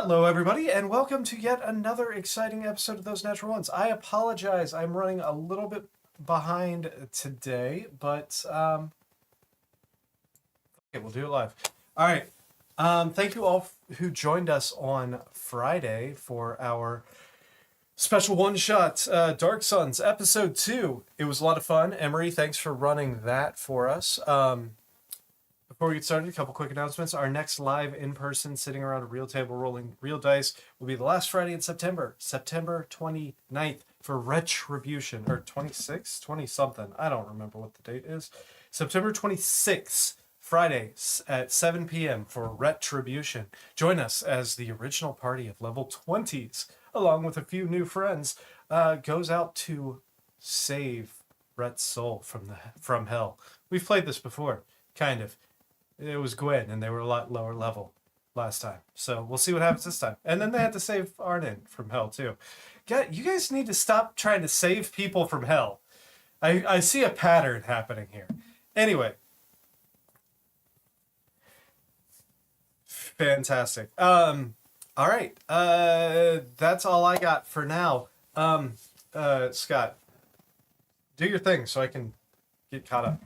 Hello, everybody, and welcome to yet another exciting episode of Those Natural Ones. I apologize, I'm running a little bit behind today, but okay, we'll do it live. All right, thank you all who joined us on Friday for our special one-shot Dark Suns episode 2. It was a lot of fun. Emery, thanks for running that for us. Before we get started, a couple quick announcements. Our next live in-person sitting around a real table rolling real dice will be the last Friday in September, September 29th for Retribution, or 26th, 20-something. I don't remember what the date is. September 26th, Friday at 7 p.m. for Retribution. Join us as the original party of level 20s, along with a few new friends, goes out to save Rhett's soul from hell. We've played this before, kind of. It was Gwen, and they were a lot lower level last time. So we'll see what happens this time. And then they had to save Arnon from hell, too. You guys need to stop trying to save people from hell. I see a pattern happening here. Anyway. Fantastic. All right. That's all I got for now. Scott, do your thing so I can get caught up.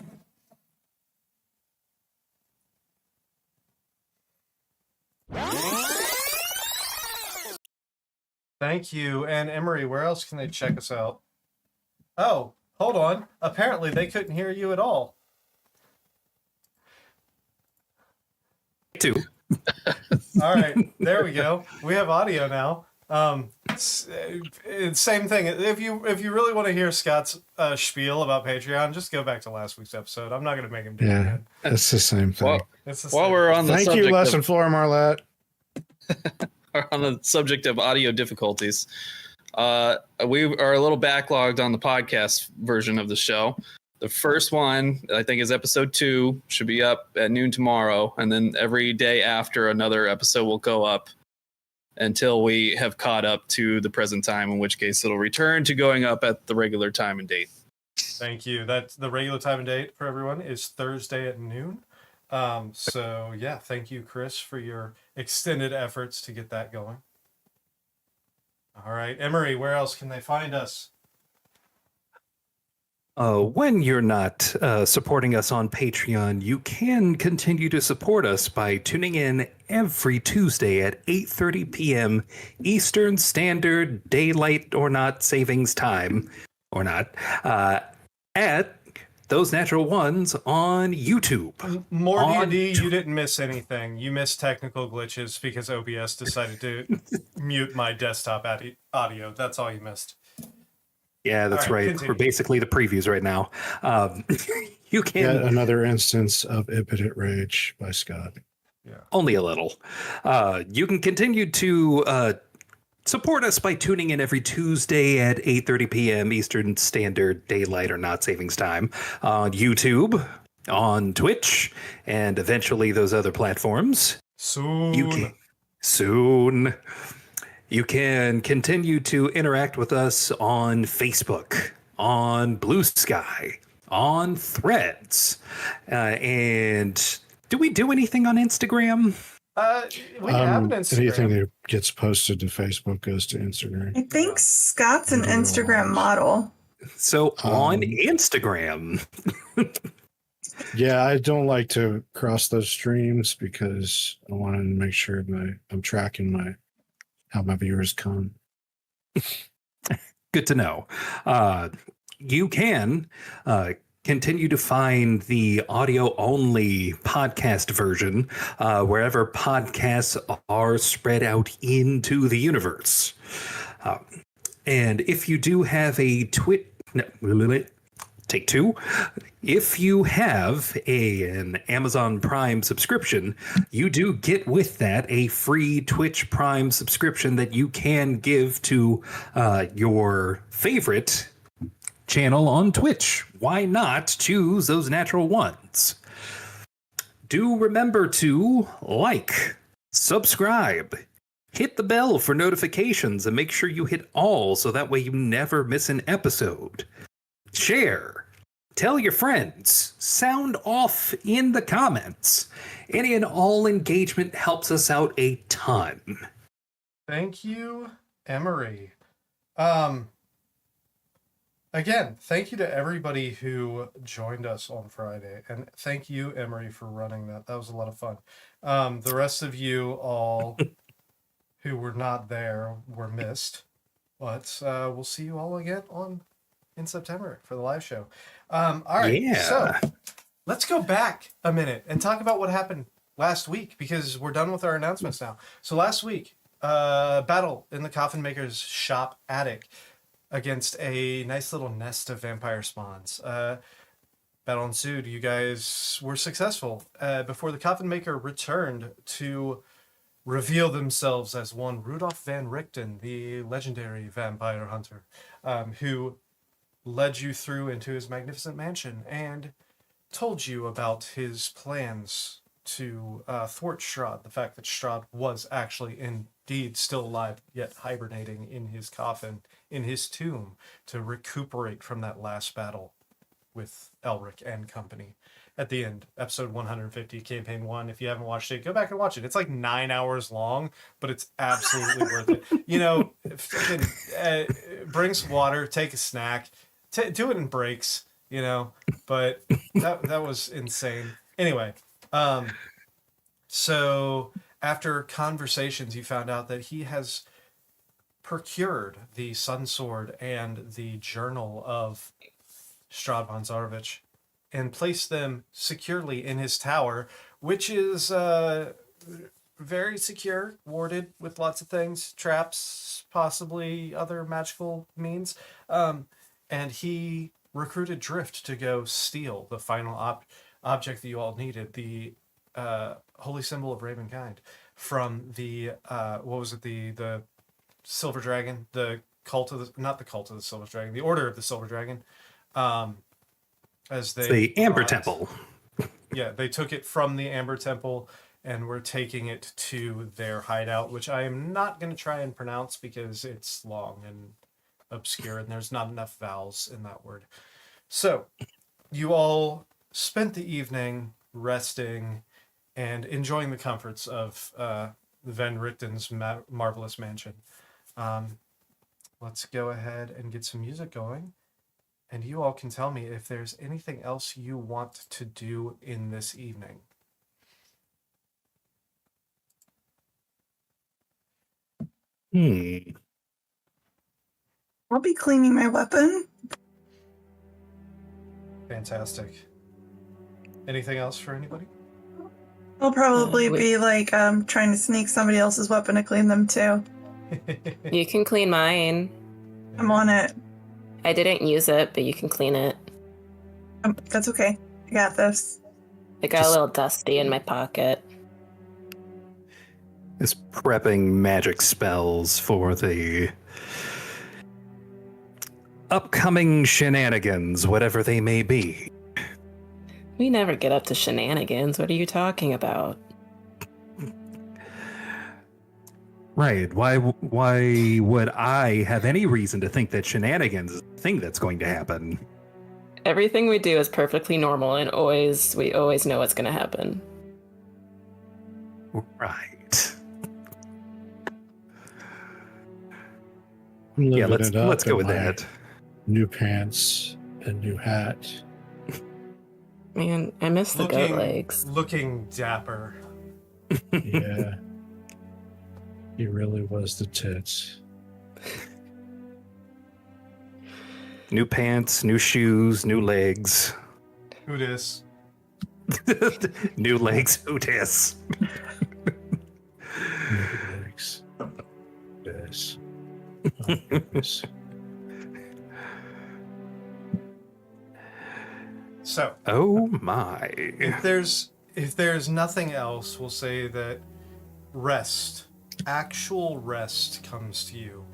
Thank you. And Emery, where else can they check us out? Oh, hold on. Apparently they couldn't hear you at all. Two. All right, there we go. We have audio now. Same thing. If you really want to hear Scott's spiel about Patreon, just go back to last week's episode. I'm not going to make him do it again. It's the same thing. While we're on the Thank subject you, Lesson of, 4, Marlette. on the subject of audio difficulties, we are a little backlogged on the podcast version of the show. The first one, I think, is episode 2, should be up at noon tomorrow, and then every day after another episode will go up until we have caught up to the present time, in which case it'll return to going up at the regular time and date. Thank you. That's the regular time and date for everyone is Thursday at noon. So yeah, thank you, Chris, for your extended efforts to get that going. All right, Emery, where else can they find us? When you're not supporting us on Patreon, you can continue to support us by tuning in every Tuesday at 8:30 p.m. Eastern Standard Daylight or Not Savings Time, or not, at Those Natural Ones on YouTube. More D&D, you didn't miss anything. You missed technical glitches because OBS decided to mute my desktop audio. That's all you missed. Yeah, that's right. Continue. We're basically the previews right now. You can Yet another instance of impotent rage by Scott. Yeah. Only a little. You can continue to support us by tuning in every Tuesday at 8:30 p.m. Eastern Standard Daylight or Not Savings Time on YouTube, on Twitch, and eventually those other platforms. Soon. You can continue to interact with us on Facebook, on Blue Sky, on Threads. And do we do anything on Instagram? We have an Instagram. Anything that gets posted to Facebook goes to Instagram. I think Scott's an Instagram model. So on Instagram. Yeah, I don't like to cross those streams because I want to make sure I'm tracking how my viewers come. Good to know. You can continue to find the audio-only podcast version wherever podcasts are spread out into the universe. And if you do have a Take 2. If you have an Amazon Prime subscription, you do get with that a free Twitch Prime subscription that you can give to your favorite channel on Twitch. Why not choose Those Natural Ones? Do remember to like, subscribe, hit the bell for notifications, and make sure you hit all so that way you never miss an episode. Share. Tell your friends. Sound off in the comments. Any and all engagement helps us out a ton. Thank you, Emery. Again, thank you to everybody who joined us on Friday. And thank you, Emery, for running that. That was a lot of fun. The rest of you all who were not there were missed. But we'll see you all again in September for the live show. All right, so let's go back a minute and talk about what happened last week, because we're done with our announcements now. So last week, battle in the Coffin Maker's shop attic against a nice little nest of vampire spawns. Battle ensued. You guys were successful before the Coffin Maker returned to reveal themselves as one Rudolph van Richten, the legendary vampire hunter, who led you through into his magnificent mansion and told you about his plans to thwart Strahd, the fact that Strahd was actually indeed still alive, yet hibernating in his coffin, in his tomb, to recuperate from that last battle with Elric and company. At the end, episode 150, campaign 1. If you haven't watched it, go back and watch it. It's like 9 hours long, but it's absolutely worth it. You know, bring some water, take a snack, do it in breaks, you know, but that was insane. Anyway, so after conversations, you found out that he has procured the Sun Sword and the Journal of Strahd von Zarovich and placed them securely in his tower, which is very secure, warded with lots of things, traps, possibly other magical means. And he recruited Drift to go steal the final object that you all needed, the holy symbol of Ravenkind, from the what was it, the Silver Dragon, the cult of the, not the cult of the Silver Dragon, the Order of the Silver Dragon. As they the Amber Temple. Yeah, they took it from the Amber Temple and were taking it to their hideout, which I am not going to try and pronounce because it's long and obscure and there's not enough vowels in that word. So you all spent the evening resting and enjoying the comforts of Van Richten's marvelous mansion. Let's go ahead and get some music going. And you all can tell me if there's anything else you want to do in this evening. I'll be cleaning my weapon. Fantastic. Anything else for anybody? I'll probably be like trying to sneak somebody else's weapon to clean them too. You can clean mine. I'm on it. I didn't use it, but you can clean it. That's okay. I got this. It got a little dusty in my pocket. Is prepping magic spells for the upcoming shenanigans, whatever they may be. We never get up to shenanigans. What are you talking about? Right. Why would I have any reason to think that shenanigans is the thing that's going to happen? Everything we do is perfectly normal, and we always know what's going to happen. Right. I'm Yeah, living it up let's go in with my that. New pants and new hat. Man, I miss the goat legs. Looking dapper. Yeah. He really was the tits. New pants, new shoes, new legs. Who dis? New legs, who dis? New legs. Yes. Oh, goodness. So, Oh my. if there's nothing else, we'll say that rest, actual rest, comes to you.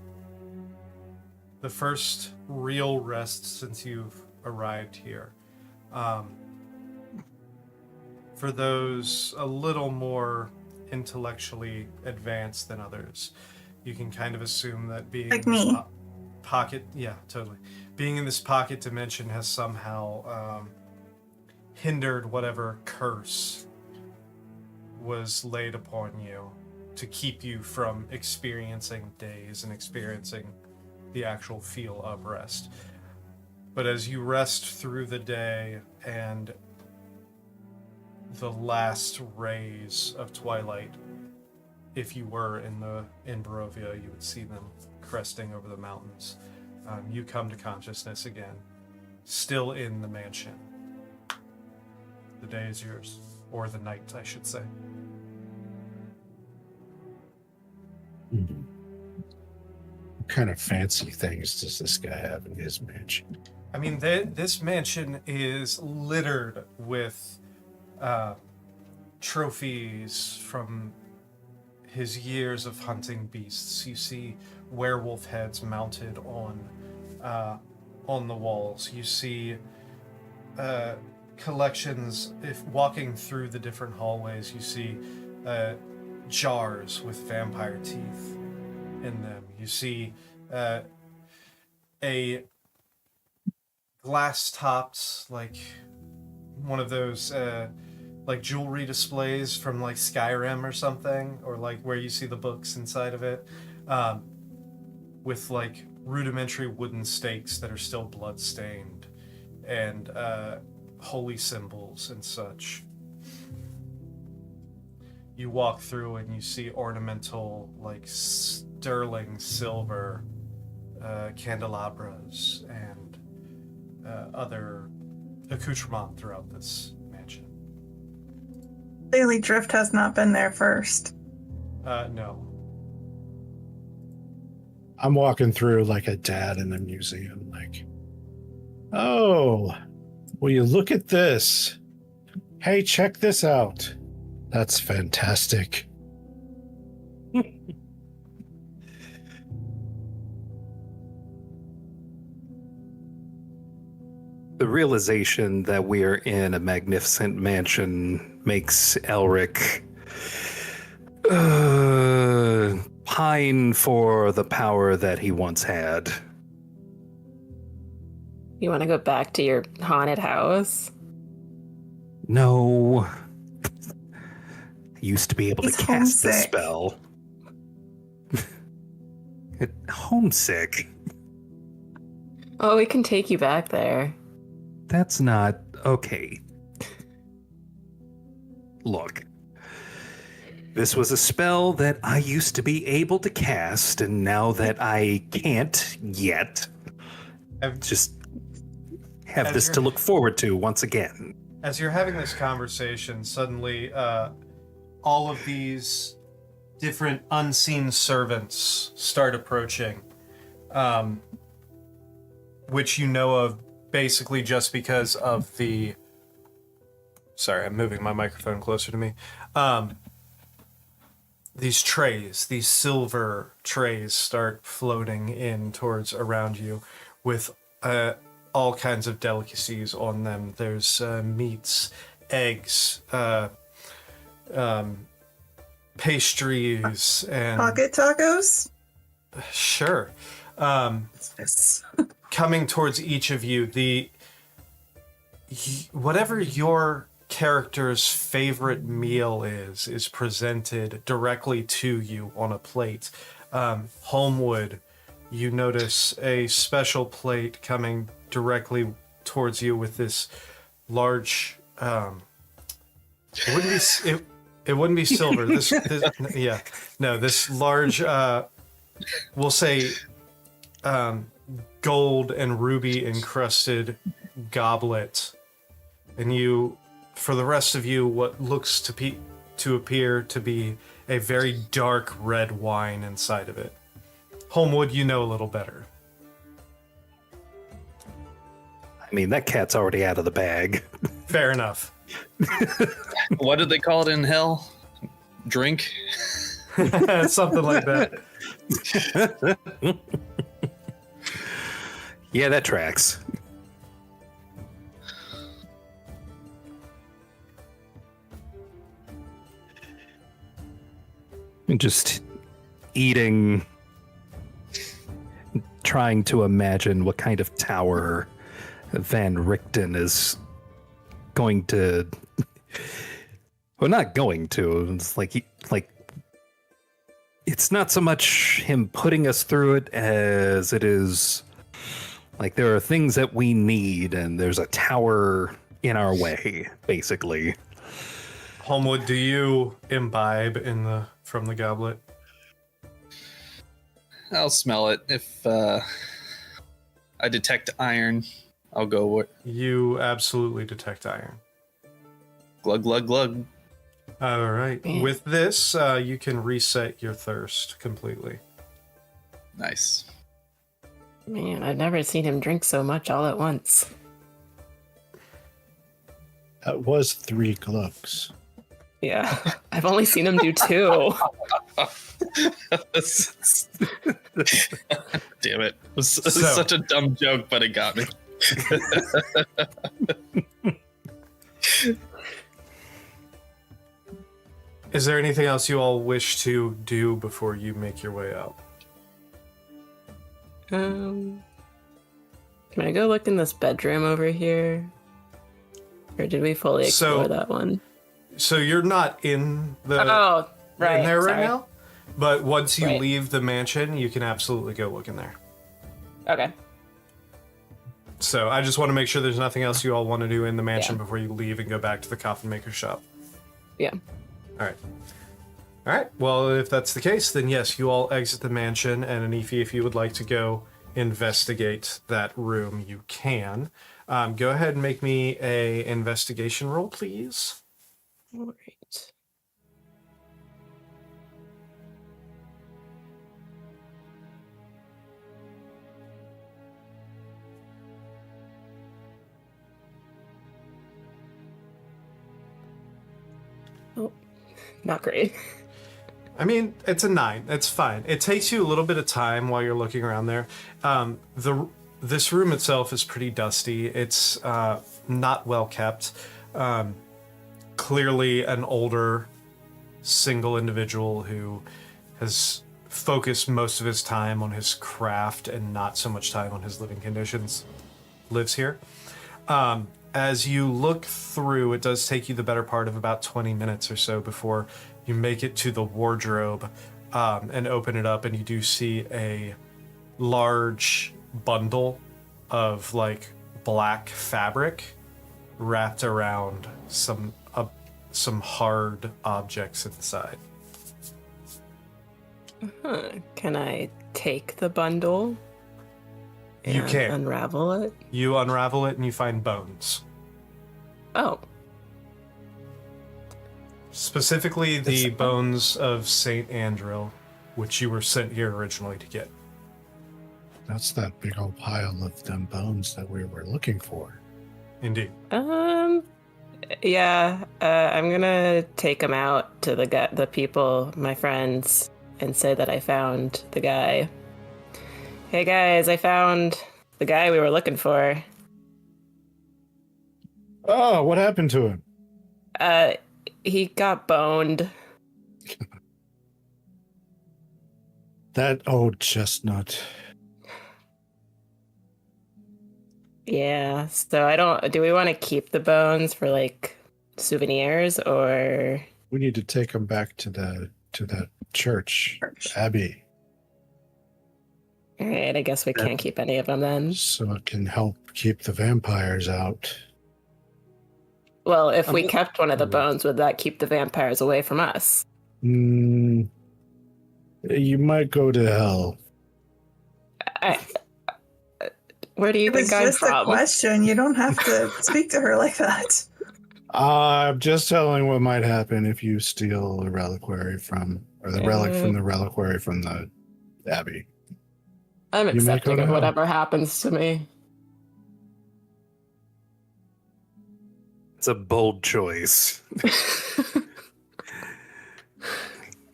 The first real rest since you've arrived here. For those a little more intellectually advanced than others, you can kind of assume that being Like me. pocket, yeah, totally. Being in this pocket dimension has somehow hindered whatever curse was laid upon you to keep you from experiencing days and experiencing the actual feel of rest. But as you rest through the day and the last rays of twilight, if you were in Barovia, you would see them cresting over the mountains. You come to consciousness again, still in the mansion. The day is yours, or the night, I should say. What kind of fancy things does this guy have in his mansion? I mean, this mansion is littered with trophies from his years of hunting beasts. You see werewolf heads mounted on the walls. You see collections. If walking through the different hallways, you see jars with vampire teeth in them. You see a glass-topped, like one of those like jewelry displays from like Skyrim or something, or like where you see the books inside of it, with like rudimentary wooden stakes that are still blood-stained, and holy symbols and such. You walk through and you see ornamental, like sterling silver candelabras and other accoutrement throughout this mansion. Clearly, Drift has not been there first. No. I'm walking through like a dad in a museum, like, oh, will you look at this? Hey, check this out. That's fantastic. The realization that we're in a magnificent mansion makes Elric pine for the power that he once had. You want to go back to your haunted house? No. I used to be able He's to cast the homesick. spell. Homesick? Oh, we can take you back there. That's not okay. Look. This was a spell that I used to be able to cast, and now that I can't yet, just have this to look forward to once again. As you're having this conversation, suddenly all of these different unseen servants start approaching, which you know of basically just because of the... Sorry, I'm moving my microphone closer to me. These trays, these silver trays start floating in towards around you with all kinds of delicacies on them. There's meats, eggs, pastries, and... Pocket tacos? Sure. Coming towards each of you, whatever your character's favorite meal is presented directly to you on a plate. Homewood, you notice a special plate coming directly towards you with this large... it wouldn't be silver. This large, we'll say, gold and ruby encrusted goblet, and you, for the rest of you, what looks to appear to be a very dark red wine inside of it. Homewood, you know a little better. I mean, that cat's already out of the bag. Fair enough. What did they call it in hell? Drink? Something like that. Yeah, that tracks. Just eating, trying to imagine what kind of tower Van Richten is going to... Well, not going to. It's like it's not so much him putting us through it as it is like there are things that we need, and there's a tower in our way, basically. Homewood, do you imbibe from the goblet? I'll smell it. If I detect iron, I'll go with You absolutely detect iron. glug, glug, glug. All right. Man. With this, you can reset your thirst completely. Nice. Man, I've never seen him drink so much all at once. That was 3 glugs. Yeah, I've only seen him do 2. Damn it. It was So- such a dumb joke, but it got me. Is there anything else you all wish to do before you make your way out? Can I go look in this bedroom over here? Or did we fully explore So- that one? So you're not in the Oh, right. in there right sorry. now, but once you Right. leave the mansion, you can absolutely go look in there. Okay. So I just want to make sure there's nothing else you all want to do in the mansion Yeah. before you leave and go back to the coffin maker shop. Yeah. All right. All right. Well, if that's the case, then yes, you all exit the mansion, and Anifi, if you would like to go investigate that room, you can. Go ahead and make me a investigation roll, please. All right. Oh, not great. I mean, it's a 9. It's fine. It takes you a little bit of time while you're looking around there. This room itself is pretty dusty. It's not well kept. Clearly an older single individual who has focused most of his time on his craft and not so much time on his living conditions lives here. As you look through, it does take you the better part of about 20 minutes or so before you make it to the wardrobe and open it up, and you do see a large bundle of like black fabric wrapped around some hard objects inside. Huh. Can I take the bundle? You and can. unravel it. You unravel it and you find bones. Oh, Specifically the bones of Saint Andril, which you were sent here originally to get. That's that big old pile of them bones that we were looking for. Indeed. yeah. I'm gonna take him out to the people, my friends, and say that I found the guy. Hey guys, I found the guy we were looking for. Oh, what happened to him? He got boned. That old chestnut. Yeah, so I don't. Do we want to keep the bones for like souvenirs or? We need to take him back to that church, Abbey, All right, I guess we can't keep any of them then. so it can help keep the vampires out. Well, if we kept one of the bones, would that keep the vampires away from us? You might go to hell. Where do you It was think I'm just a from? question. You don't have to speak to her like that. I'm just telling what might happen if you steal a reliquary from, or the relic from the reliquary from the Abbey. I'm You may go accepting to of hell. whatever happens to me. It's a bold choice.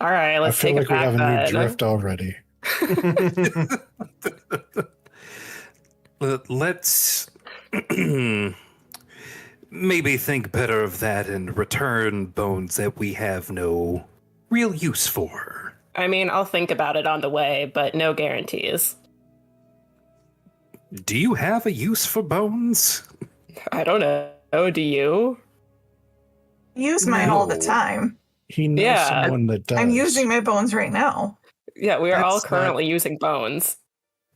All right, I let's feel take like we it have back a new then. drift already. Let's maybe think better of that and return bones that we have no real use for. I mean, I'll think about it on the way, but no guarantees. Do you have a use for bones? I don't know. Do you? I use mine all the No. time. He knows Yeah. someone that does. I'm using my bones right now. Yeah, we are all That's currently using bones.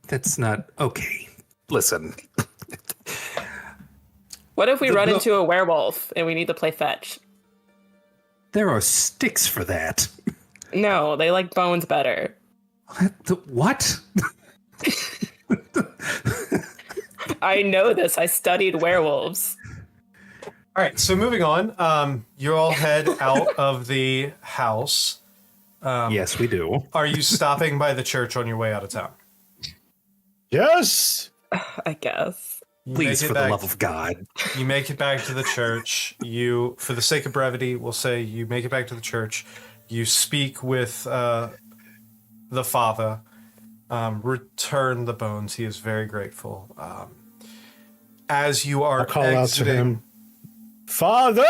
That's not okay. Listen. What if we The run bo- into a werewolf and we need to play fetch? There are sticks for that. No, they like bones better. What? Right. I know this. I studied werewolves. All right, so moving on. You all head out of the house. Yes, we do. Are you stopping by the church on your way out of town? Yes. I guess. You Please, make it for the back- love of God. You make it back to the church. You, for the sake of brevity, we'll say you make it back to the church. You speak with the father. Return the bones. He is very grateful. As you are I'll call out to exiting, him. Father!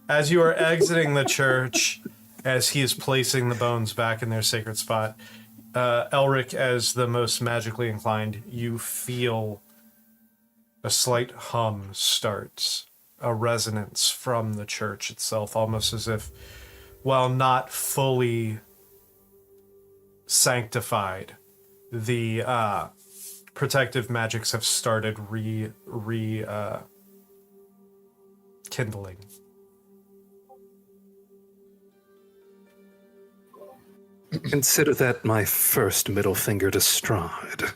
as you are exiting the church, as he is placing the bones back in their sacred spot, Elric, as the most magically inclined, you feel a slight hum starts, a resonance from the church itself, almost as if, while not fully sanctified, the protective magics have started kindling. Consider that my first middle finger to Strahd.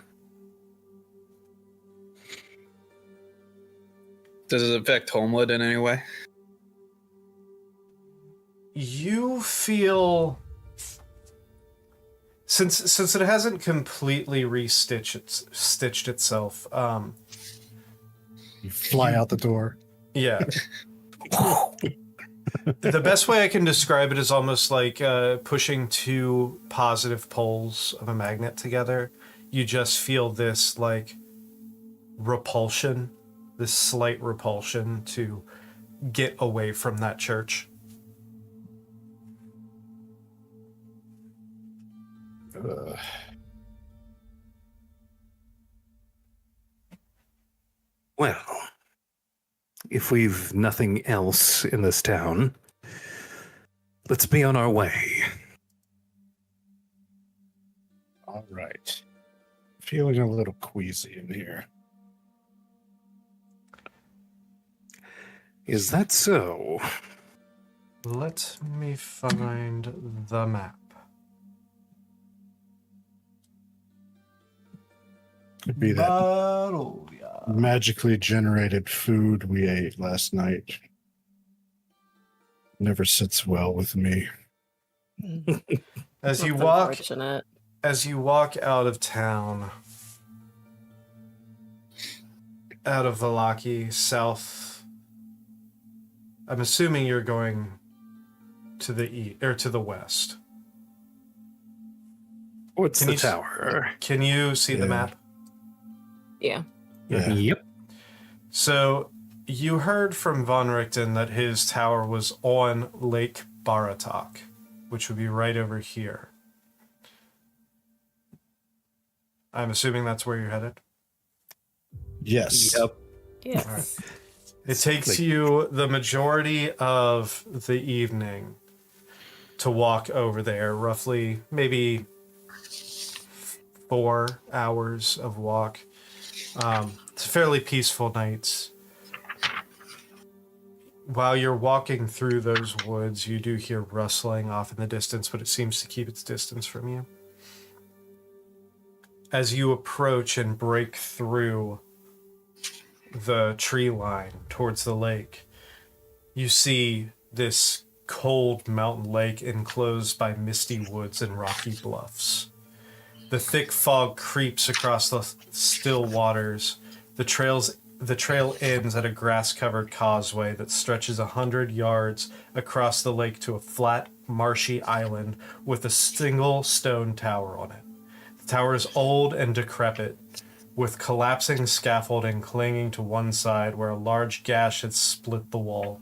Does it affect Homewood in any way? You feel, since it hasn't completely stitched itself, You fly out the door. yeah. The best way I can describe it is almost like pushing two positive poles of a magnet together. You just feel this like repulsion, this slight repulsion to get away from that church. Well, if we've nothing else in this town, let's be on our way. All right. Feeling a little queasy in here. Is that so? Let me find the map. Could be that Barovia. magically generated food we ate last night. Never sits well with me. As you That's walk unfortunate. As you walk out of town, out of Valaki, south, I'm assuming you're going to the east or to the west. What's Can the you s- tower? Can you see the Yeah. map? Yeah. Yeah. Yep. So you heard from von Richten that his tower was on Lake Baratok, which would be right over here. I'm assuming that's where you're headed. Yes. Yep. Yes. All right. It takes Like- you the majority of the evening to walk over there, roughly maybe 4 hours of walk. It's fairly peaceful nights. While you're walking through those woods, you do hear rustling off in the distance, but it seems to keep its distance from you. As you approach and break through the tree line towards the lake, you see this cold mountain lake enclosed by misty woods and rocky bluffs. The thick fog creeps across the still waters. The trail ends at a grass-covered causeway that stretches 100 yards across the lake to a flat, marshy island with a single stone tower on it. The tower is old and decrepit, with collapsing scaffolding clinging to one side where a large gash had split the wall.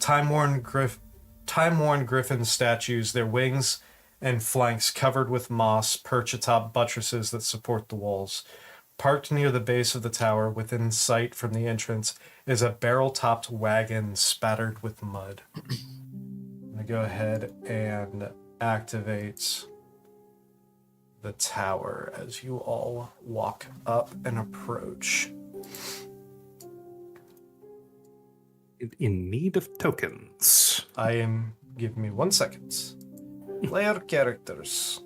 Time-worn griffin statues, their wings and flanks covered with moss, perch atop buttresses that support the walls. Parked near the base of the tower, within sight from the entrance, is a barrel-topped wagon spattered with mud. going to go ahead and activate the tower as you all walk up and approach. In need of tokens. Give me 1 second. Player characters.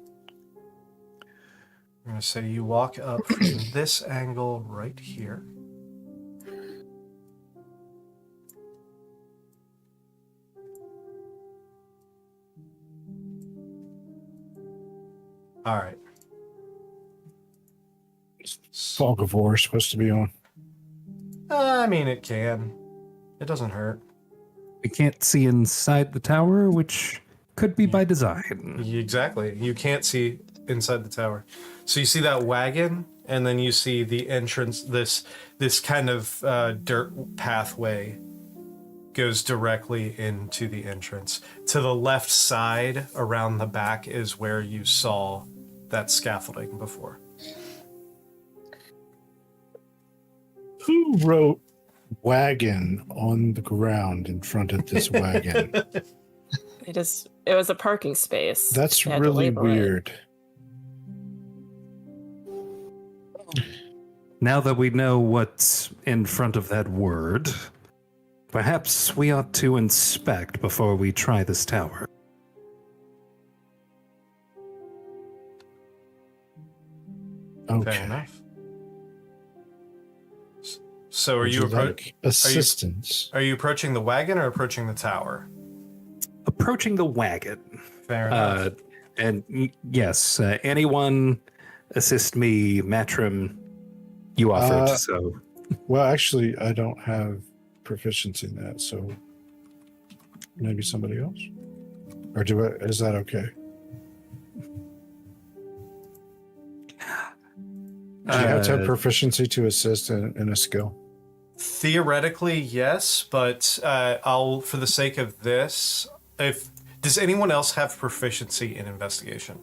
I'm going to say you walk up from this angle right here. All right. Fog of War is supposed to be on. I mean, it can. It doesn't hurt. We can't see inside the tower, which could be by design. Exactly. You can't see inside the tower. So you see that wagon, and then you see the entrance. This kind of dirt pathway goes directly into the entrance. To the left side, around the back, is where you saw that scaffolding before. Who wrote wagon on the ground in front of this wagon? It was a parking space. That's They had to really label it. weird. Now that we know what's in front of that word, perhaps we ought to inspect before we try this tower. Okay. Fair enough. So are Would you like assistance? Are you approaching the wagon or approaching the tower? Approaching the wagon. Fair enough. Yes, anyone assist me, Matrim. You offered, so. Well, actually, I don't have proficiency in that, so maybe somebody else? Or is that okay? Do you have to have proficiency to assist in a skill? Theoretically, yes, but I'll, for the sake of this, does anyone else have proficiency in investigation?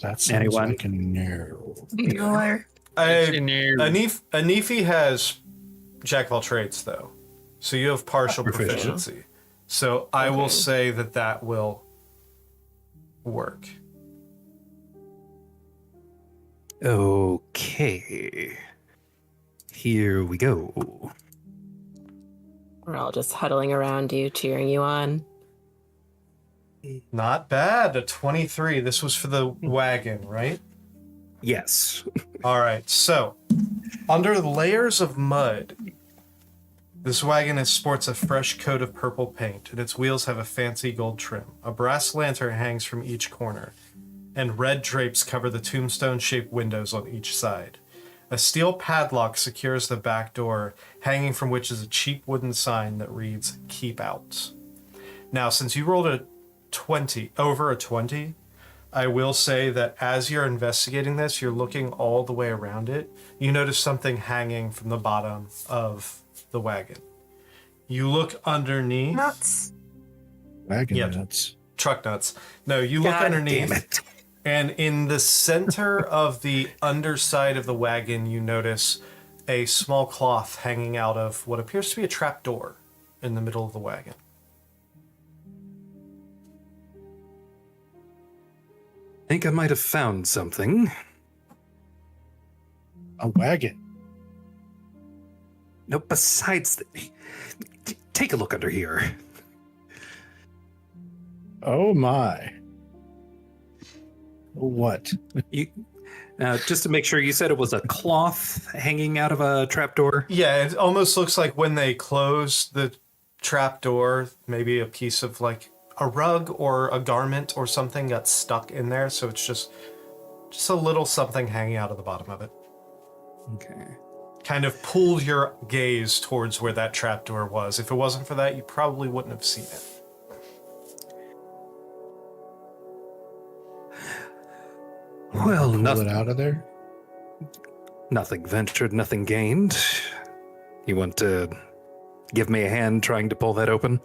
That sounds Anyone? like a no. Bueller. Anifi has Jack of all trades, though, so you have partial Proficient. proficiency. So I will say that will work. Okay. Here we go. We're all just huddling around you, cheering you on. Not bad. A 23. This was for the wagon, right? Yes. All right. So, under layers of mud, this wagon sports a fresh coat of purple paint, and its wheels have a fancy gold trim. A brass lantern hangs from each corner, and red drapes cover the tombstone-shaped windows on each side. A steel padlock secures the back door, hanging from which is a cheap wooden sign that reads, "Keep Out." Now, since you rolled over a 20, I will say that as you're investigating this, you're looking all the way around it. You notice something hanging from the bottom of the wagon. You look underneath. Nuts. Wagon Yep. nuts. Truck nuts. No, you look God underneath. damn it. And in the center of the underside of the wagon, you notice a small cloth hanging out of what appears to be a trap door in the middle of the wagon. I think I might have found something. A wagon. No, besides... Take a look under here. Oh my. What? Now, just to make sure, you said it was a cloth hanging out of a trapdoor? Yeah, it almost looks like when they close the trap door, maybe a piece of like a rug or a garment or something got stuck in there. So it's just a little something hanging out of the bottom of it. Okay. Kind of pulled your gaze towards where that trapdoor was. If it wasn't for that, you probably wouldn't have seen it. Well, Pull nothing. it out of there? Nothing ventured, nothing gained. You want to give me a hand trying to pull that open?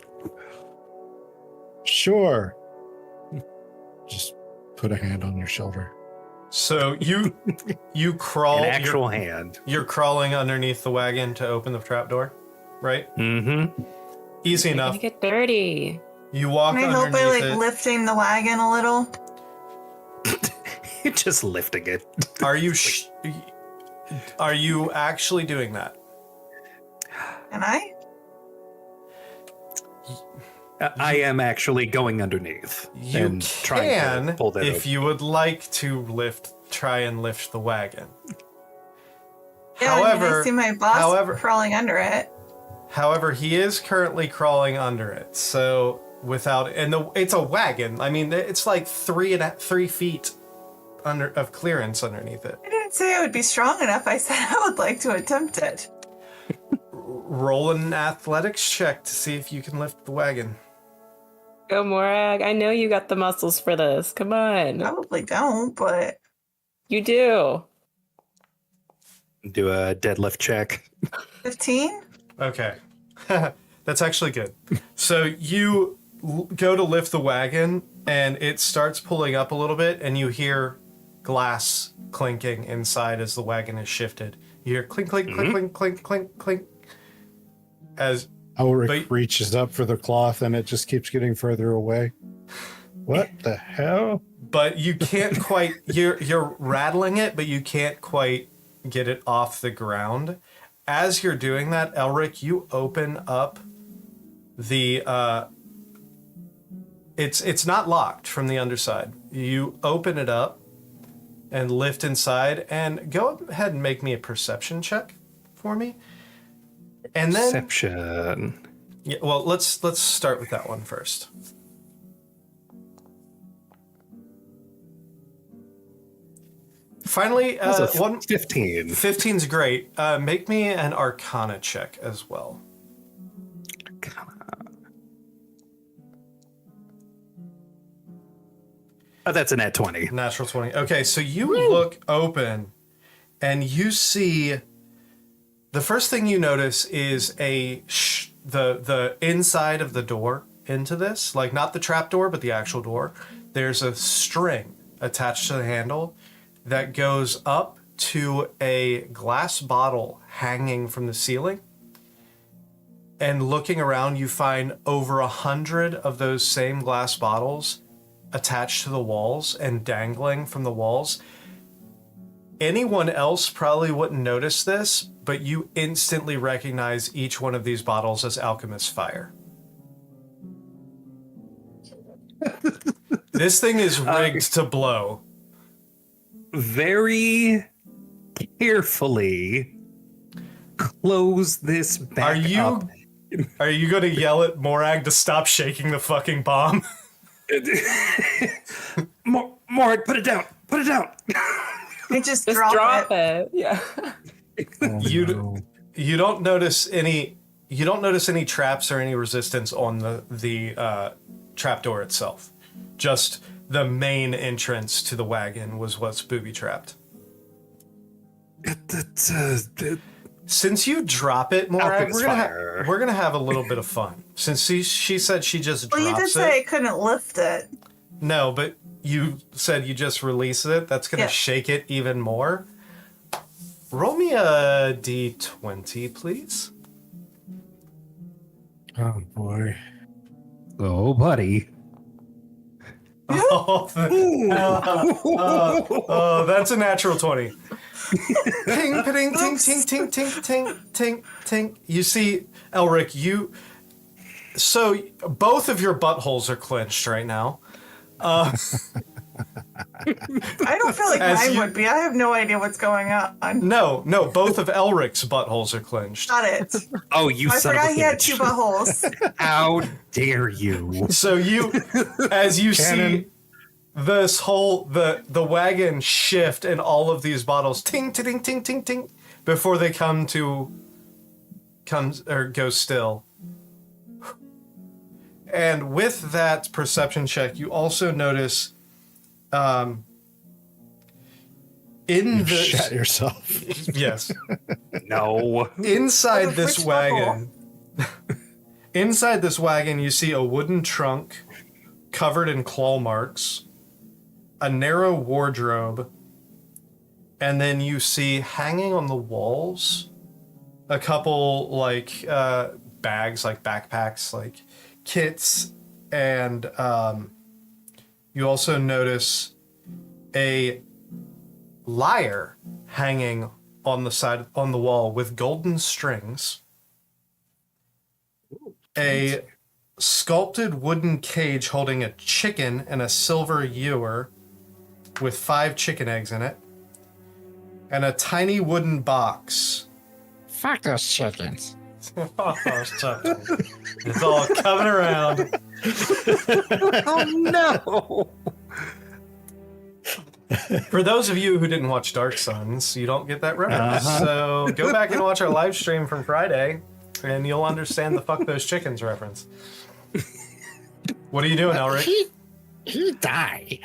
Sure. Just put a hand on your shoulder. So you crawl. An actual hand. You're crawling underneath the wagon to open the trapdoor, right? Mm-hmm. Easy You're enough. gonna get dirty. You walk Can I help underneath by like it. lifting the wagon a little? You're just lifting it. Are you actually doing that? Can I? I am actually going underneath. You and trying to pull that if open. you would like to try and lift the wagon. Yeah, I see my boss crawling under it. However, he is currently crawling under it. So it's a wagon. I mean, it's like 3 feet of clearance underneath it. I didn't say I would be strong enough. I said I would like to attempt it. Roll an athletics check to see if you can lift the wagon. Go, Morag. I know you got the muscles for this. Come on. Probably don't, but You do. Do a deadlift check. 15? Okay. That's actually good. So you go to lift the wagon and it starts pulling up a little bit and you hear glass clinking inside as the wagon is shifted. You hear clink, clink, clink, clink, clink, clink, clink. As Ulrich reaches up for the cloth and it just keeps getting further away. What the hell? But you can't quite, you're rattling it, but you can't quite get it off the ground. As you're doing that, Elric, you open up the, it's not locked from the underside. You open it up and lift inside and go ahead and make me a perception check for me. And then, Perception. yeah, well, let's start with that one first. Finally, That's a 15. 15's great. Make me an Arcana check as well. Oh, that's a net 20. Natural 20. Okay, so you look open and you see the first thing you notice is the inside of the door into this, like not the trap door, but the actual door. There's a string attached to the handle that goes up to a glass bottle hanging from the ceiling. And looking around, you find over 100 of those same glass bottles attached to the walls and dangling from the walls. Anyone else probably wouldn't notice this, but you instantly recognize each one of these bottles as alchemist fire. This thing is rigged to blow. Very carefully close this back up. Are you going to yell at Morag to stop shaking the fucking bomb? Morag, put it down. Put it down. Just drop it. Yeah. Oh, no. You don't notice any traps or any resistance on the trapdoor itself. Just the main entrance to the wagon was what's booby trapped. Since you drop it, Morag, we're gonna have a little bit of fun. Since she said she just drops it. Well, you did say I couldn't lift it. No, but you said you just release it. That's gonna shake it even more. Roll me a d20, please. Oh boy. Oh, buddy. Oh, that's a natural 20. Ping, ping, ting, ting, ting, ting, ting, ting, ting. You see, Elric, so both of your buttholes are clenched right now. I don't feel like mine would be. I have no idea what's going on. No, both of Elric's buttholes are clenched. Got it. Oh, you I son of a forgot he had bitch. 2 buttholes. How dare you? So as you see this whole the wagon shift and all of these bottles ting ting ting ting ting before they go still. And with that perception check, you also notice You shot yourself. Yes. No. Inside Which this wagon. Inside this wagon, you see a wooden trunk covered in claw marks, a narrow wardrobe, And then you see hanging on the walls a couple like bags, like backpacks, like kits, and you also notice a lyre hanging on the side on the wall with golden strings. A sculpted wooden cage holding a chicken and a silver ewer with 5 chicken eggs in it, and a tiny wooden box. Fuck those chickens. It's all coming around. Oh no! For those of you who didn't watch Dark Suns, you don't get that reference. So go back and watch our live stream from Friday, and you'll understand the "fuck those chickens" reference. What are you doing, Elric? He died.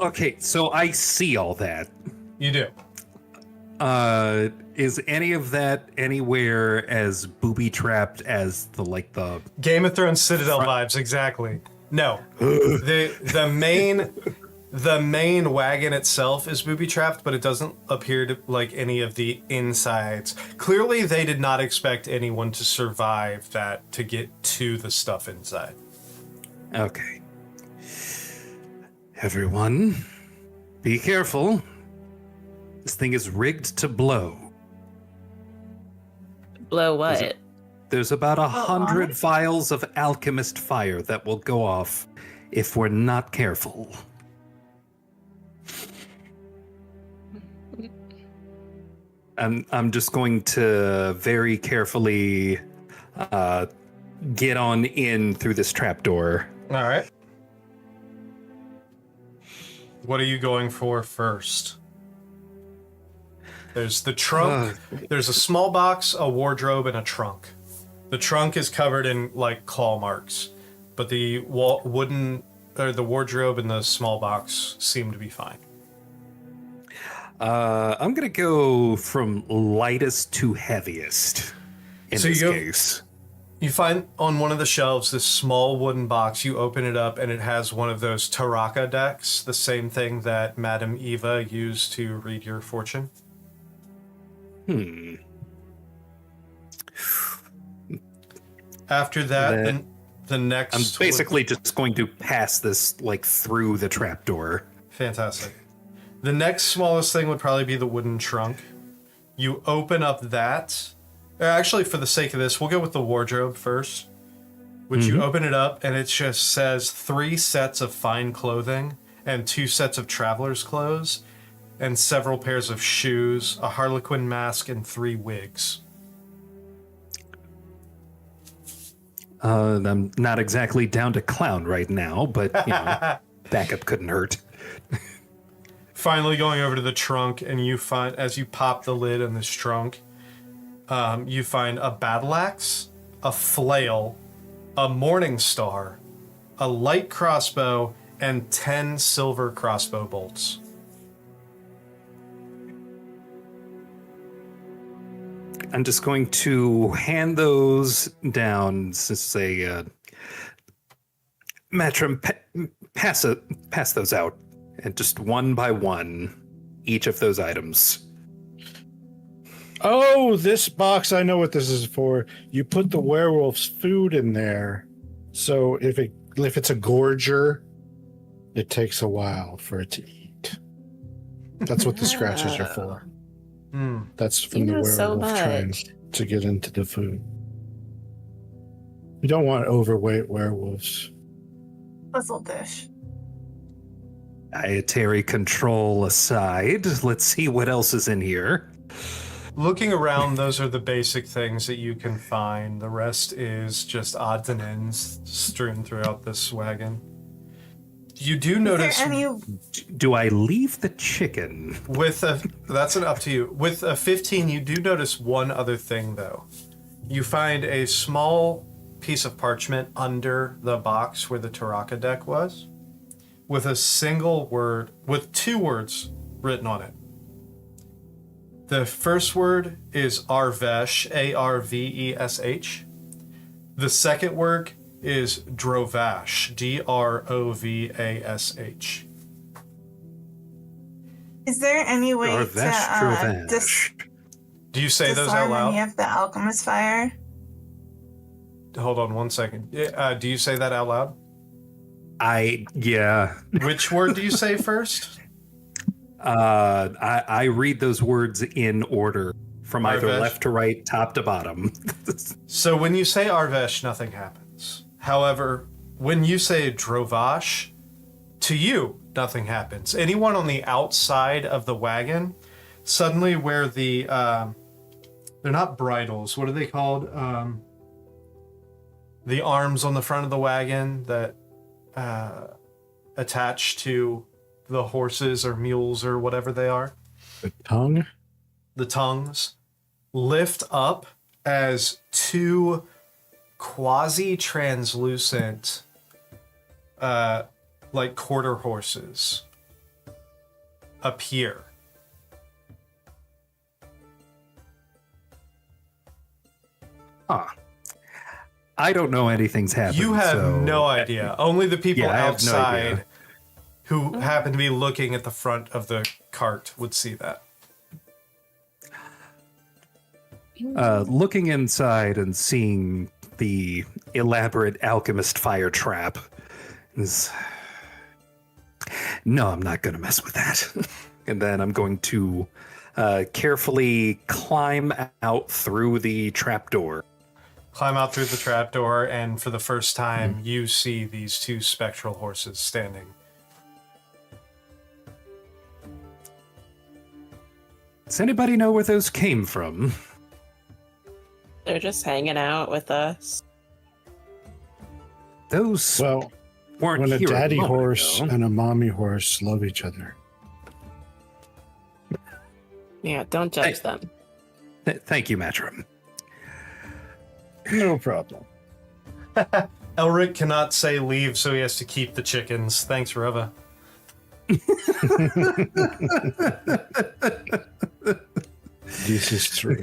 Okay, so I see all that. You do. Is any of that anywhere as booby trapped as the Game of Thrones Citadel vibes, exactly. No, the main wagon itself is booby trapped, but it doesn't appear to like any of the insides. Clearly, they did not expect anyone to survive that to get to the stuff inside. Okay. Everyone, be careful. This thing is rigged to blow. Blow what? There's about 100 vials of alchemist fire that will go off if we're not careful. I'm just going to very carefully get on in through this trapdoor. All right. What are you going for first? There's the trunk. There's a small box, a wardrobe, and a trunk. The trunk is covered in like claw marks, but the the wardrobe and the small box seem to be fine. I'm gonna go from lightest to heaviest in So this you go- case. You find on one of the shelves this small wooden box. You open it up, and it has one of those Taraka decks, the same thing that Madame Eva used to read your fortune. After that, then the next. I'm basically just going to pass this like through the trapdoor. Fantastic. The next smallest thing would probably be the wooden trunk. You open up that. Actually, for the sake of this, we'll go with the wardrobe first. Which you open it up, and it just says 3 sets of fine clothing and 2 sets of traveler's clothes and several pairs of shoes, a harlequin mask, and 3 wigs. I'm not exactly down to clown right now, but you know, backup couldn't hurt. Finally going over to the trunk, and you find, as you pop the lid on this trunk, you find a battle axe, a flail, a morning star, a light crossbow, and 10 silver crossbow bolts. I'm just going to hand those down. This is a Matrim, pass those out, and just one by one, each of those items. Oh, this box, I know what this is for. You put the werewolf's food in there. So if it's a gorger, it takes a while for it to eat. That's what the scratches are for. That's from You the know werewolf so trying much. to get into the food. You don't want overweight werewolves. Puzzle dish. Dietary control aside, let's see what else is in here. Looking around, those are the basic things that you can find. The rest is just odds and ends strewn throughout this wagon. You do notice Is there any? Do I leave the chicken? that's up to you. With a 15, you do notice one other thing though. You find a small piece of parchment under the box where the Taraka deck was, with a single word, with 2 words written on it. The first word is Arvesh, Arvesh. The second word is Drovash, Drovash. Is there any way Arvash to Drovansh. Do you say those out disarm loud? any of the alchemist fire? Hold on 1 second. Do you say that out loud? Yeah. Which word do you say first? I read those words in order from either Arvesh? left to right, top to bottom. So when you say Arvesh, nothing happens. However, when you say Drovash, to you, nothing happens. Anyone on the outside of the wagon, suddenly where the, they're not bridles, what are they called? The arms on the front of the wagon that attach to the horses or mules or whatever they are. The tongue? The tongues lift up as two quasi-translucent like quarter horses appear. Huh. I don't know anything's happening. You have so- no idea. Only the people Yeah, I have no outside idea. who happen to be looking at the front of the cart would see that. Looking inside and seeing the elaborate alchemist fire trap is... No, I'm not going to mess with that. And then I'm going to carefully climb out through the trapdoor. Climb out through the trapdoor, and for the first time, you see these two spectral horses standing. Does anybody know where those came from? They're just hanging out with us. Those Well, weren't when a here daddy moment horse ago. and a mommy horse love each other. Yeah, don't judge them. Thank you, Matrim. No problem. Elric cannot say leave, so he has to keep the chickens. Thanks, Reva. This is true.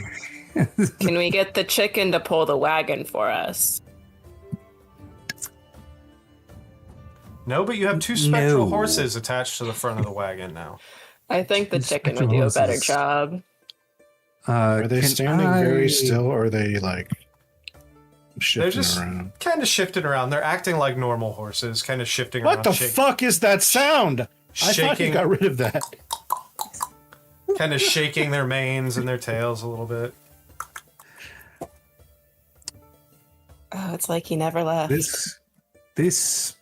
Can we get the chicken to pull the wagon for us? No, but you have two spectral No. horses attached to the front of the wagon now. I think the chicken would Spectral do a better horses. job. Are they Can standing I- very still, or are they like shifting just- around? Kind of shifting around. They're acting like normal horses, kind of shifting What around. the fuck is that sound? I thought you Shaking, got rid of that. kind of shaking their manes and their tails a little bit. Oh, it's like he never left. This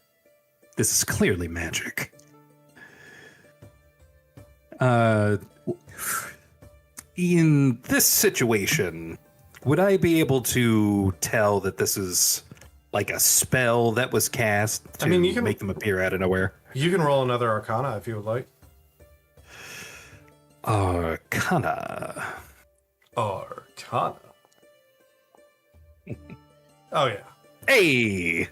is clearly magic. In this situation, would I be able to tell that this is like a spell that was cast to I mean, you can- make them appear out of nowhere? You can roll another Arcana if you would like. Arcana. Arcana. Oh yeah. Hey!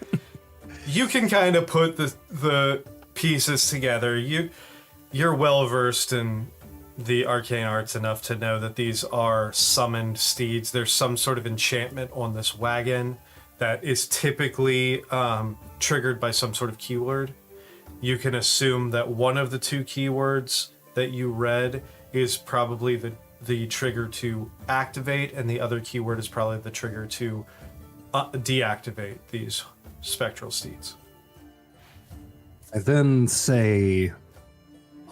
You can kind of put the pieces together. You're well versed in the arcane arts enough to know that these are summoned steeds. There's some sort of enchantment on this wagon that is typically triggered by some sort of keyword. You can assume that one of the two keywords that you read is probably the trigger to activate, and the other keyword is probably the trigger to deactivate these spectral steeds. I then say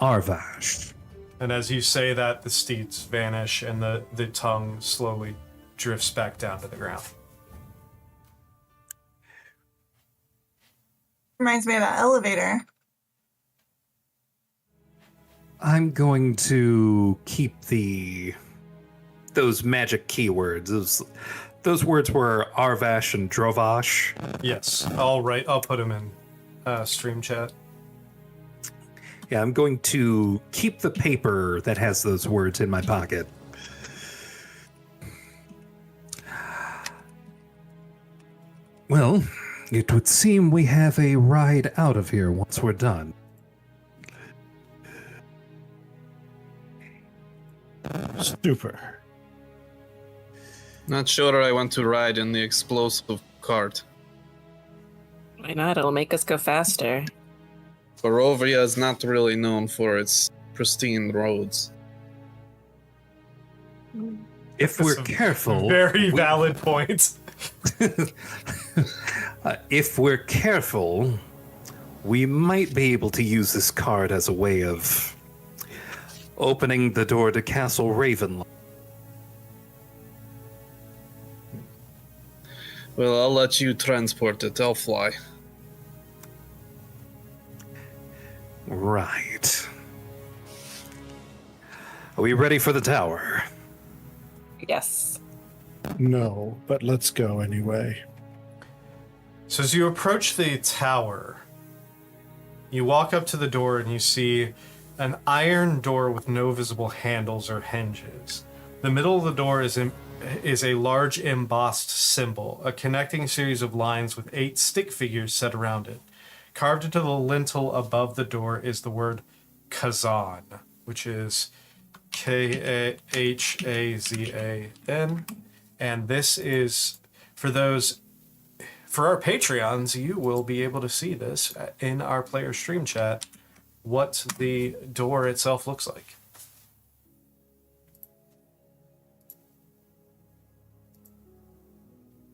Arvash. And as you say that, the steeds vanish and the tongue slowly drifts back down to the ground. Reminds me of that elevator. I'm going to keep those magic keywords. Those words were Arvash and Drovash. Yes, I'll put them in stream chat. Yeah, I'm going to keep the paper that has those words in my pocket. Well, it would seem we have a ride out of here once we're done. Super. Not sure I want to ride in the explosive cart. Why not? It'll make us go faster. Barovia is not really known for its pristine roads. If we're That's a careful, Very valid point. if we're careful, we might be able to use this card as a way of opening the door to Castle Ravenloft. Well, I'll let you transport it. I'll fly. Right. Are we ready for the tower? Yes. No, but let's go anyway. So as you approach the tower, you walk up to the door and you see an iron door with no visible handles or hinges. The middle of the door is a large embossed symbol, a connecting series of lines with 8 stick figures set around it. Carved into the lintel above the door is the word Kazan, which is Khazan. And this is, for our Patreons, you will be able to see this in our player stream chat, what the door itself looks like.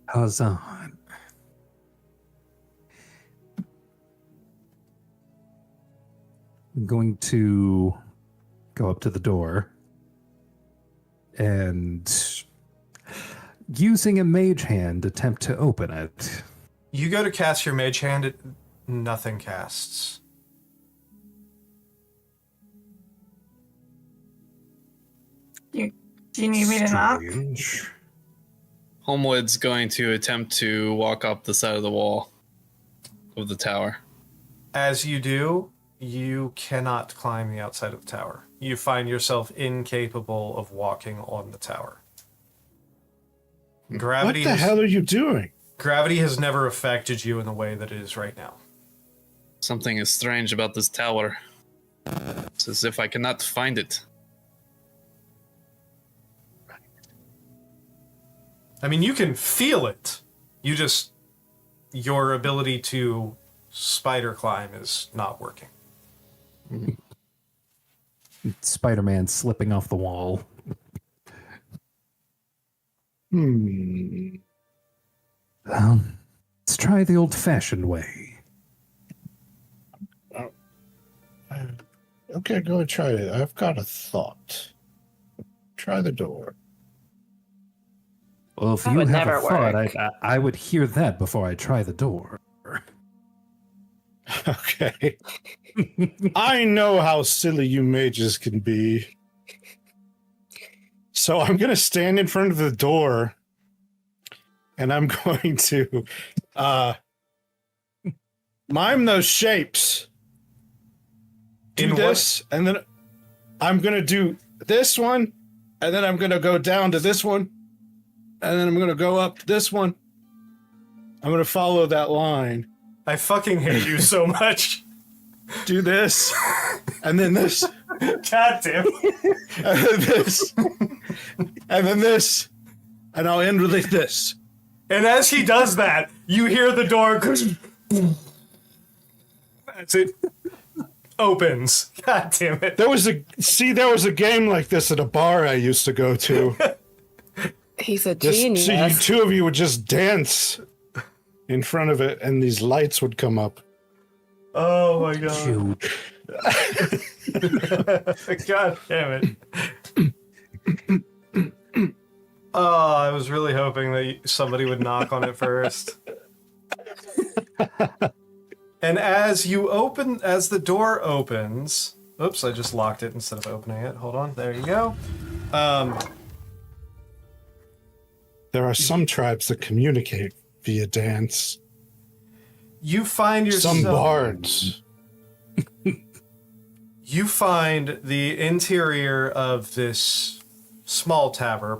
Kazan. I'm going to go up to the door and, using a mage hand, attempt to open it. You go to cast your mage hand, nothing casts. Do you need me to knock? Strange. Homewood's going to attempt to walk up the side of the wall of the tower. As you do, you cannot climb the outside of the tower. You find yourself incapable of walking on the tower. Gravity What the hell are you doing? Gravity has never affected you in the way that it is right now. Something is strange about this tower. It's as if I cannot find it. I mean, you can feel it. Your ability to spider climb is not working. Spider-Man slipping off the wall. Let's try the old-fashioned way. Okay, go and try it. I've got a thought. Try the door. Well, if That you would have a never thought, work. I would hear that before I try the door. Okay. I know how silly you mages can be. So I'm going to stand in front of the door and I'm going to mime those shapes. Do In this, and then I'm going to do this one, and then I'm going to go down to this one, and then I'm going to go up to this one. I'm going to follow that line. I fucking hate you so much. Do this, and then this, God damn. and then this, and then this, and I'll end with this. And as he does that, you hear the door. That's it. Opens. God damn it. There was a game like this at a bar I used to go to. He's a Just, genius. so you two of you would just dance in front of it, and these lights would come up. Oh my god. Shoot. God damn it. Oh, I was really hoping that somebody would knock on it first. And as the door opens, oops, I just locked it instead of opening it. Hold on, there you go. There are some tribes that communicate via dance. You find yourself. Some bards. You find the interior of this small tower,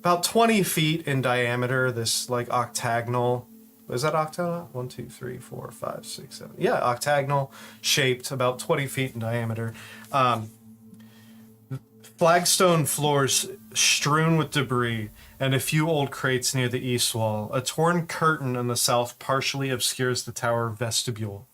about 20 feet in diameter. This like octagonal. Is that octagonal? 1, 2, 3, 4, 5, 6, 7. Yeah, octagonal shaped, about 20 feet in diameter. Flagstone floors strewn with debris, and a few old crates near the east wall. A torn curtain on the south partially obscures the tower vestibule.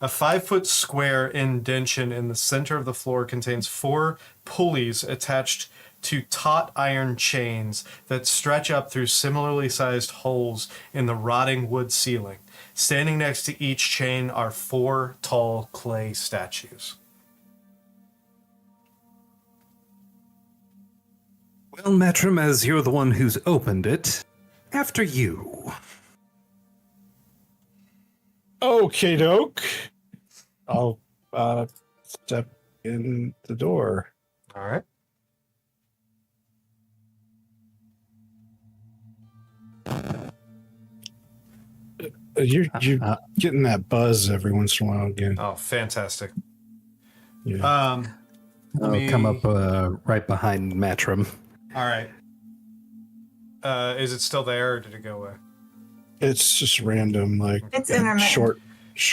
A 5-foot square indention in the center of the floor contains 4 pulleys attached to taut iron chains that stretch up through similarly sized holes in the rotting wood ceiling. Standing next to each chain are 4 tall clay statues. Well, Matrim, as you're the one who's opened it, after you. Okay, doke. I'll step in the door. All right. You're getting that buzz every once in a while again. Oh, fantastic. Yeah. I'll come up right behind Matrim. All right. Is it still there, or did it go away? It's just random, like It's intermittent. short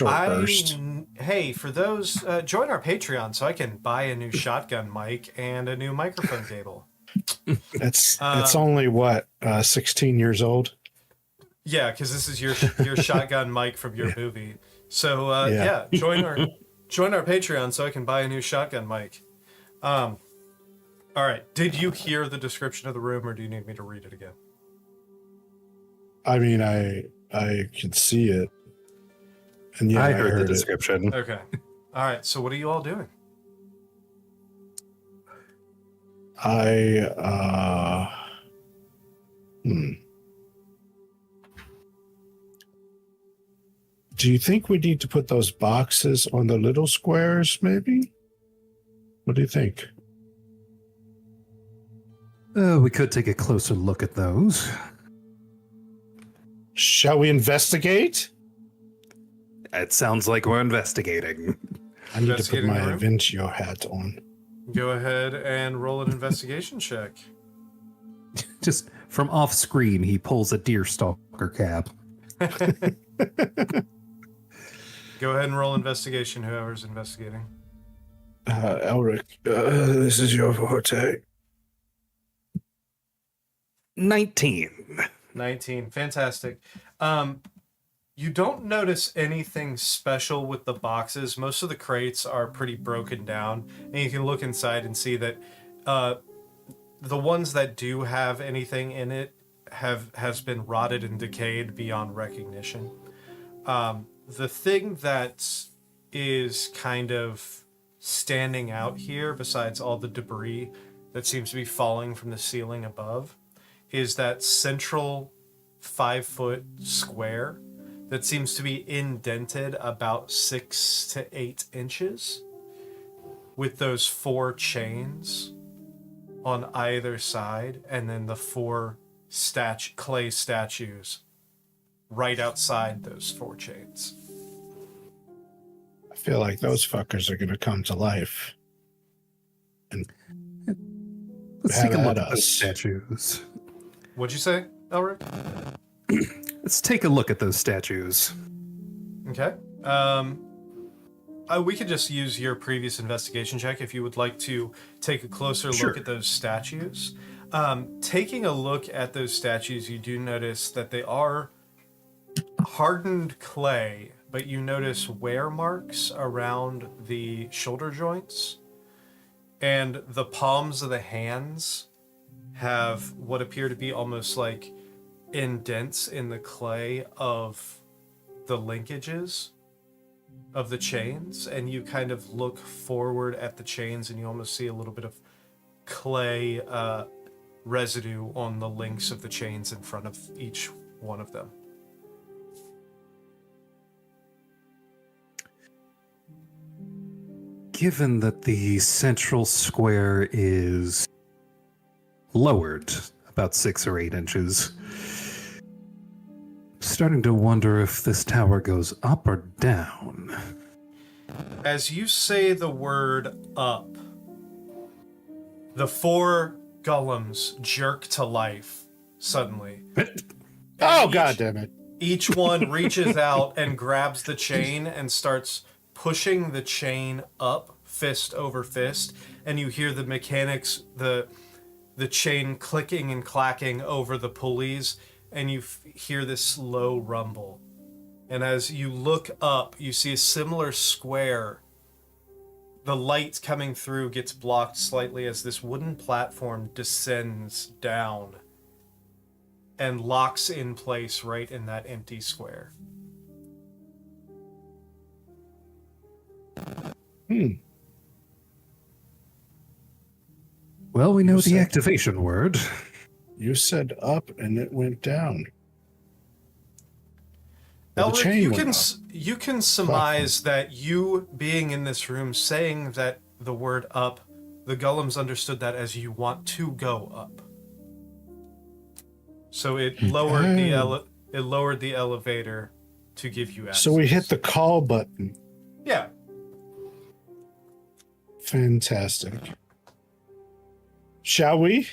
burst. Hey, for those, join our Patreon so I can buy a new shotgun mic and a new microphone cable. It's only what 16 years old. Yeah, because this is your shotgun mic from your movie. So yeah, join our Patreon so I can buy a new shotgun mic. All right. Did you hear the description of the room, or do you need me to read it again? I mean, I could see it, and yeah, I heard the it. description. Okay. All right. So what are you all doing? Do you think we need to put those boxes on the little squares, maybe? What do you think? We could take a closer look at those. Shall we investigate? It sounds like we're investigating. I need to put Investigating my the room? Aventio hat on. Go ahead and roll an investigation check. Just from off screen, he pulls a deerstalker cap. Go ahead and roll investigation, whoever's investigating. Elric, this is your forte. 19. 19. Fantastic. You don't notice anything special with the boxes. Most of the crates are pretty broken down, and you can look inside and see that the ones that do have anything in it has been rotted and decayed beyond recognition. The thing that is kind of standing out here, besides all the debris that seems to be falling from the ceiling above, is that central 5-foot square that seems to be indented about 6 to 8 inches, with those 4 chains on either side, and then the 4 clay statues right outside those 4 chains. I feel like those fuckers are going to come to life. And Let's take a have look at at those us. statues. What'd you say, Elric? Let's take a look at those statues. Okay. We could just use your previous investigation check if you would like to take a closer Sure. look at those statues. Taking a look at those statues, you do notice that they are hardened clay, but you notice wear marks around the shoulder joints, and the palms of the hands have what appear to be almost like indents in the clay of the linkages of the chains, and you kind of look forward at the chains and you almost see a little bit of clay residue on the links of the chains in front of each one of them. Given that the central square is lowered about 6 or 8 inches, starting to wonder if this tower goes up or down. As you say the word up, the 4 golems jerk to life suddenly. Oh, Each- God damn it. Each one reaches out and grabs the chain and starts pushing the chain up, fist over fist, and you hear the mechanics, the chain clicking and clacking over the pulleys, and you hear this slow rumble And as you look up, you see a similar square. The light coming through gets blocked slightly as this wooden platform descends down and locks in place right in that empty square. Well, we know You the said- activation word. You said up and it went down. Well, the Elric, chain you went can up. you can surmise that you being in this room, saying that the word up, the golems understood that as you want to go up. So it lowered it lowered the elevator to give you access. So we hit the call button. Yeah. Fantastic. Shall we?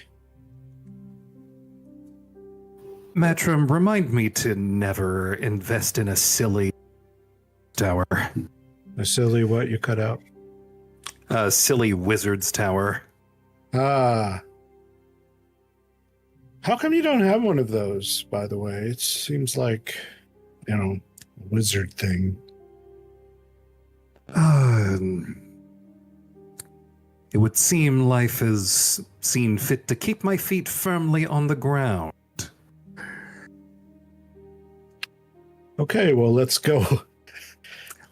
Matrim, remind me to never invest in a silly tower. A silly what you cut out? A silly wizard's tower. Ah. How come you don't have one of those, by the way? It seems like, a wizard thing. It would seem life has seen fit to keep my feet firmly on the ground. Okay, well, let's go.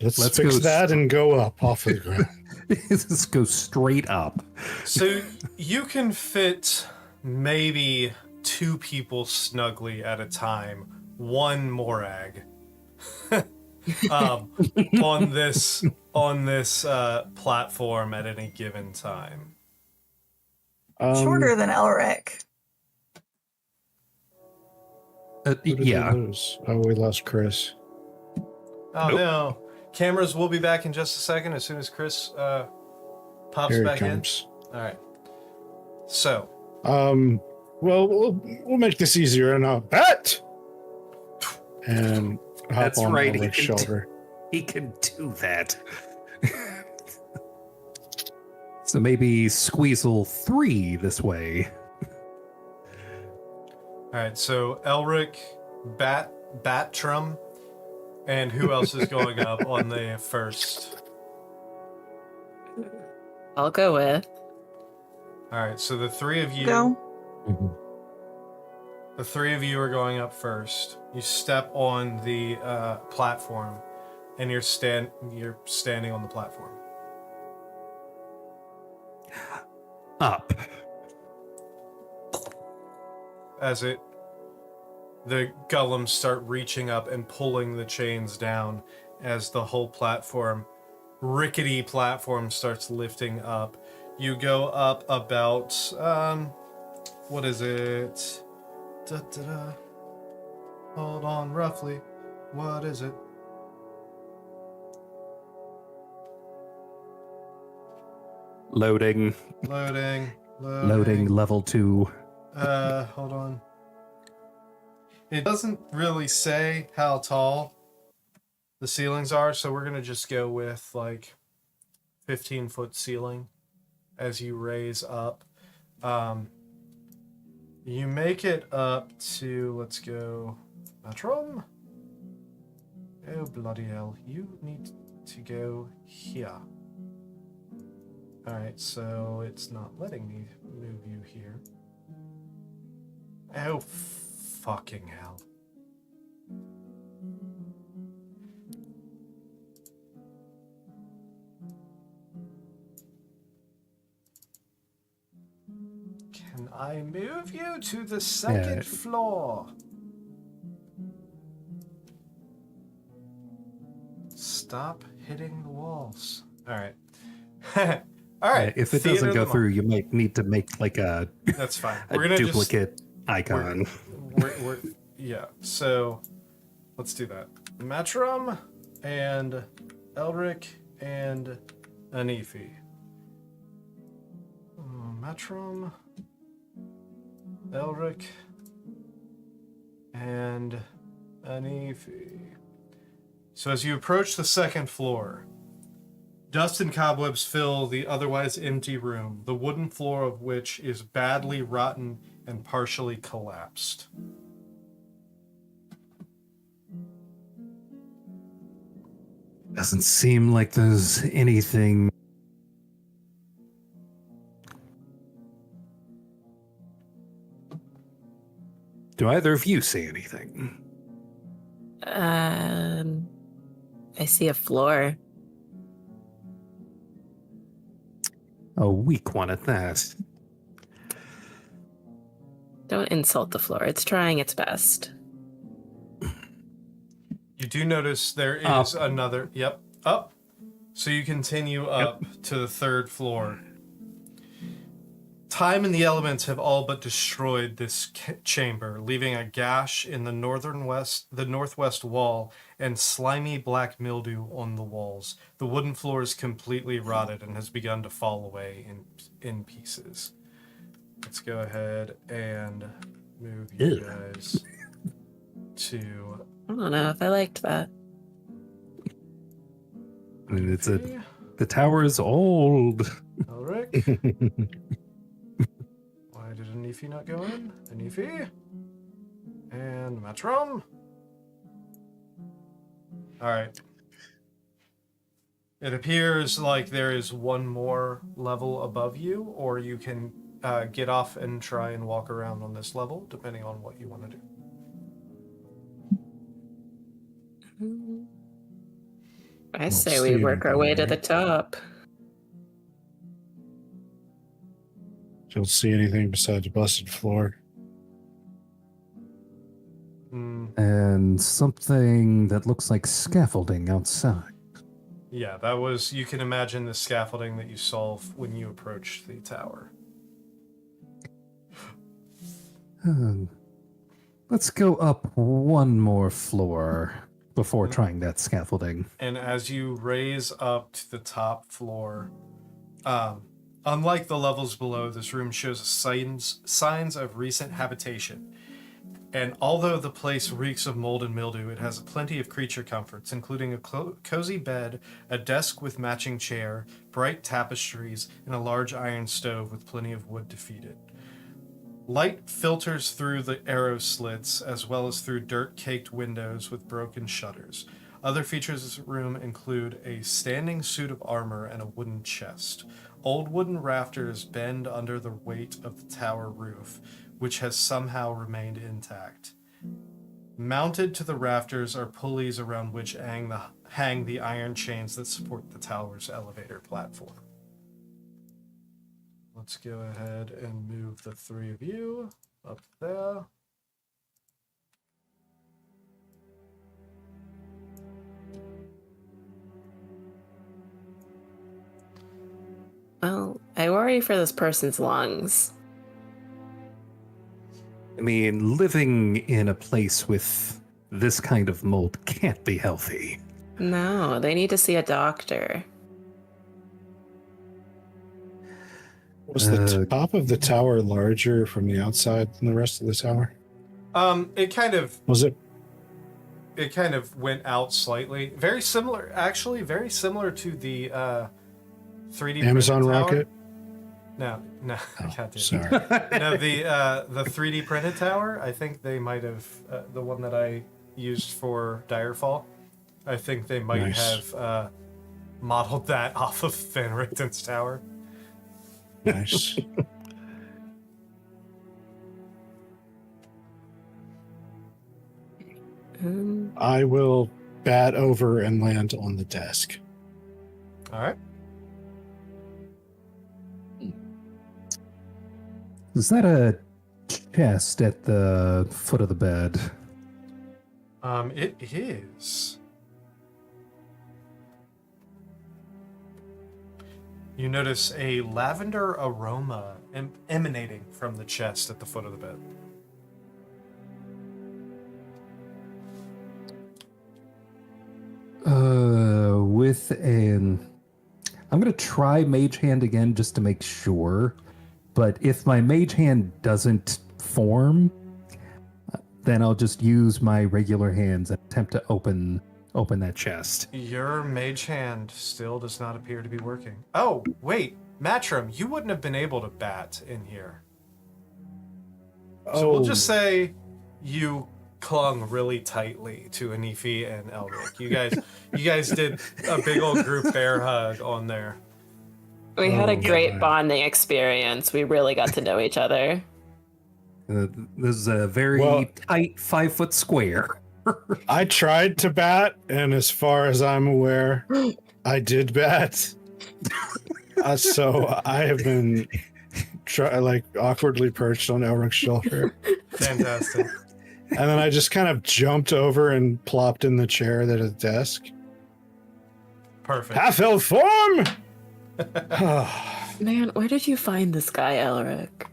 Let's Let's fix go that and go up off the ground. Let's go straight up. So you can fit maybe 2 people snugly at a time, 1 Morag, on this platform at any given time. Shorter than Elric. Who did we Yeah. lose? Oh, we lost Chris. Oh Nope. no. Cameras will be back in just a second as soon as Chris pops Here he back in. comes. All right. So, Well, we'll make this easier and I'll bet. And hop That's on right, Elric's he can shoulder. He can do that. So maybe Squeezle 3 this way. all right. So Elric, Batrum, and who else is going up on the first? I'll go with. All right. So the 3 of you. Go. The 3 of you are going up first. You step on the platform, and you're standing on the platform. Up. As the golems start reaching up and pulling the chains down, as the whole rickety platform starts lifting up. You go up about what is it? Hold on, roughly. What is it? Loading. Loading. Level 2. Hold on. It doesn't really say how tall the ceilings are, so we're gonna just go with like 15-foot ceiling as you raise up. You make it up to, let's go, Matrom. Oh, bloody hell. You need to go here. Alright, so it's not letting me move you here. Oh, fucking hell. Can I move you to the second floor? Stop hitting the walls. Alright. Alright. If it Theater doesn't of go the through, you might need to make like a, That's fine. a We're gonna duplicate icon. yeah. So let's do that. Matrom and Elric and Anifi. Matrom, Elric, and Anifi. So as you approach the second floor, dust and cobwebs fill the otherwise empty room, the wooden floor of which is badly rotten and partially collapsed. Doesn't seem like there's anything. Do either of you see anything? I see a floor. A weak one at that. Don't insult the floor. It's trying its best. You do notice there is another. Yep, up. So you continue up to the third floor. Time and the elements have all but destroyed this chamber, leaving a gash in the northwest wall, and slimy black mildew on the walls. The wooden floor is completely rotted and has begun to fall away in pieces. Let's go ahead and move you guys to. I don't know if I liked that. I mean, the tower is old. Ulrich. Why did Anifi not go in? Anifi. And Matrom. Alright. It appears like there is one more level above you, or you can get off and try and walk around on this level, depending on what you want to do. I say we work our way to the top. Don't see anything besides a busted floor. And something that looks like scaffolding outside. Yeah, that was, you can imagine the scaffolding that you saw when you approached the tower. Let's go up one more floor before trying that scaffolding. And as you raise up to the top floor, unlike the levels below, this room shows signs of recent habitation. And although the place reeks of mold and mildew, it has plenty of creature comforts, including a cozy bed, a desk with matching chair, bright tapestries, and a large iron stove with plenty of wood to feed it. Light filters through the arrow slits, as well as through dirt-caked windows with broken shutters. Other features of this room include a standing suit of armor and a wooden chest. Old wooden rafters bend under the weight of the tower roof, which has somehow remained intact. Mounted to the rafters are pulleys around which hang the iron chains that support the tower's elevator platform. Let's go ahead and move the three of you up there. Well, I worry for this person's lungs. I mean, living in a place with this kind of mold can't be healthy. No, they need to see a doctor. Was the top of the tower larger from the outside than the rest of the tower? It kind of Was it? It kind of went out slightly. Very similar, actually, very similar to the 3D Amazon printed tower. rocket? No, Oh, God damn it. sorry. No, the 3D printed tower. I think they might have the one that I used for Direfall. I think they might Nice. have modeled that off of Van Richten's tower. Nice. I will bat over and land on the desk. All right. Is that a chest at the foot of the bed? It is. You notice a lavender aroma emanating from the chest at the foot of the bed. I'm gonna try Mage Hand again just to make sure. But if my Mage Hand doesn't form, then I'll just use my regular hands and attempt to open that chest. Your mage hand still does not appear to be working. Oh, wait, Matrim, you wouldn't have been able to bat in here. So we'll just say you clung really tightly to Anifi and Elric. You guys did a big old group bear hug on there. We had a Oh, great my. bonding experience. We really got to know each other. This is a very Well- tight 5 foot square. I tried to bat, and as far as I'm aware, I did bat. So I have been awkwardly perched on Elric's shoulder. Fantastic. And then I just kind of jumped over and plopped in the chair that is desk. Perfect. Half-elf form! Man, where did you find this guy, Elric?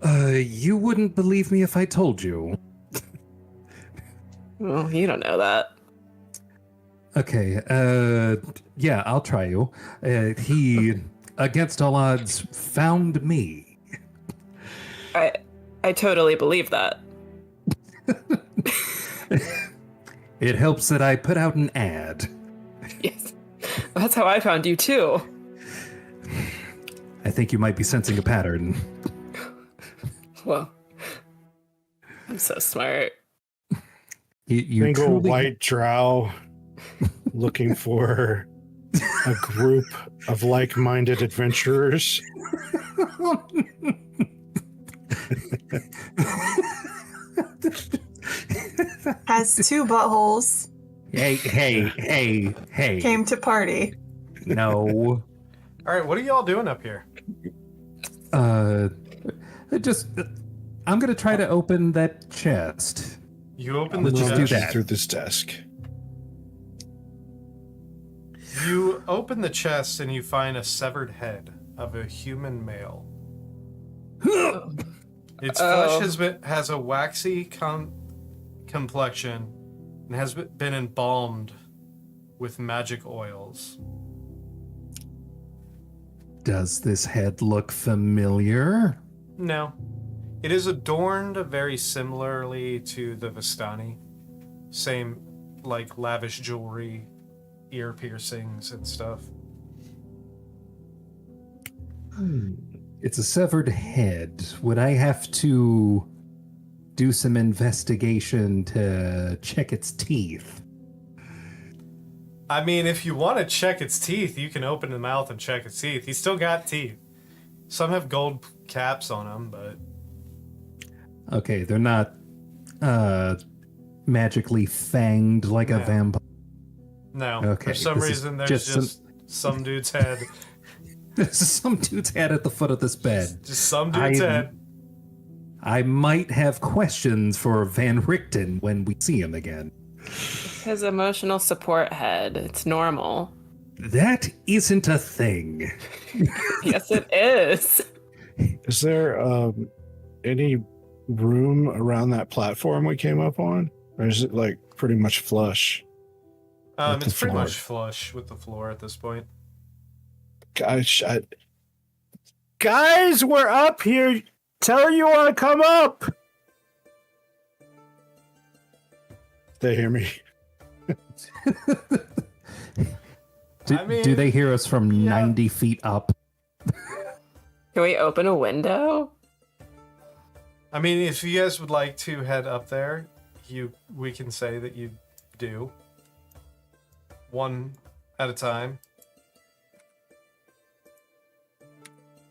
You wouldn't believe me if I told you. Well, you don't know that. Okay, yeah, I'll try you. He, against all odds, found me. I totally believe that. It helps that I put out an ad. Yes. That's how I found you too. I think you might be sensing a pattern. Whoa. I'm so smart. You Single truly- white drow looking for a group of like-minded adventurers. Has 2 buttholes. Hey. Came to party. No. All right, what are y'all doing up here? Just, I'm gonna try to open that chest. You open the Let's chest. do that. Through this desk. You open the chest and you find a severed head of a human male. Its flesh has a waxy complexion and has been embalmed with magic oils. Does this head look familiar? No. It is adorned very similarly to the Vistani. Same, like, lavish jewelry, ear piercings, and stuff. It's a severed head. Would I have to do some investigation to check its teeth? I mean, if you want to check its teeth, you can open the mouth and check its teeth. He's still got teeth. Some have gold caps on them, but... Okay, they're not magically fanged like a No. vampire. No. Okay, For some this is reason, there's just just some dude's head. There's some dude's head at the foot of this bed. Just some dude's head. I might have questions for Van Richten when we see him again. His emotional support head. It's normal. That isn't a thing. Yes, it is. Is there any room around that platform we came up on? Or is it like pretty much flush? With the It's pretty floor? much flush with the floor at this point. Guys, we're up here. Tell her you want to come up. They hear me. Do they hear us from 90 feet up? Can we open a window? I mean, if you guys would like to head up there, we can say that you do. One at a time.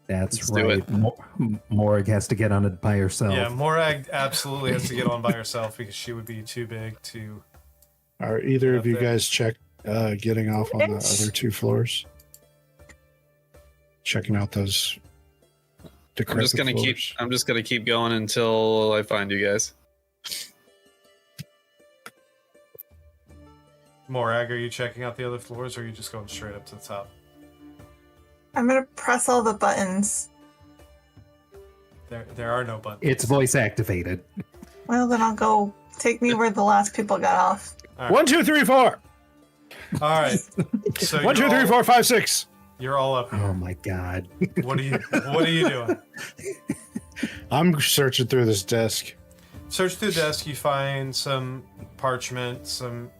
That's Let's do right. Morag has to get on it by herself. Yeah, Morag absolutely has to get on by herself because she would be too big to... Are either of you Up there. guys check getting off on the other 2 floors? Checking out those decrepit floors? I'm just gonna keep going until I find you guys. Morag, are you checking out the other floors or are you just going straight up to the top? I'm gonna press all the buttons. There are no buttons. It's voice activated. Well, then I'll go. Take me where the last people got off. All right. 1, 2, 3, 4. All right. So 1, 2, 3, 4, 5, 6. You're all up here. Oh my god. What are you doing? I'm searching through this desk. Search through the desk, you find some parchment, some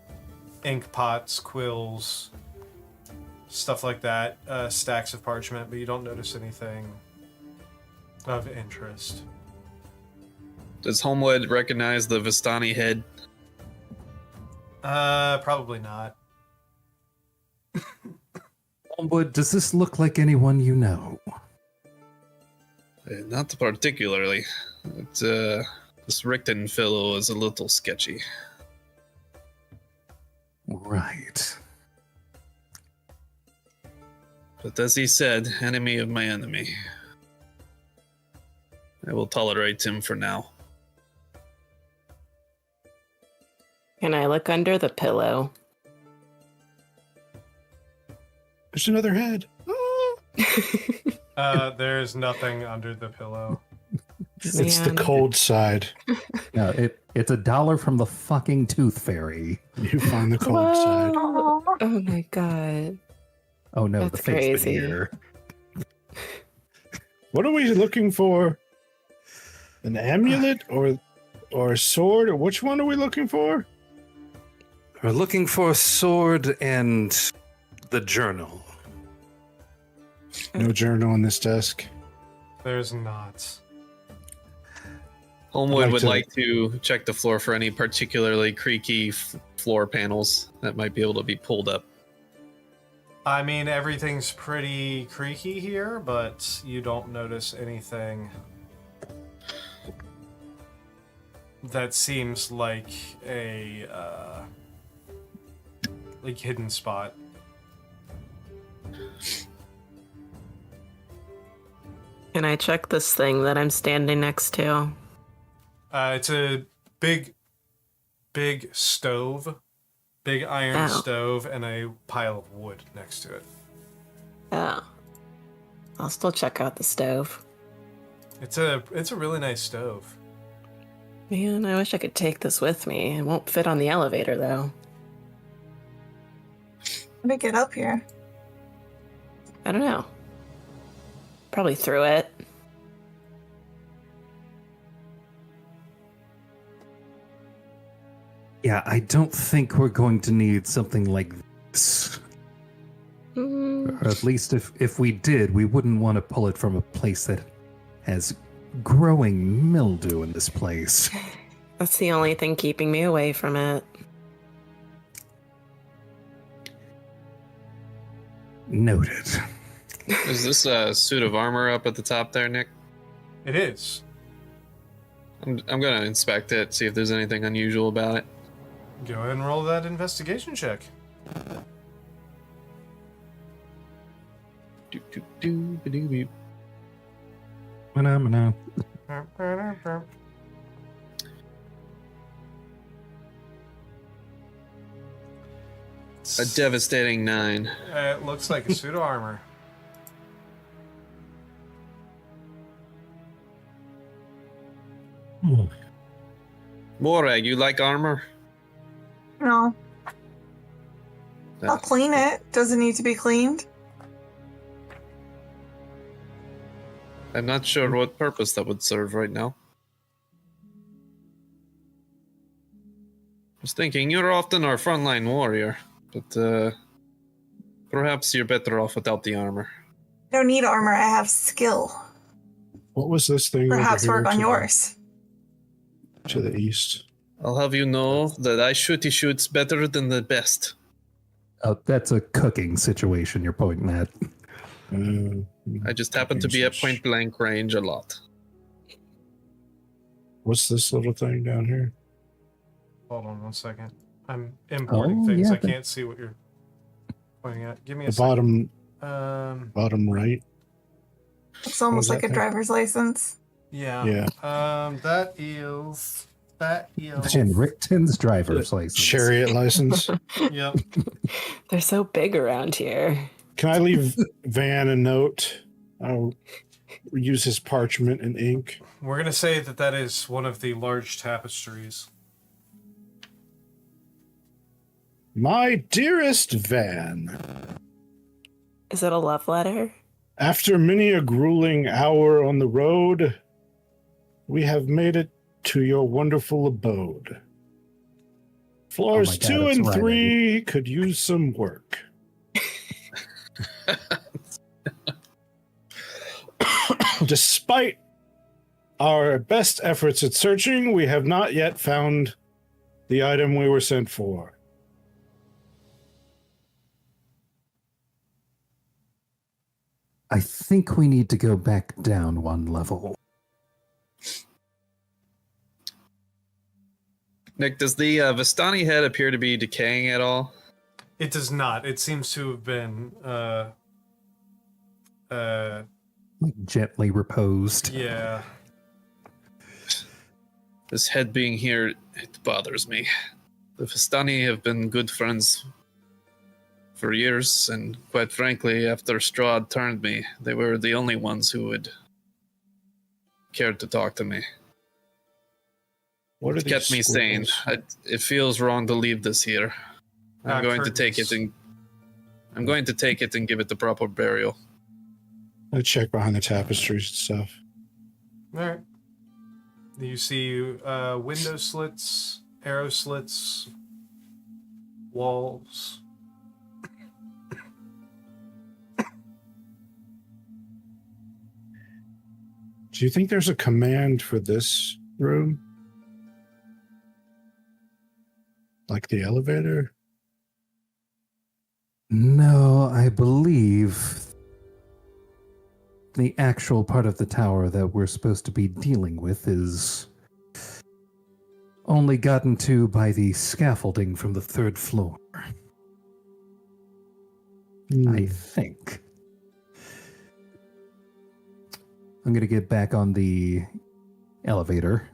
ink pots, quills, stuff like that, stacks of parchment, but you don't notice anything of interest. Does Homewood recognize the Vistani head? Probably not. Homewood, does this look like anyone you know? Not particularly. But, this Richten fellow is a little sketchy. Right. But as he said, enemy of my enemy. I will tolerate him for now. Can I look under the pillow? There's another head. There's nothing under the pillow. It's the Man. cold side. No, it's $1 from the fucking tooth fairy. You find the cold side. Oh my god. Oh no, That's the face crazy. veneer. What are we looking for? An amulet or a sword? Or which one are we looking for? We're looking for a sword and the journal. No journal on this desk. There's not. Homewood I'd like would to- like to check the floor for any particularly creaky floor panels that might be able to be pulled up. I mean, everything's pretty creaky here, but you don't notice anything that seems like a hidden spot. Can I check this thing that I'm standing next to? It's a big stove, big iron Oh. stove, and a pile of wood next to it. Oh. I'll still check out the stove. It's a really nice stove. Man, I wish I could take this with me. It won't fit on the elevator, though. How to get up here? I don't know. Probably through it. Yeah, I don't think we're going to need something like this. Mm, Or at least if we did, we wouldn't want to pull it from a place that has growing mildew in this place. that's the only thing keeping me away from it. Noted. Is this a suit of armor up at the top there, Nick? It is. I'm gonna inspect it, see if there's anything unusual about it. Go ahead and roll that investigation check. Phenomena. A devastating 9. It looks like a suit of armor. Morag, you like armor? No. I'll Uh, clean it. Does it need to be cleaned? I'm not sure what purpose that would serve right now. I was thinking, you're often our frontline warrior, but perhaps you're better off without the armor. I don't need armor. I have skill. What was this thing? Perhaps over here work on to the- yours. To the east. I'll have you know that I shoots better than the best. Oh, that's a cooking situation you're pointing at. I just happen to be at point blank range a lot. What's this little thing down here? Hold on 1 second. I'm importing Oh, things. yeah, I can't see what you're pointing at. Give me a The second. bottom right. It's almost that like a thing? driver's license. Yeah. Yeah. That is. And Richten's driver's license. Chariot license. Yep. They're so big around here. Can I leave Van a note? I'll use his parchment and ink. We're gonna say that that is one of the large tapestries. My dearest Van, Is it a love letter? after many a grueling hour on the road, we have made it to your wonderful abode. Floors Oh my God, 2 it's and rhyming. 3 could use some work. Despite our best efforts at searching, we have not yet found the item we were sent for. I think we need to go back down one level. Nick, does the Vistani head appear to be decaying at all? It does not. It seems to have been, Like gently reposed. yeah. This head being here, it bothers me. The Vistani have been good friends for years, and quite frankly, after Strahd turned me, they were the only ones who would care to talk to me. What are It kept me these sane. squiggles? It feels wrong to leave this here. I'm going to take it curtains. and give it the proper burial. I check behind the tapestries and stuff. All right. You see window slits, arrow slits, walls. Do you think there's a command for this room? Like the elevator? No, I believe the actual part of the tower that we're supposed to be dealing with is only gotten to by the scaffolding from the 3rd floor. I think. I'm going to get back on the elevator.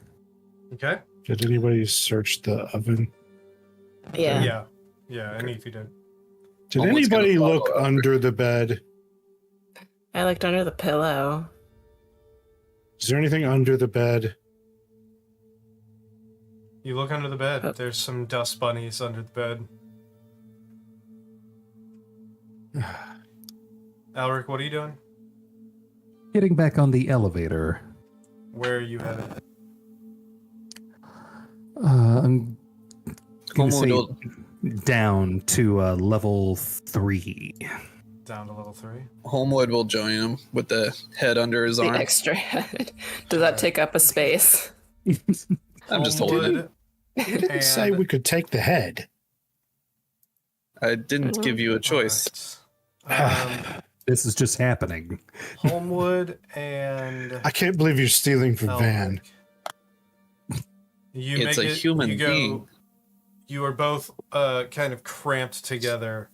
Okay. Did anybody search the oven? Yeah. Yeah, I need you to. Did Almost gonna anybody follow look after. under the bed? I looked under the pillow. Is there anything under the bed? You look under the bed. There's some dust bunnies under the bed. Alric, what are you doing? Getting back on the elevator. Where are you headed? I'm going to Homewood say will, down to level 3. Down to level 3. Homewood will join him with the head under his The arm. extra head. Does that take up a space? I'm just holding him. Homewood You didn't say we could take the head. I didn't give you a choice. Alright. This is just happening. Homewood and I can't believe you're stealing from Van. Elric. You It's make a it, human you go, being. You are both kind of cramped together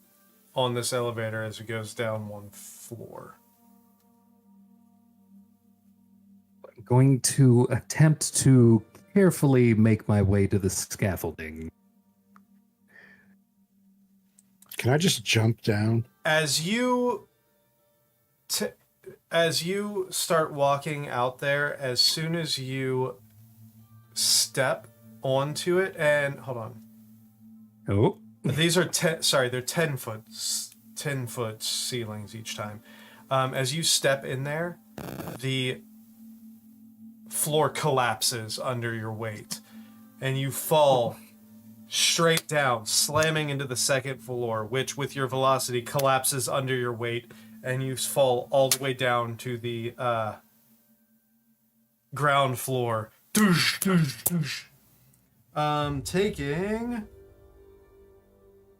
on this elevator as it goes down one floor. I'm going to attempt to carefully make my way to the scaffolding. Can I just jump down? As you start walking out there, as soon as you step onto it, and hold on, Oh, these are they're 10 foot ceilings each time. As you step in there, the floor collapses under your weight, and you fall straight down, slamming into the 2nd floor, which with your velocity collapses under your weight, and you fall all the way down to the ground floor. Doosh, doosh, doosh. Taking...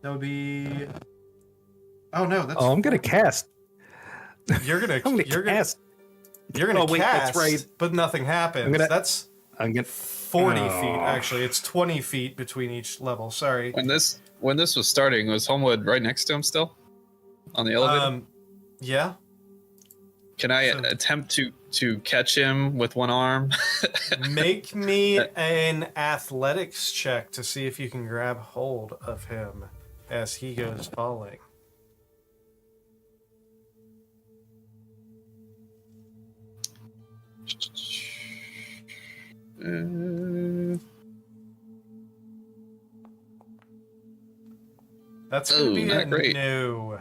That would be... Oh no, that's... I'm going to cast. You're gonna... I'm going you're to cast. You're gonna Oh, wait, cast, that's right. but nothing happens. I'm gonna- That's I'm going 40 feet, Oh. actually. It's 20 feet between each level. Sorry. When this was starting, was Homewood right next to him still? On the elevator? Yeah. Can I so- attempt to catch him with one arm? Make me an athletics check to see if you can grab hold of him as he goes falling. That's gonna Oh, be not a great. no.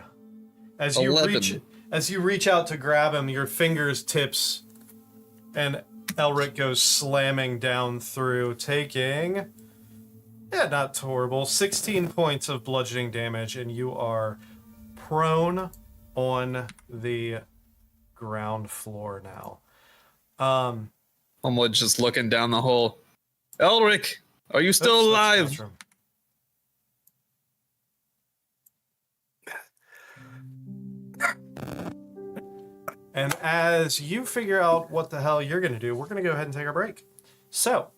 As 11. you reach out to grab him, your fingers tips, and Elric goes slamming down through, taking not horrible, 16 points of bludgeoning damage, and you are prone on the ground floor now. Homewood's just looking down the hole. Elric, are you still Oops, alive? that's Guntram. And as you figure out what the hell you're going to do, we're going to go ahead and take our break. So,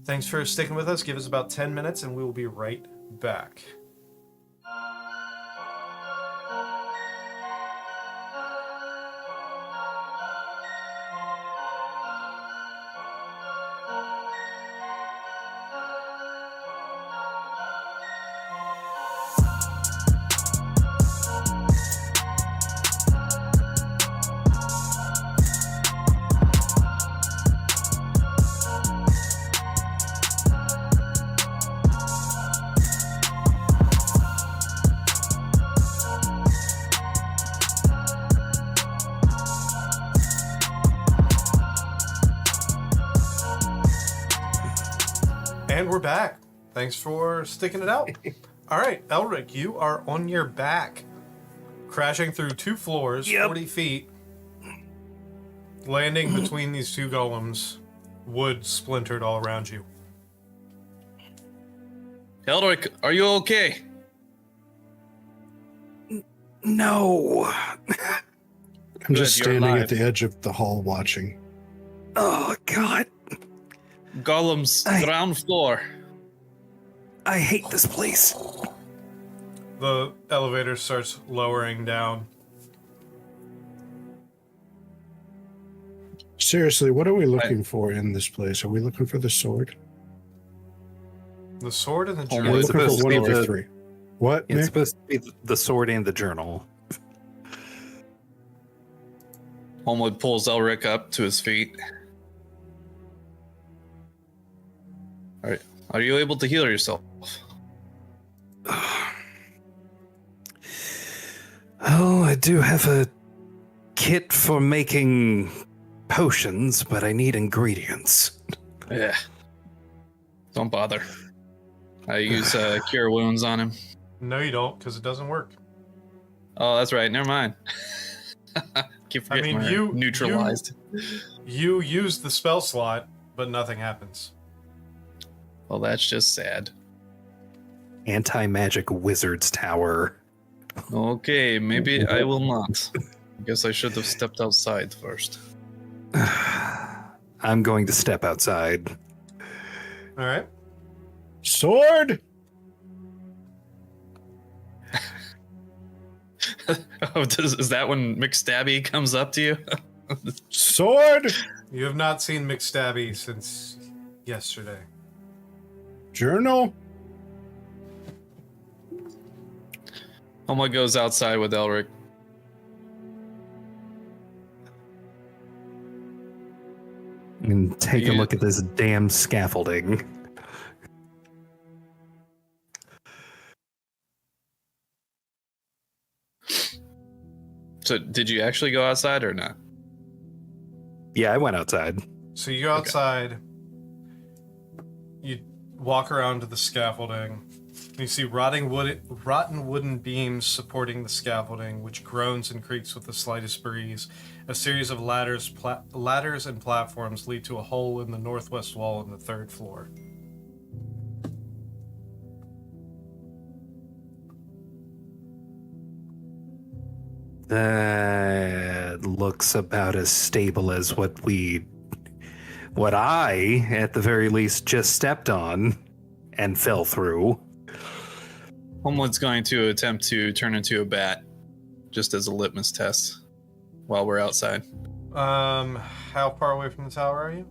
thanks for sticking with us. Give us about 10 minutes and we will be right back. And we're back. Thanks for sticking it out. All right, Elric, you are on your back, crashing through 2 floors, 40 feet, landing between these 2 golems, wood splintered all around you. Elric, are you okay? No. I'm just Good, you're standing alive. at the edge of the hall watching. Oh, God. Golem's ground floor. I hate this place. The elevator starts lowering down. Seriously, what are we looking for in this place? Are we looking for the sword? The sword and the Oh, Are journal. we it's looking supposed for to one be of the the- 3? What, It's Nick? supposed to be the sword and the journal. Homewood pulls Elric up to his feet. All right. Are you able to heal yourself? Oh, I do have a kit for making potions, but I need ingredients. Yeah. Don't bother. I use cure wounds on him. No, you don't, because it doesn't work. Oh, that's right. Never mind. Keep I forgetting mean, we're neutralized. You use the spell slot, but nothing happens. Well, that's just sad. Anti-magic wizard's tower. Okay, maybe I will not. I guess I should have stepped outside first. I'm going to step outside. All right. Sword! Oh, is that when McStabby comes up to you? Sword! You have not seen McStabby since yesterday. Journal? Homewood goes outside with Elric. And take a look at this damn scaffolding. So, did you actually go outside or not? Yeah, I went outside. So you go outside. You walk around to the scaffolding. You see rotten wooden beams supporting the scaffolding, which groans and creaks with the slightest breeze. A series of ladders and platforms lead to a hole in the northwest wall on the 3rd floor. That looks about as stable as what I, at the very least, just stepped on and fell through. Homewood's going to attempt to turn into a bat, just as a litmus test, while we're outside. How far away from the tower are you?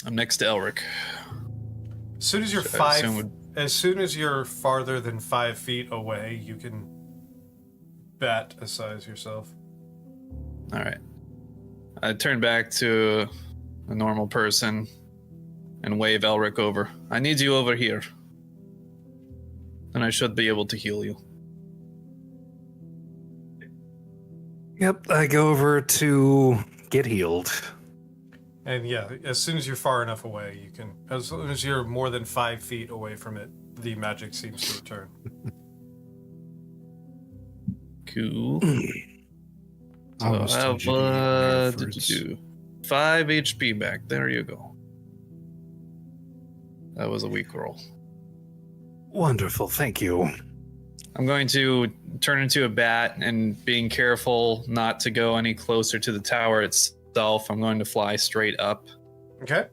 I'm next to Elric. As soon as you're Which I assume 5, would- as soon as you're farther than 5 feet away, you can bat-size yourself. All right. I turn back to a normal person and wave Elric over. I need you over here. And I should be able to heal you. Yep, I go over to get healed. And yeah, as soon as you're far enough away, you can. As soon as you're more than 5 feet away from it, the magic seems to return. Cool. I almost told you to eat my efforts. 5 HP back. There you go. That was a weak roll. Wonderful, thank you. I'm going to turn into a bat, and being careful not to go any closer to the tower itself, I'm going to fly straight up Okay.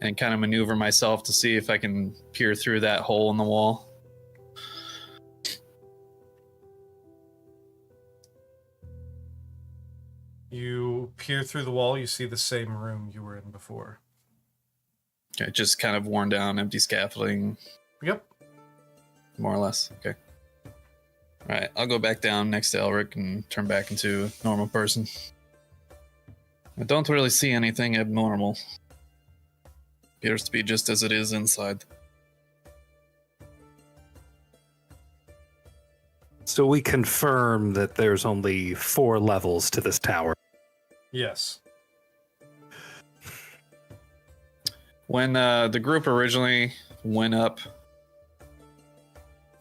and kind of maneuver myself to see if I can peer through that hole in the wall. You peer through the wall, you see the same room you were in before. Okay, just kind of worn down, empty scaffolding, Yep. more or less. Okay. All right, I'll go back down next to Elric and turn back into a normal person. I don't really see anything abnormal. Appears to be just as it is inside. So we confirm that there's only 4 levels to this tower. Yes. When the group originally went up,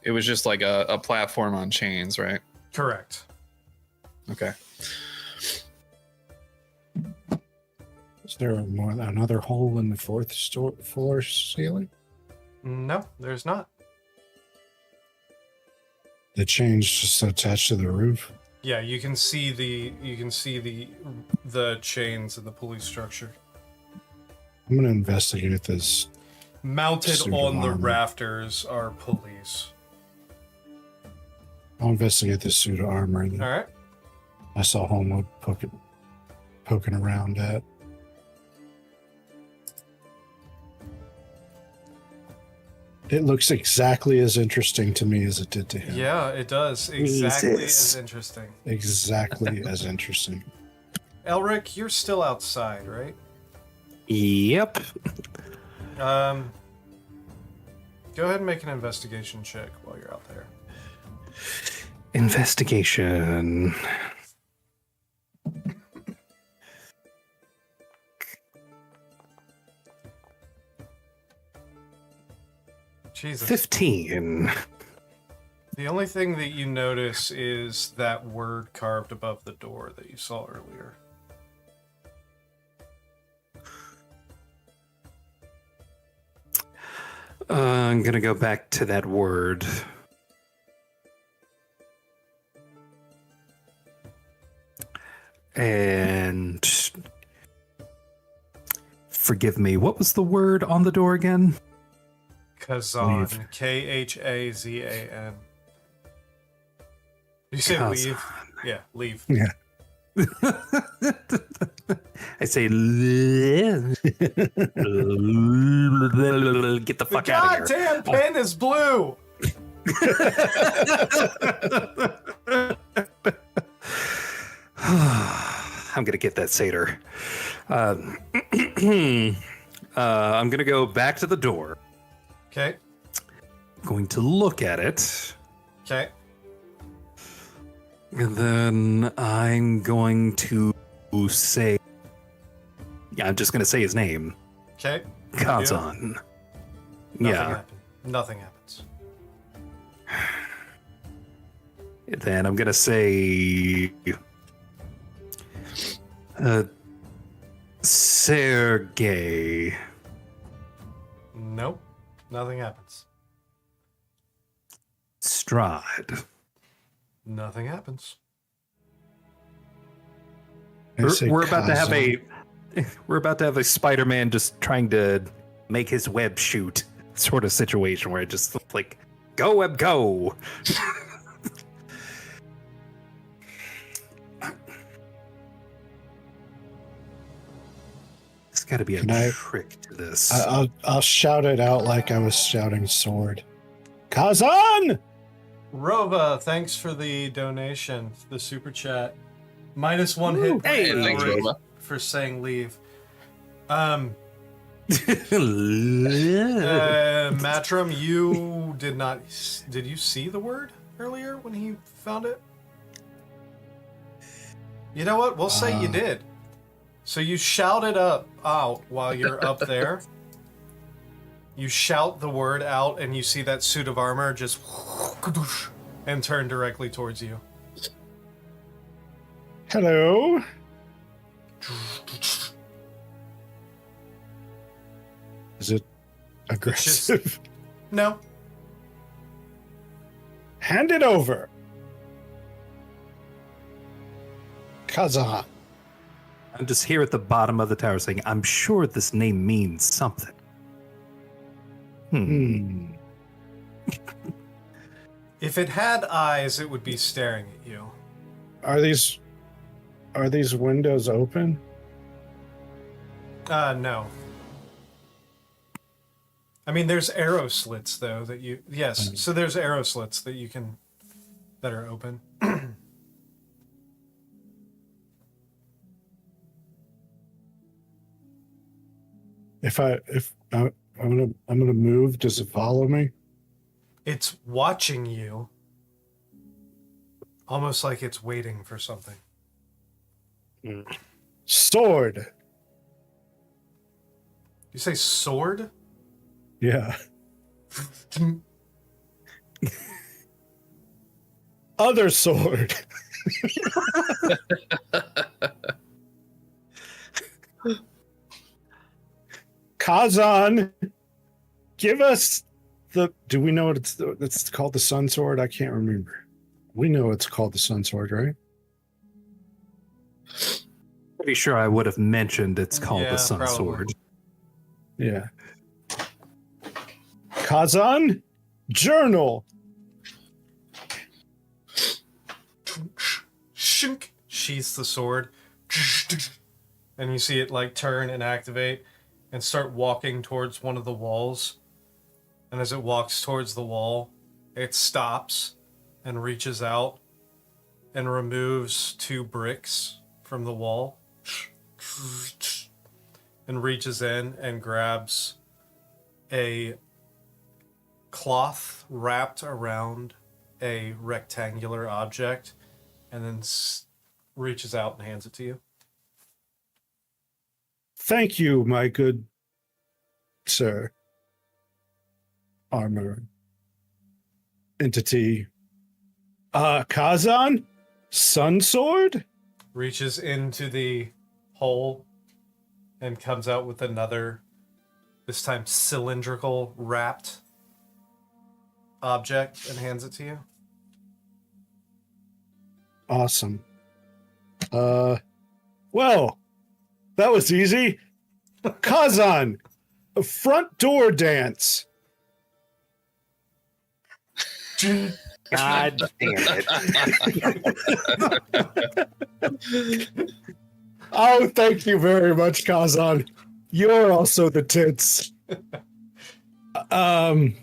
it was just like a platform on chains, right? Correct. Okay. Is there another hole in the floor ceiling? No, there's not. The chain's just attached to the roof. Yeah, you can see the chains in the police structure. I'm gonna investigate this. Mounted Suit of on the armor. rafters are police. I'll investigate this suit of armor that All right. I saw Homewood poking around at. It looks exactly as interesting to me as it did to him. Yeah, it does. Exactly Jesus. as interesting. Exactly as interesting. Elric, you're still outside, right? Yep. Go ahead and make an investigation check while you're out there. Investigation. Jesus. 15. The only thing that you notice is that word carved above the door that you saw earlier. I'm gonna go back to that word. And forgive me, what was the word on the door again? Khazan. Leave. Khazan. You say Khazan. leave? Yeah, leave. Yeah. I say, get the fuck out of here. Goddamn pen is blue! I'm gonna get that satyr. I'm gonna go back to the door. Okay, Going to look at it, okay. and then I'm going to say, yeah, I'm just gonna say his name, Okay. Kazan. Nothing Yeah. happened. Nothing happens. Then I'm gonna say, Sergey. Nope. Nothing happens. Strahd. Nothing happens. I say We're about to have Kazan. we're about to have a Spider-Man just trying to make his web shoot sort of situation where it just like go web go. There's got to be a Can I- trick to this. I'll shout it out like I was shouting sword. Kazan! Rova, thanks for the donation, the super chat. -1 hit point Hey, Elric thanks, Rova. for saying leave. Matrim, you did not. Did you see the word earlier when he found it? You know what? We'll say you did. So you shout it out while you're up there. You shout the word out, and you see that suit of armor just and turn directly towards you. Is it aggressive? No. Hand it over. Kazan. I'm just here at the bottom of the tower saying, I'm sure this name means something. If it had eyes, it would be staring at you. Are these windows open? No. I mean, there's arrow slits though that you. Yes, so there's arrow slits that you can that are open. If I'm gonna move, does it follow me? It's watching you, almost like it's waiting for something. Sword. You say sword? Yeah. Other sword. Kazan, give us the. Do we know what it's called? The Sun Sword? I can't remember. We know it's called the Sun Sword, right? Pretty sure I would have mentioned it's called Yeah, the Sun probably. Sword. Yeah. Kazan, journal. Shink, sheaths the sword, and you see it like turn and activate and start walking towards one of the walls. And as it walks towards the wall, it stops and reaches out and removes 2 bricks from the wall and reaches in and grabs a cloth wrapped around a rectangular object and then reaches out and hands it to you. Thank you, my good sir. Armor entity. Kazan? Sun Sword? Reaches into the hole and comes out with another, this time cylindrical wrapped object and hands it to you. Awesome. Well, that was easy. Kazan, a front door dance. God damn it. Oh, thank you very much, Kazan. You're also the tits. The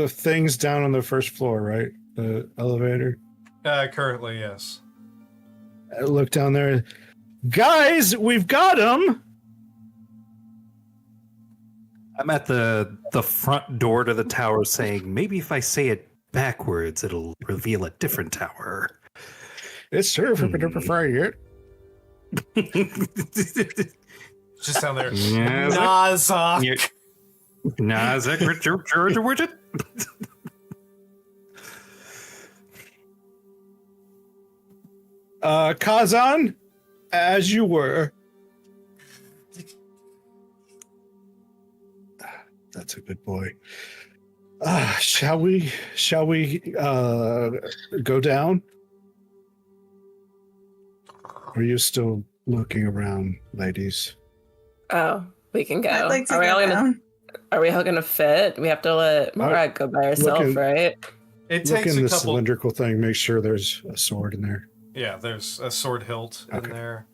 things down on the first floor, right? The elevator. Currently, yes. I look down there. Guys, we've got him. I'm at the front door to the tower saying, maybe if I say it backwards, it'll reveal a different tower. It's true for prefer it. Just down there. Yeah, Nazak. Richard. Kazan, as you were. That's a good boy. Shall we go down? Are you still looking around, ladies? Oh, we can go. I'd like to are we go all gonna? down. Are we all gonna fit? We have to let Morag go by herself, looking- right? It Look takes in a the couple. cylindrical thing. Make sure there's a sword in there. Yeah, there's a sword hilt in Okay. there,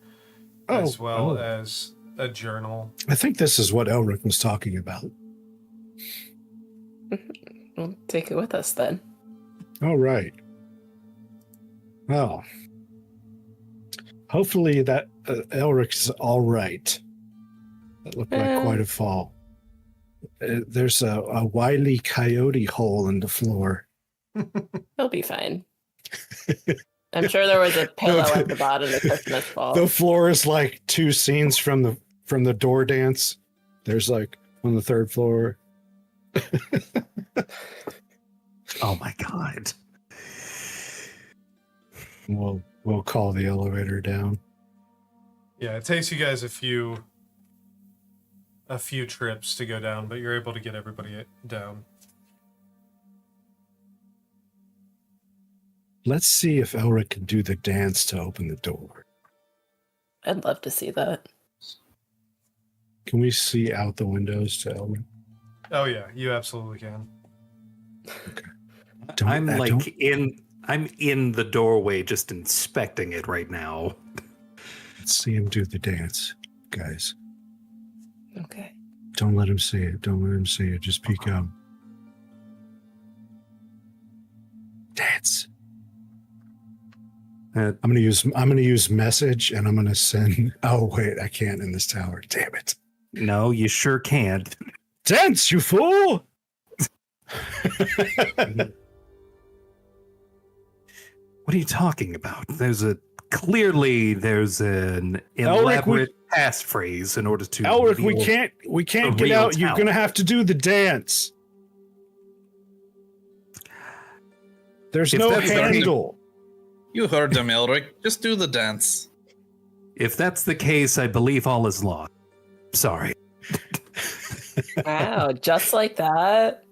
Oh, as well oh. as a journal. I think this is what Elric was talking about. We'll take it with us then. All right. Well, hopefully that Elric's all right. That looked like quite a fall. There's a wily coyote hole in the floor. He'll be fine. I'm sure there was a pillow at the bottom of Christmas ball. The floor is like 2 scenes from the door dance. There's like on the 3rd floor. Oh my God. We'll call the elevator down. Yeah, it takes you guys a few a few trips to go down, but you're able to get everybody down. Let's see if Elric can do the dance to open the door. I'd love to see that. Can we see out the windows to Elric? Oh yeah, you absolutely can. I'm in the doorway just inspecting it right now. Let's see him do the dance, guys. Okay. Don't let him see it. Don't let him see it. Just peek out. Dance. I'm gonna use message, and I'm gonna send. Oh wait, I can't in this tower. Damn it! No, you sure can't. Dance, you fool! What are you talking about? There's an Elric, elaborate passphrase in order to. Elric, we reveal can't a get real out. You're talent. gonna have to do the dance. There's If no that's the case- handle. You heard them, Elric. Just do the dance. If that's the case, I believe all is lost. Sorry. Wow, just like that.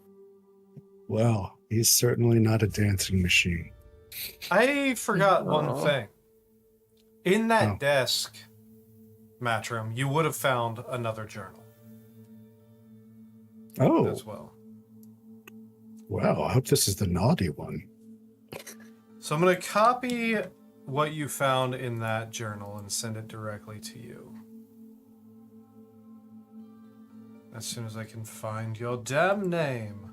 Well, he's certainly not a dancing machine. I forgot one Oh. thing. In that Oh. desk, Matrim, you would have found another journal Oh, as well. well, I hope this is the naughty one. So I'm going to copy what you found in that journal and send it directly to you. As soon as I can find your damn name.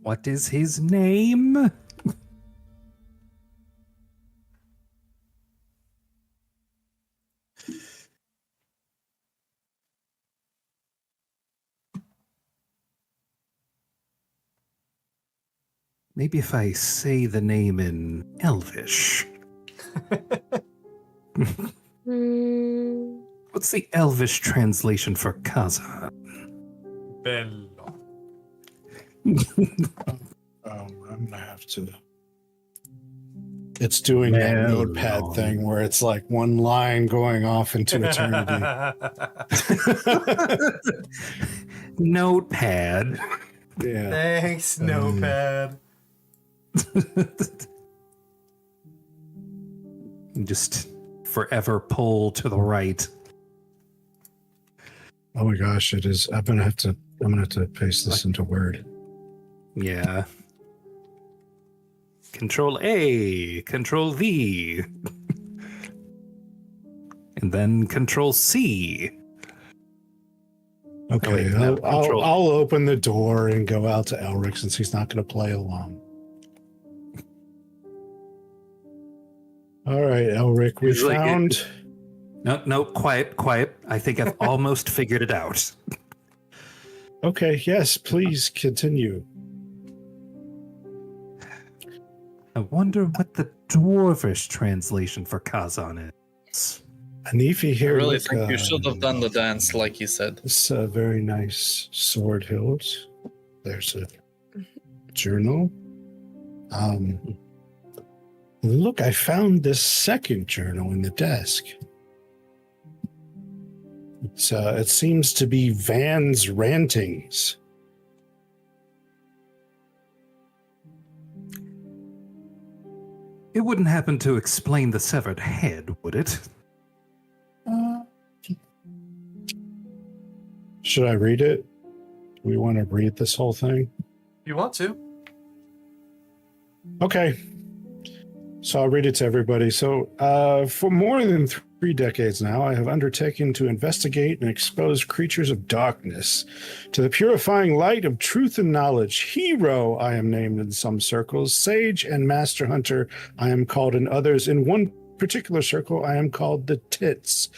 What is his name? Maybe if I say the name in Elvish. What's the Elvish translation for Kazan? Bello. I'm gonna have to. It's doing that No, notepad no. thing where it's like one line going off into eternity. Notepad. Yeah. Thanks, Notepad. Just forever pull to the right. Oh my gosh, it is. I'm gonna have to paste this into Word. Yeah. Control A, Control V, and then Control C. Okay, Oh, wait, no, control. I'll open the door and go out to Elric since he's not going to play along. All right, Elric, we It's like found. No, quiet. I think I've almost figured it out. Okay, yes, please continue. I wonder what the Dwarvish translation for Kazan is. Anifi I here. really look, think you should have done the dance like you said. This very nice sword hilt. There's a journal. Look, I found this second journal in the desk. It seems to be Van's rantings. It wouldn't happen to explain the severed head, would it? Should I read it? Do we want to read this whole thing? You want to? Okay. So I'll read it to everybody. So, for more than 3 decades now, I have undertaken to investigate and expose creatures of darkness to the purifying light of truth and knowledge. Hero, I am named in some circles. Sage and master hunter, I am called in others. In one particular circle, I am called the Tits.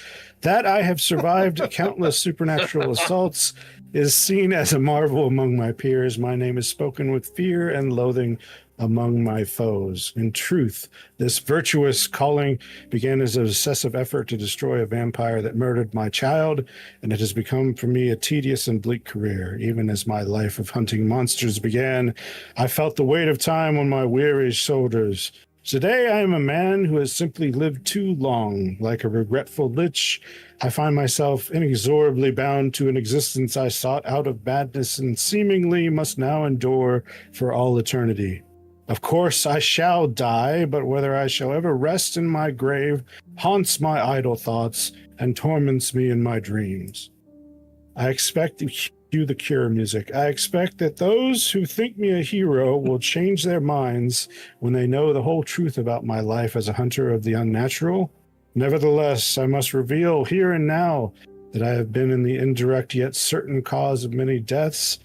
That I have survived countless supernatural assaults is seen as a marvel among my peers. My name is spoken with fear and loathing among my foes. In truth, this virtuous calling began as an obsessive effort to destroy a vampire that murdered my child, and it has become for me a tedious and bleak career. Even as my life of hunting monsters began, I felt the weight of time on my weary shoulders. Today I am a man who has simply lived too long. Like a regretful lich, I find myself inexorably bound to an existence I sought out of madness and seemingly must now endure for all eternity. Of course, I shall die, but whether I shall ever rest in my grave haunts my idle thoughts and torments me in my dreams. I expect to cue the Cure music. I expect that those who think me a hero will change their minds when they know the whole truth about my life as a hunter of the unnatural. Nevertheless, I must reveal here and now that I have been in the indirect yet certain cause of many deaths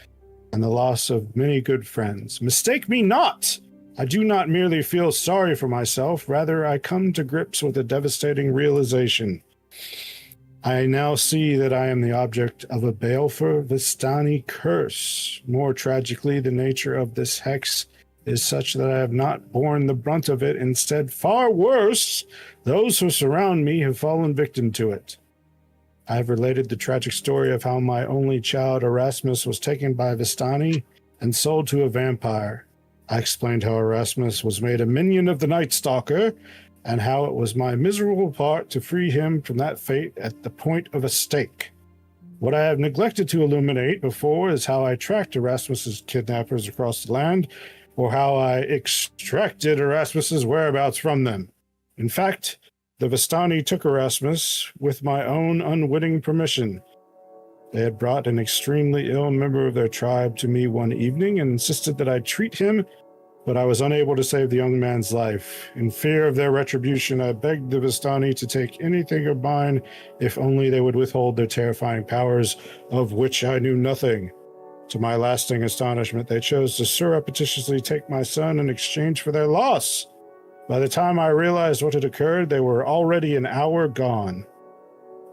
and the loss of many good friends. Mistake me not! I do not merely feel sorry for myself, rather I come to grips with a devastating realization. I now see that I am the object of a baleful Vistani curse. More tragically, the nature of this hex is such that I have not borne the brunt of it. Instead, far worse, those who surround me have fallen victim to it. I have related the tragic story of how my only child, Erasmus, was taken by Vistani and sold to a vampire. I explained how Erasmus was made a minion of the Night Stalker, and how it was my miserable part to free him from that fate at the point of a stake. What I have neglected to illuminate before is how I tracked Erasmus's kidnappers across the land, or how I extracted Erasmus's whereabouts from them. In fact, the Vistani took Erasmus with my own unwitting permission. They had brought an extremely ill member of their tribe to me one evening and insisted that I treat him, but I was unable to save the young man's life. In fear of their retribution, I begged the Vistani to take anything of mine if only they would withhold their terrifying powers, of which I knew nothing. To my lasting astonishment, they chose to surreptitiously take my son in exchange for their loss. By the time I realized what had occurred, they were already an hour gone.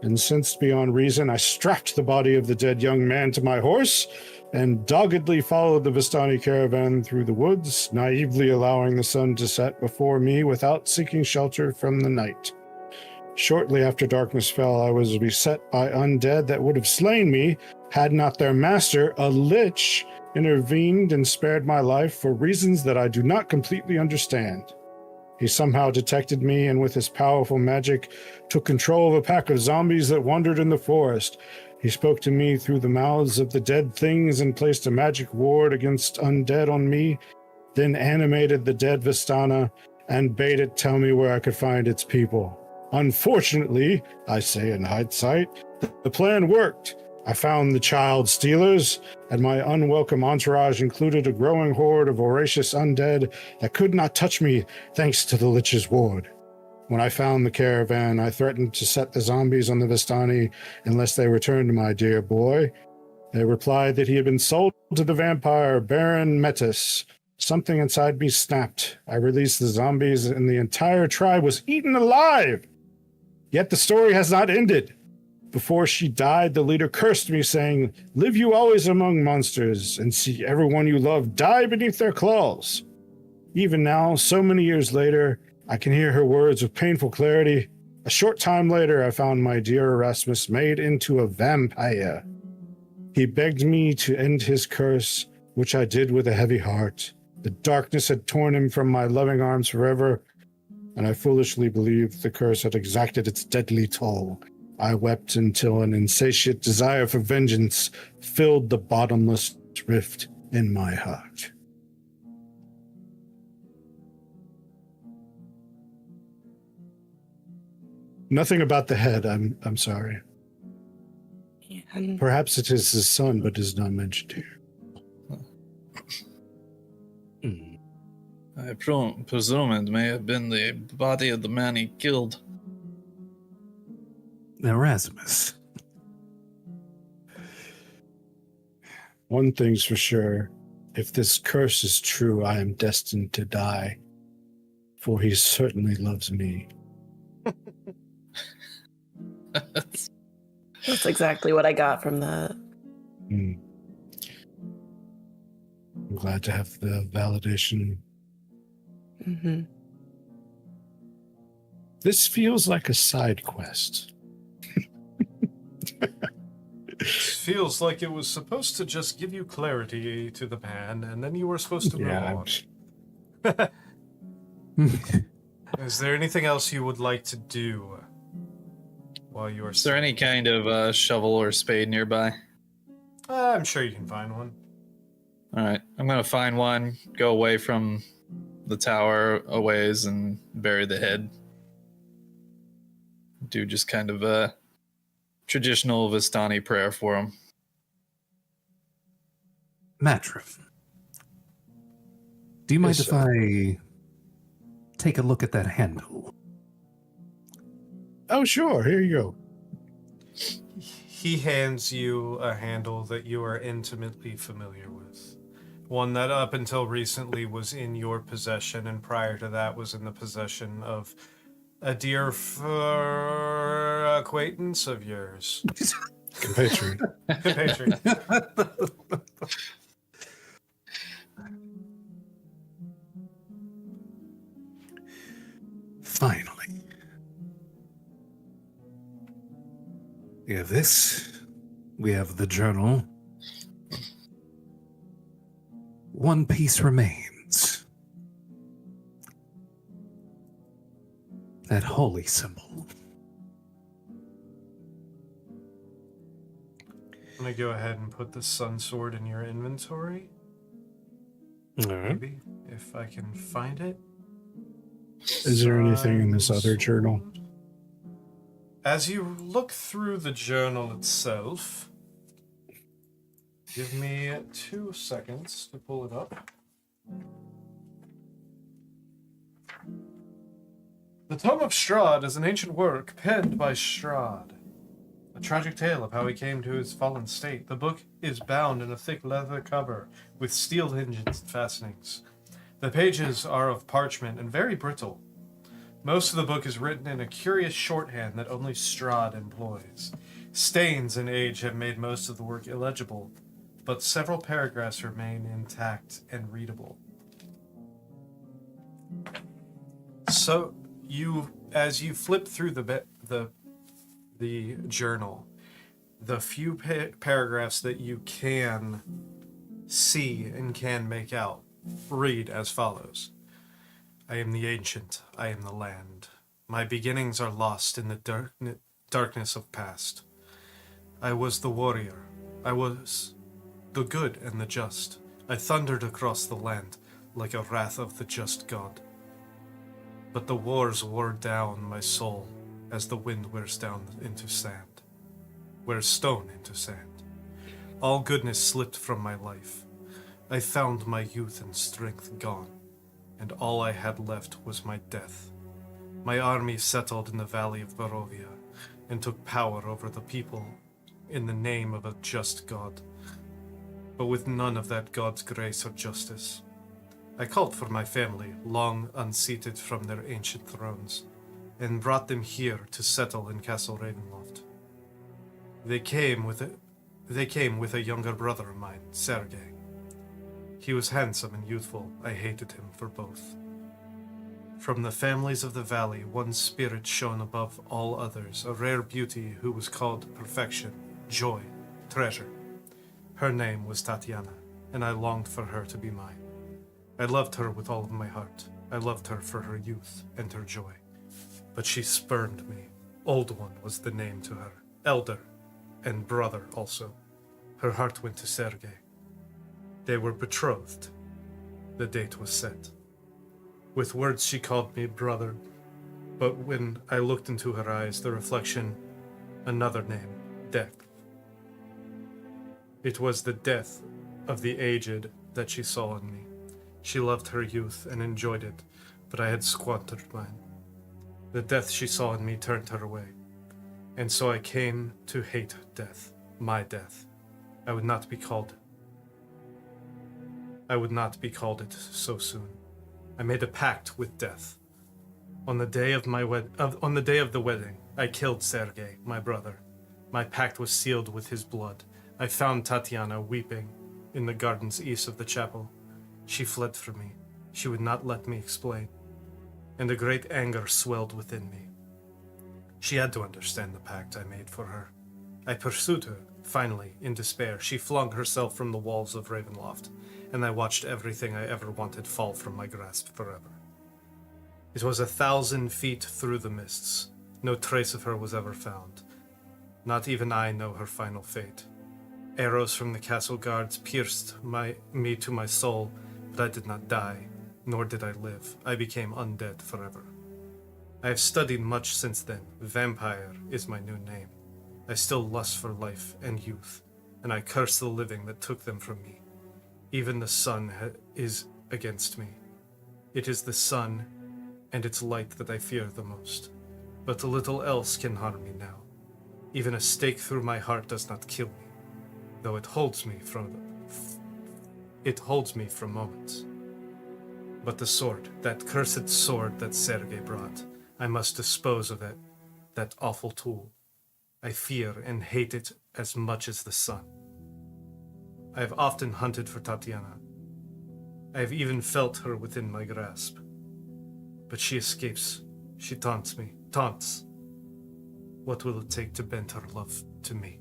Incensed beyond reason, I strapped the body of the dead young man to my horse and doggedly followed the Vistani caravan through the woods, naively allowing the sun to set before me without seeking shelter from the night. Shortly after darkness fell, I was beset by undead that would have slain me had not their master, a lich, intervened and spared my life for reasons that I do not completely understand. He somehow detected me and with his powerful magic took control of a pack of zombies that wandered in the forest. He spoke to me through the mouths of the dead things and placed a magic ward against undead on me, then animated the dead Vistana and bade it tell me where I could find its people. Unfortunately, I say in hindsight, the plan worked. I found the child stealers, and my unwelcome entourage included a growing horde of voracious undead that could not touch me thanks to the Lich's ward. When I found the caravan, I threatened to set the zombies on the Vistani unless they returned my dear boy. They replied that he had been sold to the vampire Baron Metis. Something inside me snapped. I released the zombies and the entire tribe was eaten alive. Yet the story has not ended. Before she died, the leader cursed me, saying, "Live you always among monsters, and see everyone you love die beneath their claws." Even now, so many years later, I can hear her words with painful clarity. A short time later, I found my dear Erasmus made into a vampire. He begged me to end his curse, which I did with a heavy heart. The darkness had torn him from my loving arms forever, and I foolishly believed the curse had exacted its deadly toll. I wept until an insatiate desire for vengeance filled the bottomless rift in my heart. Nothing about the head, I'm sorry. Perhaps it is his son, but is not mentioned here. I presume it may have been the body of the man he killed. Erasmus. One thing's for sure. If this curse is true, I am destined to die. For he certainly loves me. That's exactly what I got from that. I'm glad to have the validation. Mm-hmm. This feels like a side quest. It feels like it was supposed to just give you clarity to the man, and then you were supposed to move on. Is there anything else you would like to do while you are? Is there any kind of shovel or spade nearby? I'm sure you can find one. All right, I'm gonna find one, go away from the tower a ways, and bury the head. Do just kind of a traditional Vistani prayer for him. Matrif, do you mind Yes, if I take a look at that handle? Oh, sure. Here you go. He hands you a handle that you are intimately familiar with. One that up until recently was in your possession, and prior to that was in the possession of a dear acquaintance of yours. Compatriot. Compatriot. Finally. We have this. We have the journal. One piece remains. That holy symbol. I'm gonna go ahead and put the sun sword in your inventory. All right. Maybe, if I can find it. Is there anything in this other Sun journal? sword. As you look through the journal itself, give me 2 seconds to pull it up. The Tome of Strahd is an ancient work penned by Strahd. A tragic tale of how he came to his fallen state. The book is bound in a thick leather cover with steel hinges and fastenings. The pages are of parchment and very brittle. Most of the book is written in a curious shorthand that only Strahd employs. Stains and age have made most of the work illegible, but several paragraphs remain intact and readable. So, as you flip through the journal, the few paragraphs that you can see and can make out read as follows. I am the ancient, I am the land. My beginnings are lost in the darkness of past. I was the warrior. I was the good and the just. I thundered across the land like a wrath of the just God. But the wars wore down my soul as the wind wears down into sand. Wears stone into sand. All goodness slipped from my life. I found my youth and strength gone, and all I had left was my death. My army settled in the valley of Barovia and took power over the people in the name of a just God, but with none of that God's grace or justice. I called for my family, long unseated from their ancient thrones, and brought them here to settle in Castle Ravenloft. They came with a younger brother of mine, Sergei. He was handsome and youthful. I hated him for both. From the families of the valley, one spirit shone above all others, a rare beauty who was called perfection, joy, treasure. Her name was Tatiana, and I longed for her to be mine. I loved her with all of my heart. I loved her for her youth and her joy. But she spurned me. Old One was the name to her. Elder and brother also. Her heart went to Sergei. They were betrothed. The date was set. With words she called me brother, but when I looked into her eyes, the reflection, another name, death. It was the death of the aged that she saw in me. She loved her youth and enjoyed it, but I had squandered mine. The death she saw in me turned her away, and so I came to hate death, my death. I would not be called it so soon. I made a pact with death. On the day of the wedding, I killed Sergei, my brother. My pact was sealed with his blood. I found Tatiana weeping in the gardens east of the chapel. She fled from me. She would not let me explain, and a great anger swelled within me. She had to understand the pact I made for her. I pursued her. Finally, in despair, she flung herself from the walls of Ravenloft, and I watched everything I ever wanted fall from my grasp forever. It was 1,000 feet through the mists. No trace of her was ever found. Not even I know her final fate. Arrows from the castle guards pierced me to my soul, but I did not die, nor did I live. I became undead forever. I have studied much since then. Vampire is my new name. I still lust for life and youth, and I curse the living that took them from me. Even the sun is against me. It is the sun and its light that I fear the most. But little else can harm me now. Even a stake through my heart does not kill me, though it holds me from moments. But the sword, that cursed sword that Sergei brought, I must dispose of it, that awful tool. I fear and hate it as much as the sun. I have often hunted for Tatiana. I have even felt her within my grasp. But she escapes. She taunts me. Taunts. What will it take to bend her love to me?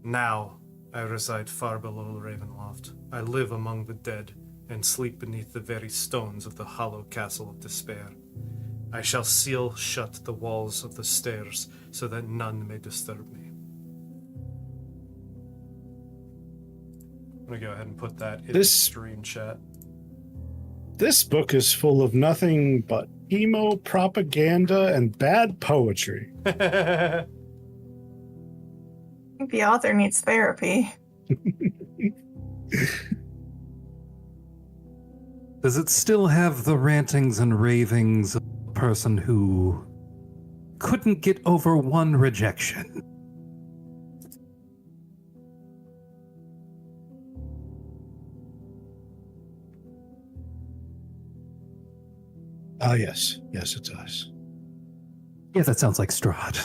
Now, I reside far below the Ravenloft. I live among the dead and sleep beneath the very stones of the hollow castle of despair. I shall seal shut the walls of the stairs so that none may disturb me. I'm gonna go ahead and put that in the stream chat. This book is full of nothing but emo propaganda and bad poetry. I think the author needs therapy. Does it still have the rantings and ravings of a person who couldn't get over one rejection? Ah, yes. Yes, it does. Yeah, that sounds like Strahd.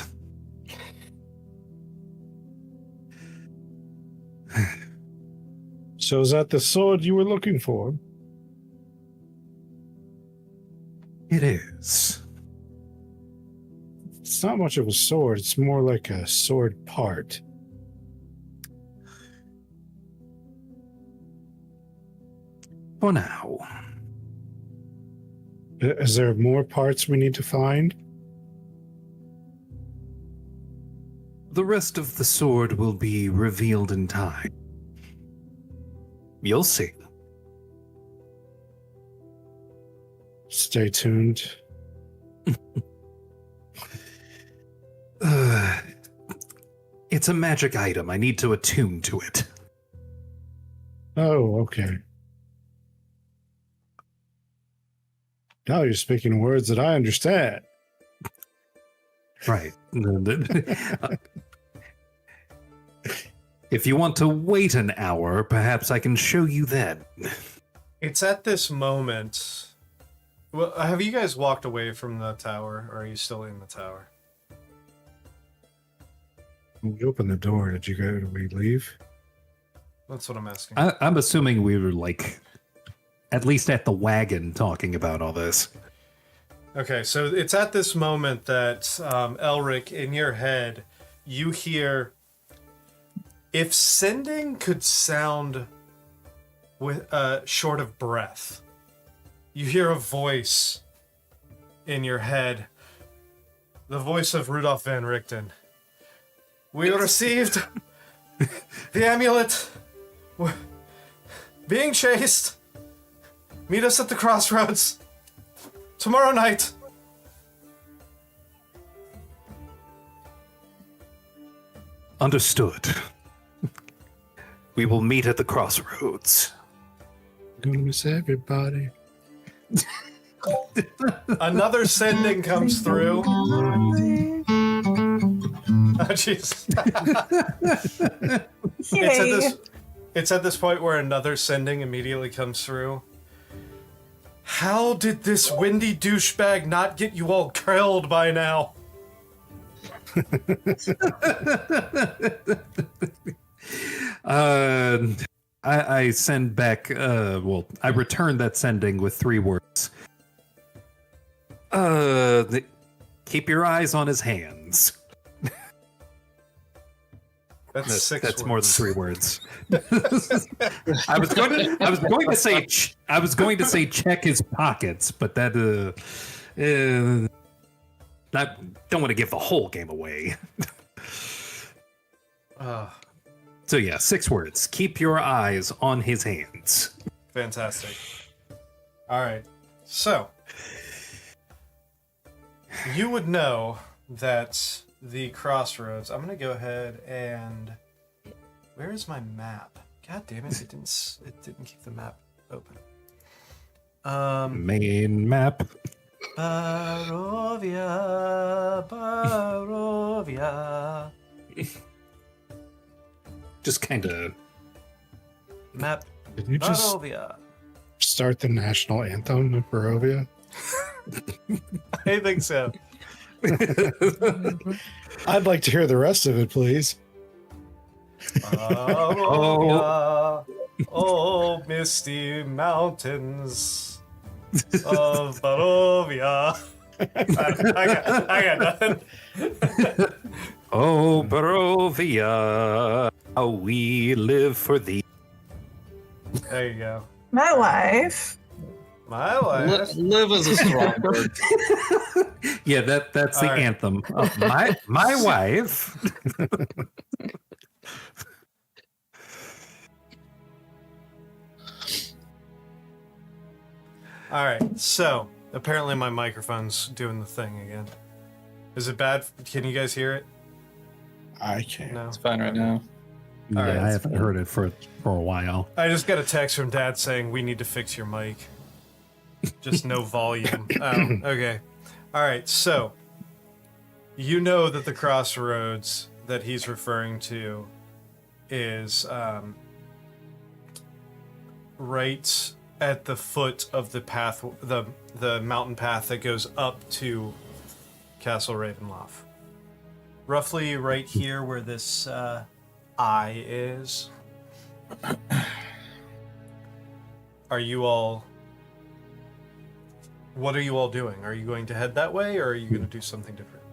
So is that the sword you were looking for? It is. It's not much of a sword. It's more like a sword part. For now. Is there more parts we need to find? The rest of the sword will be revealed in time. You'll see. Stay tuned. It's a magic item. I need to attune to it. Oh, okay. Now you're speaking words that I understand. Right. If you want to wait an hour, perhaps I can show you then. It's at this moment. Well, have you guys walked away from the tower, or are you still in the tower? When you opened the door, did we leave? That's what I'm asking. I'm assuming we were like at least at the wagon talking about all this. Okay, so it's at this moment that Elric, in your head, you hear, if sending could sound with short of breath, you hear a voice in your head, the voice of Rudolph van Richten. We received the amulet. We're being chased. Meet us at the crossroads tomorrow night. Understood. We will meet at the crossroads. I'm gonna miss everybody. Another sending comes through. Oh, jeez. It's at this point where another sending immediately comes through. How did this windy douchebag not get you all killed by now? I send back, I return that sending with 3 words. Keep your eyes on his hands. That's That's 6 more than words. 3 words. I was going to say check his pockets, but that I don't want to give the whole game away. So yeah, 6 words. Keep your eyes on his hands. Fantastic. All right. So, you would know that the crossroads. I'm going to go ahead and. Where is my map? God damn it! It didn't keep the map open. Main map. Barovia, Barovia. Just kind of. Map. Did you just Barovia. start the national anthem of Barovia? I think so. I'd like to hear the rest of it, please. Barovia, oh misty mountains of Barovia. I got nothing. Oh, Barovia, how we live for thee. There you go. My wife. My life. Live is a strong word. Yeah, that's the All right. anthem. Of my wife. All right. So apparently my microphone's doing the thing again. Is it bad? Can you guys hear it? I can't. No. It's fine right now. Yeah, right, I haven't heard it for a while. I just got a text from Dad saying we need to fix your mic. Just no volume. Oh, okay. All right. So you know that the crossroads that he's referring to is right at the foot of the path, the mountain path that goes up to Castle Ravenloft. Roughly right here where this eye is. Are you all... What are you all doing? Are you going to head that way, or are you going to do something different?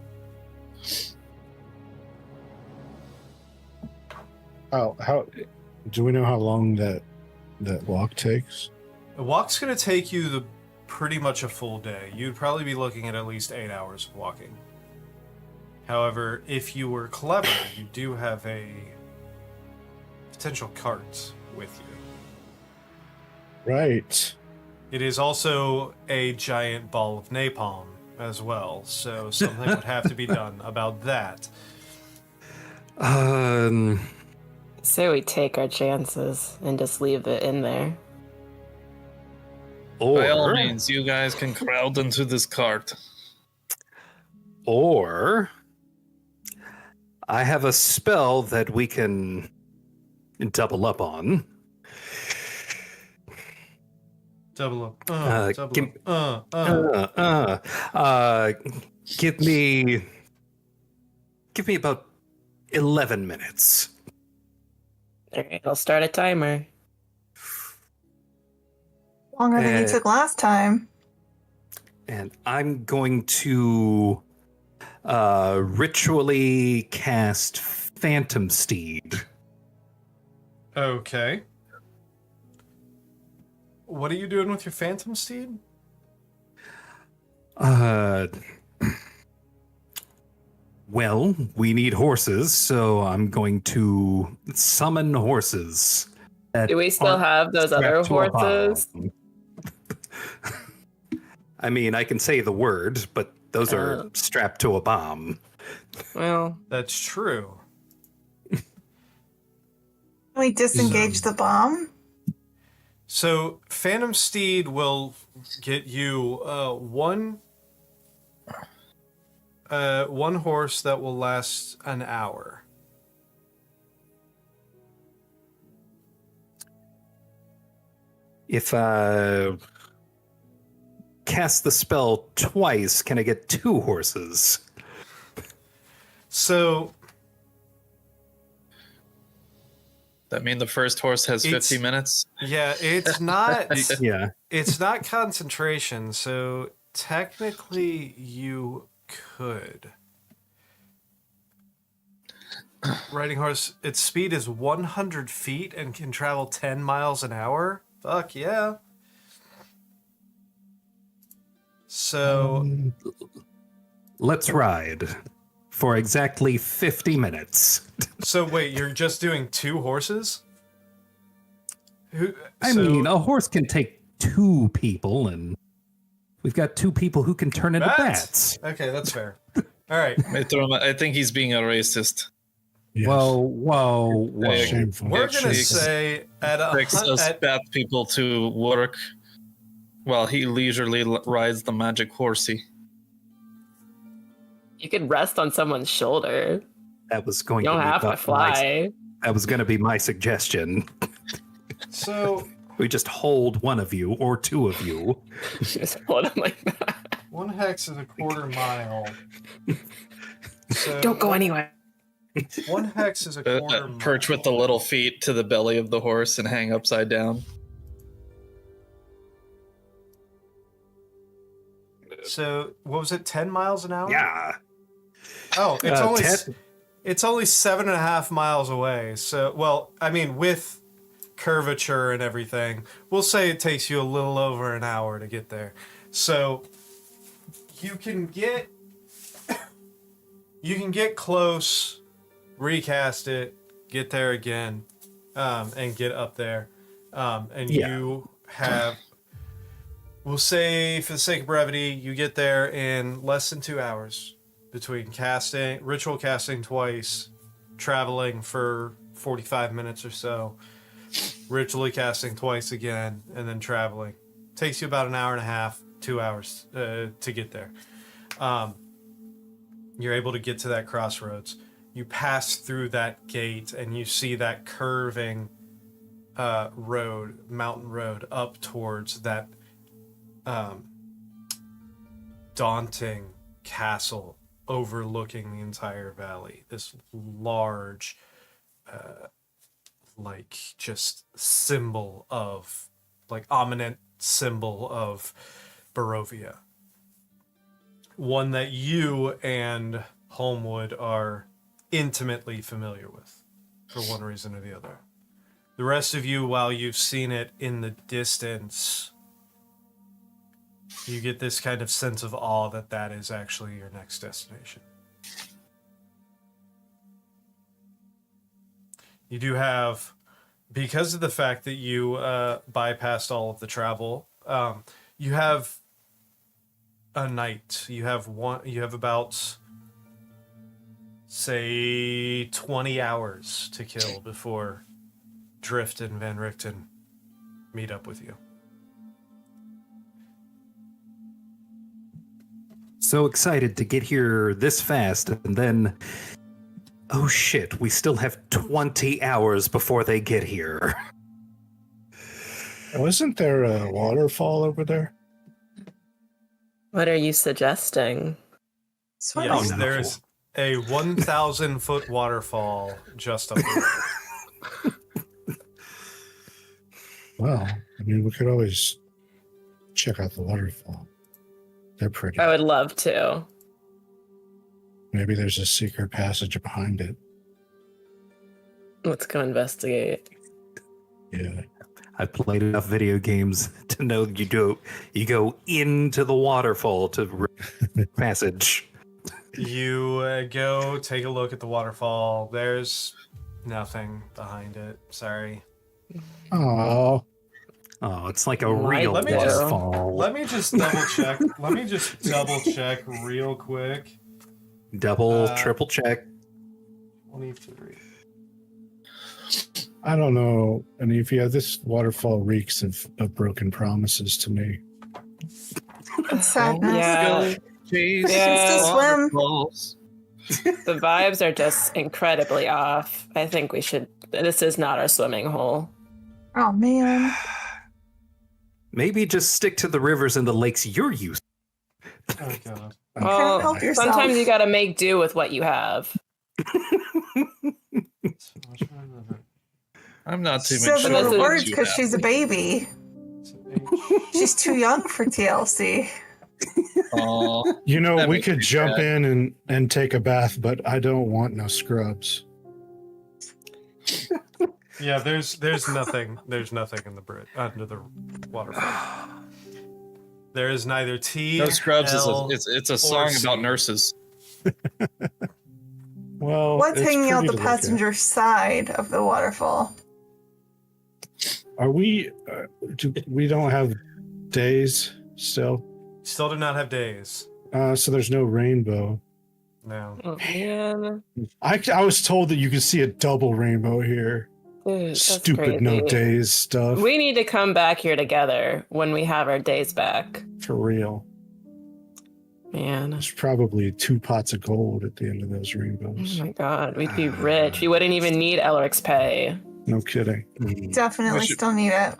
How do we know how long that walk takes? The walk's going to take you pretty much a full day. You'd probably be looking at least 8 hours of walking. However, if you were clever, you do have a potential cart with you. Right. It is also a giant ball of napalm as well, so something would have to be done about that. So we take our chances and just leave it in there. By all Or means, you guys can crowd into this cart. or I have a spell that we can double up on. Double up. Double give- up. Give me about 11 minutes. All right, I'll start a timer. Longer than you took last time. And I'm going to ritually cast Phantom Steed. Okay. What are you doing with your Phantom Steed? Well, we need horses, so I'm going to summon horses. that Do we still aren't have those other strapped to a horses? bomb. I mean, I can say the word, but those are strapped to a bomb. Well, That's true. Can we disengage the bomb? So, Phantom Steed will get you one horse that will last an hour. If I cast the spell twice, can I get 2 horses? So, That mean the first horse has 50 minutes? yeah, it's not Yeah. it's not concentration, so technically you could. riding horse, its speed is 100 feet and can travel 10 miles an hour. Fuck yeah. So, Let's ride for exactly 50 minutes. so wait, you're just doing 2 horses? I mean, a horse can take 2 people, and we've got 2 people who can turn into bats. Okay, that's fair. All right. I think he's being a racist. Yes. Whoa. Shameful. We're going to say Expects us bat people to work while he leisurely rides the magic horsey. You could rest on someone's shoulder. That was going You don't to be have to my- fly. That was going to be my suggestion. So, We just hold one of you or 2 of you. Just hold him like that. 1 hex is a quarter mile. So Don't go anywhere. 1 hex is a quarter mile. Perch with the little feet to the belly of the horse and hang upside down. So, what was it, 10 miles an hour? Yeah. Oh, it's only 10 it's only 7.5 miles away. So, well, I mean, with curvature and everything, we'll say it takes you a little over an hour to get there. So, you can get close, recast it, get there again, and get up there, and you have. We'll say, for the sake of brevity, you get there in less than 2 hours between ritual casting twice, traveling for 45 minutes or so, ritually casting twice again, and then traveling. Takes you about an hour and a half, 2 hours to get there. You're able to get to that crossroads. You pass through that gate, and you see that curving mountain road up towards that daunting castle overlooking the entire valley. This large, just symbol of, ominous symbol of Barovia. One that you and Holmwood are intimately familiar with, for one reason or the other. The rest of you, while you've seen it in the distance, you get this kind of sense of awe that is actually your next destination. You do have, because of the fact that you bypassed all of the travel, you have a night. You have about, say, 20 hours to kill before Drift and Van Richten meet up with you. So excited to get here this fast, and then, oh shit, we still have 20 hours before they get here. Wasn't there a waterfall over there? What are you suggesting? Swimming. Yes, no. there's a 1,000-foot waterfall just up there. Well, I mean, we could always check out the waterfall. They're pretty. I would love to. Maybe there's a secret passage behind it. Let's go investigate. Yeah. I've played enough video games to know you go into the waterfall to passage. You go take a look at the waterfall. There's nothing behind it. Sorry. Oh, Oh, it's like a Why- real Let me just- waterfall. Let me just double check. Let me just double check real quick. Double, triple check. 23. I don't know. And if this waterfall reeks of broken promises to me. It's sadness. Yeah. Jeez. Yeah. It's to swim. Waterfalls. The vibes are just incredibly off. I think we should. This is not our swimming hole. Oh man. Maybe just stick to the rivers and the lakes you're used Oh god. Well, help yourself. sometimes you gotta make do with what you have. I'm not too She much doesn't sure know the what words because she's a baby. She's too young for TLC. You know, That we makes could me jump sad. in and take a bath, but I don't want no scrubs. Yeah, there's nothing in the bridge under the waterfall. There is neither tea. No Scrubs L, it's a song C. about nurses. Well, What's it's hanging out pretty the to look at. passenger side of the waterfall? Are we? We don't have days still. Still do not have days. So there's no rainbow. No. Oh man, I was told that you could see a double rainbow here. dude, that's Stupid no crazy. days stuff. We need to come back here together when we have our days back. For real. Man. There's probably 2 pots of gold at the end of those Oh rainbows. my god, we'd be rich. We wouldn't even need Elric's pay. No kidding. Definitely We should- still need it.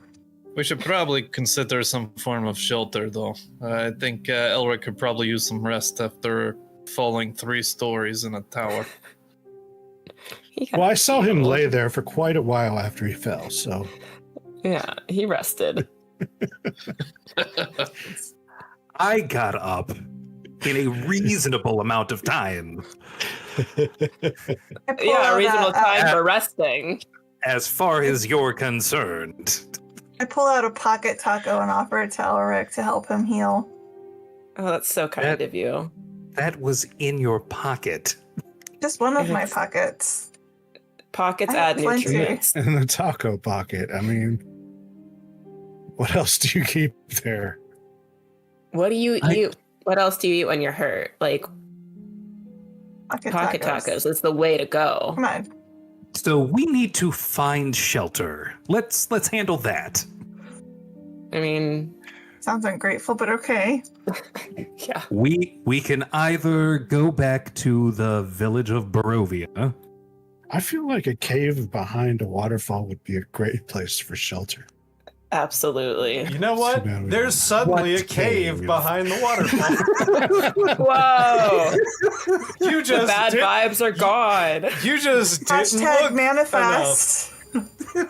We should probably consider some form of shelter, though. I think Elric could probably use some rest after falling 3 stories in a tower. He got Well, I saw him healed. lay there for quite a while after he fell, so Yeah, he rested. I got up in a reasonable amount of time. I pull Yeah, out a reasonable a- time for resting. As far as you're concerned. I pull out a pocket taco and offer it to Elric to help him heal. Oh, that's so kind That- of you. That was in your pocket. Just one of my It's- pockets. Pockets I have add plenty. nutrients. in the taco pocket. I mean, what else do you keep there? What do you I- eat? What else do you eat when you're hurt? Like pocket tacos is the way to go. Come on. So we need to find shelter. Let's handle that. I mean, Sounds ungrateful, but okay. yeah. We can either go back to the village of Barovia. I feel like a cave behind a waterfall would be a great place for shelter. Absolutely. You know what? Too bad we There's don't. suddenly What a cave cave? behind the waterfall. Whoa! You The just bad did, vibes are gone. You just didn't Hashtag look manifest.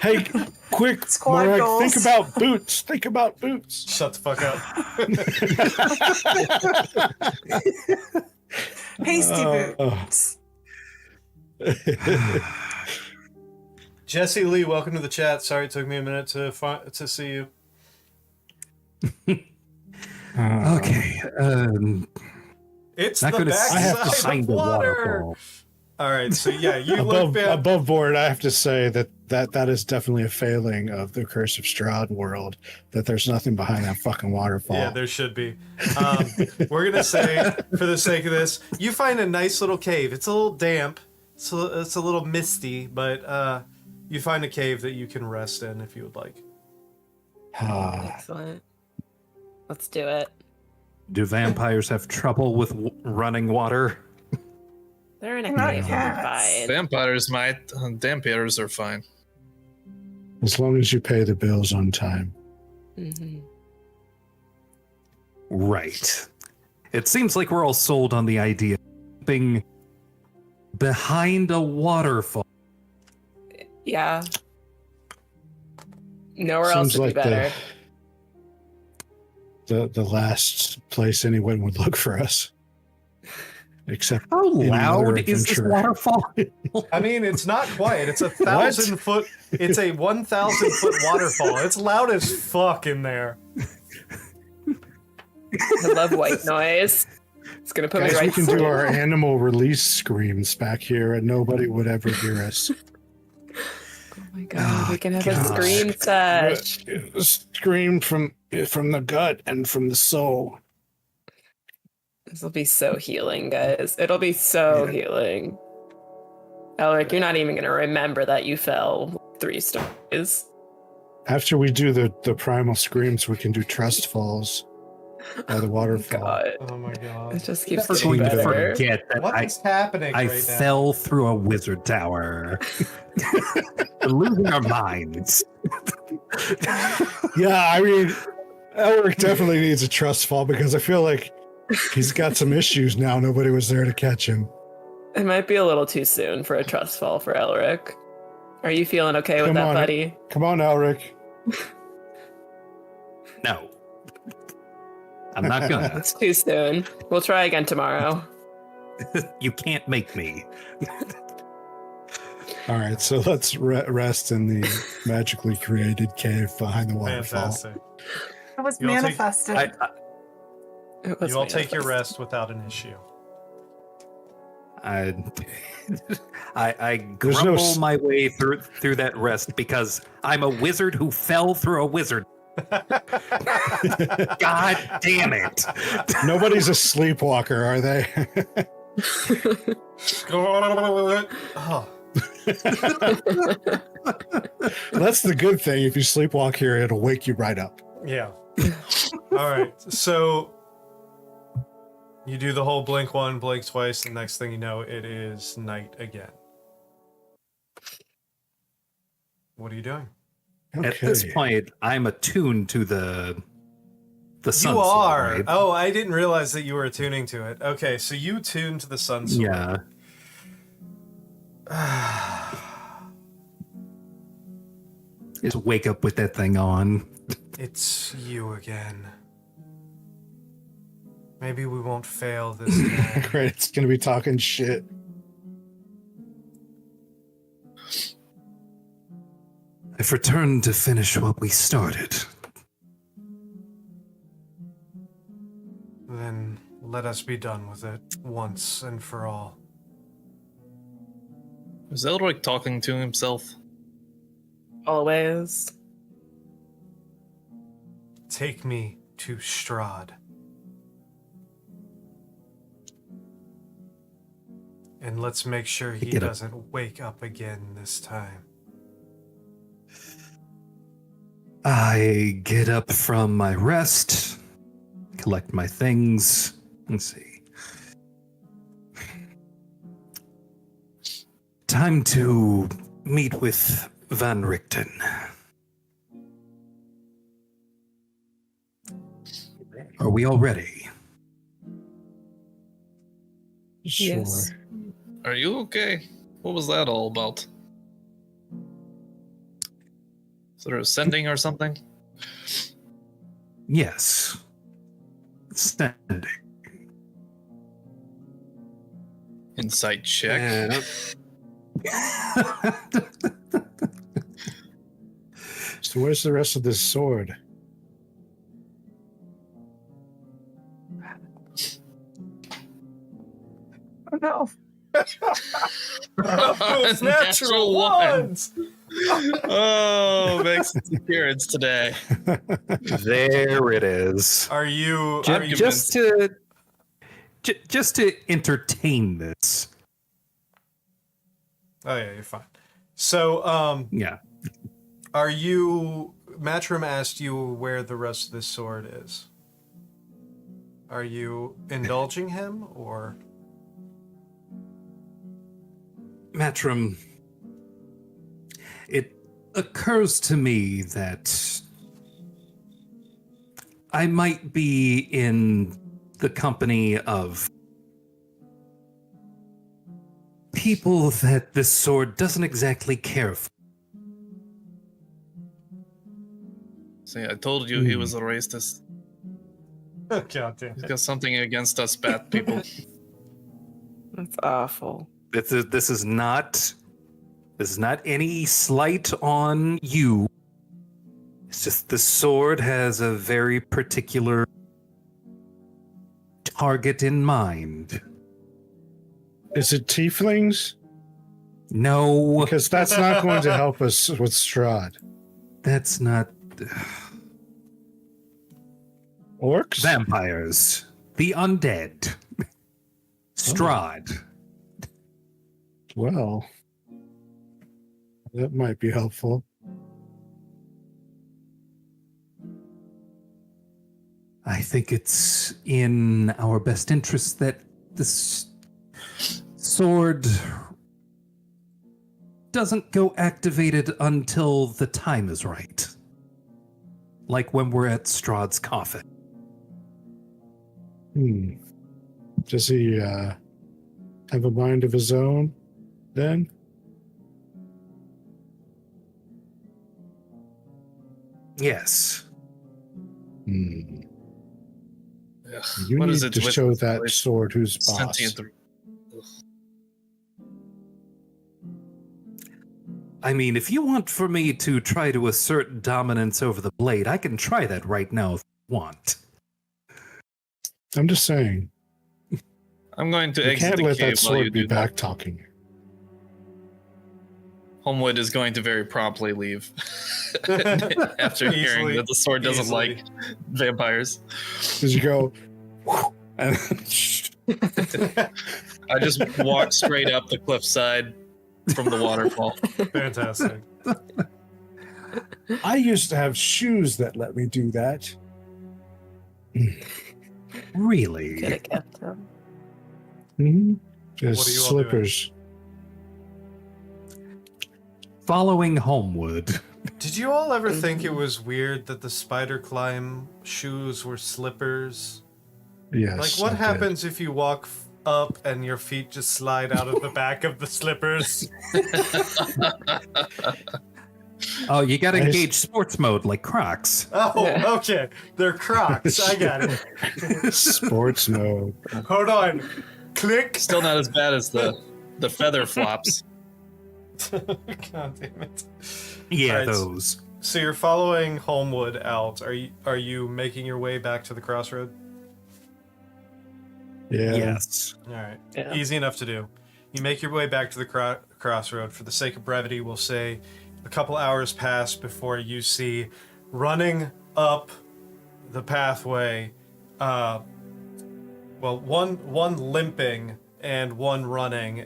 Hey, quick, Squad Morag, goals. think about boots. Think about boots. Shut the fuck up. Pasty Uh, boots. Jesse Lee, welcome to the chat. Sorry it took me a minute to see you. Okay. It's Not the gonna backside I have to of find the water. waterfall. All right, so yeah, you look above, back. above board, I have to say that is definitely a failing of the Curse of Strahd world, that there's nothing behind that fucking waterfall. Yeah, there should be. We're gonna say, for the sake of this, you find a nice little cave. It's a little damp, so it's a little misty, but you find a cave that you can rest in if you would like. Excellent. Let's do it. Do vampires have trouble with running water? They're in a Not cave. cats. Fine. Vampires might. Vampires are fine. As long as you pay the bills on time. Mhm. Right. It seems like we're all sold on the idea of being behind a waterfall. Yeah. Nowhere else Seems would like be better. the last place anyone would look for us. Except How Any other loud is this adventure. waterfall? I mean, it's not quiet. It's 1,000 foot. It's a 1,000 foot waterfall. It's loud as fuck in there. I love white noise. It's gonna put guys, me right we can to do sleep. our animal release screams back here and nobody would ever hear us. Oh my god, we can have a God. scream sesh. Scream from the gut and from the soul. This will be so healing, guys. It'll be so healing. Elric, you're not even gonna remember that you fell 3 stories. After we do the primal screams, we can do trust falls by the waterfall. God, Oh my god. it just keeps We're getting going to better. forget that What I is happening I right now? fell through a wizard tower. We're losing our minds. Yeah, I mean, Elric definitely needs a trust fall because I feel like he's got some issues now. Nobody was there to catch him. It might be a little too soon for a trust fall for Elric. Are you feeling okay with Come that, on. buddy? Come on, Elric. No. I'm not gonna. It's too soon. We'll try again tomorrow. You can't make me. All right, so let's rest in the magically created cave behind the waterfall. Fantastic. It was You all take- manifested. It was You all take your manifest. rest without an issue. I There's no grumble s- my way through that rest because I'm a wizard who fell through a wizard. God damn it! Nobody's a sleepwalker, are they? Oh, That's the good thing. If you sleepwalk here, it'll wake you right up. yeah. All right. So you do the whole blink one, blink twice. The next thing you know, it is night again. What are you doing? At this Okay. point, I'm attuned to the sun. You sword, are. right? Oh, I didn't realize that you were attuning to it. Okay, so you tune to the sun sword. Yeah. Just wake up with that thing on. It's you again. Maybe we won't fail this time. Great. It's going to be talking shit. I've returned to finish what we started. Then let us be done with it once and for all. Is Elric talking to himself? Always. Take me to Strahd. And let's make sure he Get up. doesn't wake up again this time. I get up from my rest, collect my things. Let's see. Time to meet with Van Richten. Are we all ready? Sure. Yes. Are you okay? What was that all about? Is there ascending or something? Yes. Standing. Insight check. So where's the rest of this sword? Oh no. Those natural ones! Oh, makes its appearance today. There it is. Are you... Ju- Are you Just to entertain this. oh yeah, you're fine. So, Yeah. are you... Matrim asked you where the rest of this sword is. Are you indulging him, or... Matrim, it occurs to me that I might be in the company of people that this sword doesn't exactly care for. See, I told you he was a racist. God damn He's it. got something against us bad people. That's awful. This is not any slight on you. It's just the sword has a very particular target in mind. Is it tieflings? No, Because that's not going to help us with Strahd. that's not Orcs? vampires. The undead. Strahd. Well, that might be helpful. I think it's in our best interest that this sword doesn't go activated until the time is right. Like when we're at Strahd's coffin. Does he have a mind of his own then? Yes. Ugh, You what need is it to with show this that place? sword who's boss. Sentient. Ugh. I mean, if you want for me to try to assert dominance over the blade, I can try that right now if you want. I'm just saying. I'm going to You exit can't the let cave that while you sword be do that. back talking. Homewood is going to very promptly leave after hearing Easily. that the sword doesn't Easily. like vampires. As you go, And I just walk straight up the cliffside from the waterfall. Fantastic. I used to have shoes that let me do that. really? Could have kept him. Mm-hmm. Just What are you all slippers. Following Homewood. Did you all ever think it was weird that the spider climb shoes were slippers? Yes. Like, what I did. happens if you walk up and your feet just slide out of the back of the slippers? Oh, you gotta I s- engage sports mode like Crocs. Oh, Yeah. okay. They're Crocs. I got it. Sports mode. Hold on. Click. Still not as bad as the feather flops. God damn it. Yeah, Alright, those. So you're following Homewood out. Are you making your way back to the crossroad? Yeah. Yes. All right. Yeah. Easy enough to do. You make your way back to the crossroad. For the sake of brevity, we'll say a couple hours pass before you see running up the pathway. One limping and one running.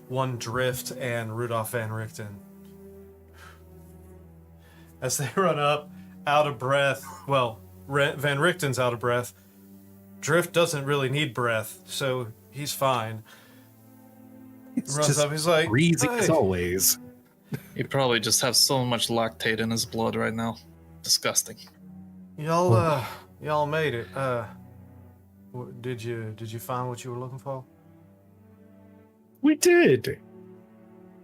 One Drift and Rudolph van Richten. As they run up, out of breath. Well, Van Richten's out of breath. Drift doesn't really need breath, so he's fine. It's Runs just up, he's like, breezy as "Hey." always. He probably just has so much lactate in his blood right now. Disgusting. Y'all made it. Did you find what you were looking for? We did.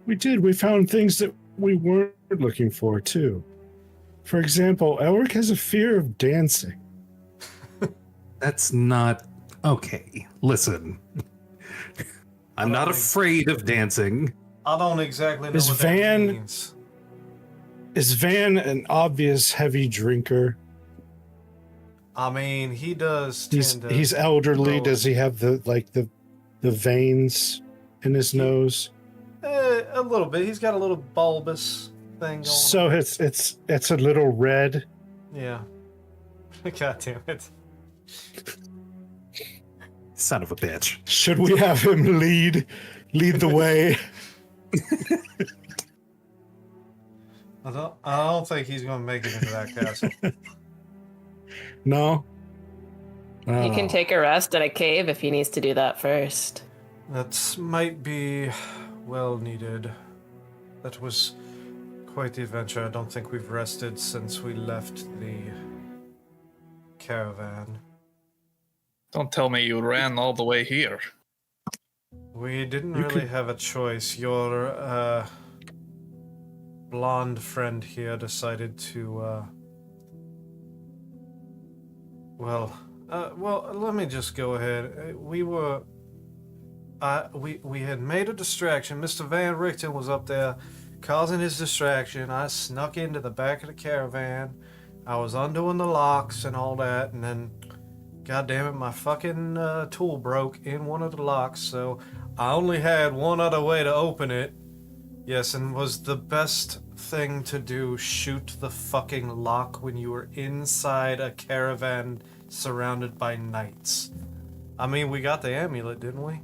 We found things that we weren't looking for, too. For example, Elric has a fear of dancing. That's not okay. Listen. I'm not afraid of dancing. I don't exactly know Is what Van- that means. Is Van an obvious heavy drinker? I mean, he does He's tend to. he's elderly. go- Does he have the veins in his nose? A little bit. He's got a little bulbous thing going So on. it's a little red. Yeah. God damn it. Son of a bitch. Should we have him lead the way? I don't think he's going to make it into that castle. No. He can Oh. take a rest in a cave if he needs to do that first. That might be well needed. That was quite the adventure. I don't think we've rested since we left the caravan. Don't tell me you ran all the way here. We didn't You really could- have a choice. Your blonde friend here decided to well, let me just go ahead. We had made a distraction. Mr. Van Richten was up there causing his distraction. I snuck into the back of the caravan. I was undoing the locks and all that, and then, god damn it, my fucking tool broke in one of the locks, so I only had one other way to open it. Yes, and was the best thing to do shoot the fucking lock when you were inside a caravan surrounded by knights? I mean, we got the amulet, didn't we?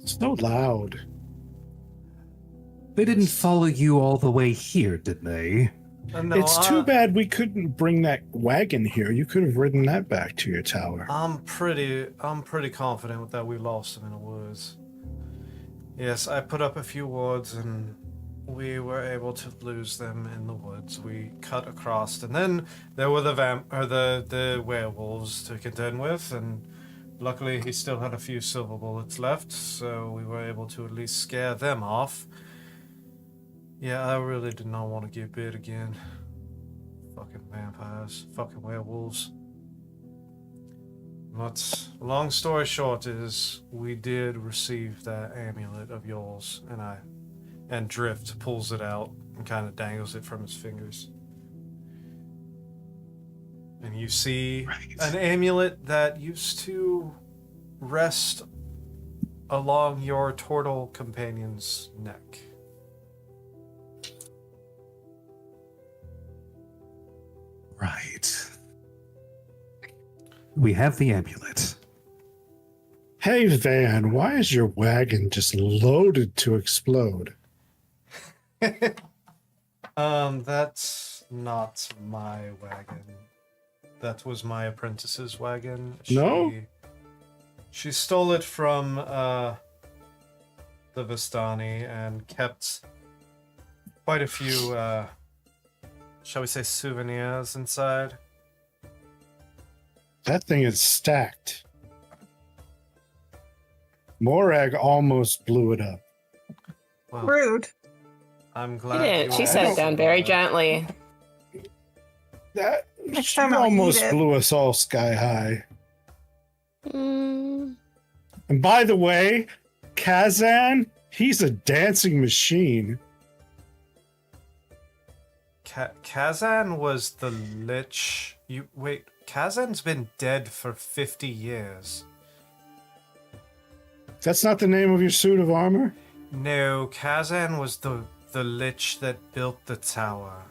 So loud. They didn't follow you all the way here, did they? No, It's too bad we couldn't bring that wagon here. You could have ridden that back to your tower. I'm pretty confident that we lost him in the woods. Yes, I put up a few wards and we were able to lose them in the woods. We cut across, and then there were the werewolves to contend with, and luckily he still had a few silver bullets left, so we were able to at least scare them off. Yeah, I really did not want to get bit again. Fucking vampires. Fucking werewolves. But long story short is we did receive that amulet of yours, and Drift pulls it out and kind of dangles it from his fingers. And you see an amulet that used to rest along your turtle companion's neck. Right. We have the amulet. Hey, Van, why is your wagon just loaded to explode? That's not my wagon. That was my apprentice's wagon. No? She stole it from the Vistani and kept quite a few, shall we say, souvenirs inside. That thing is stacked. Morag almost blew it up. Well, Rude. I'm She glad. didn't. She you sat asked down about very that. gently. That Next she time I'll almost eat it. blew us all sky high. Mm, And by the way, Kazan, he's a dancing machine. Kazan was the Lich. Wait, Kazan's been dead for 50 years. That's not the name of your suit of armor? No, Kazan was the Lich that built the tower.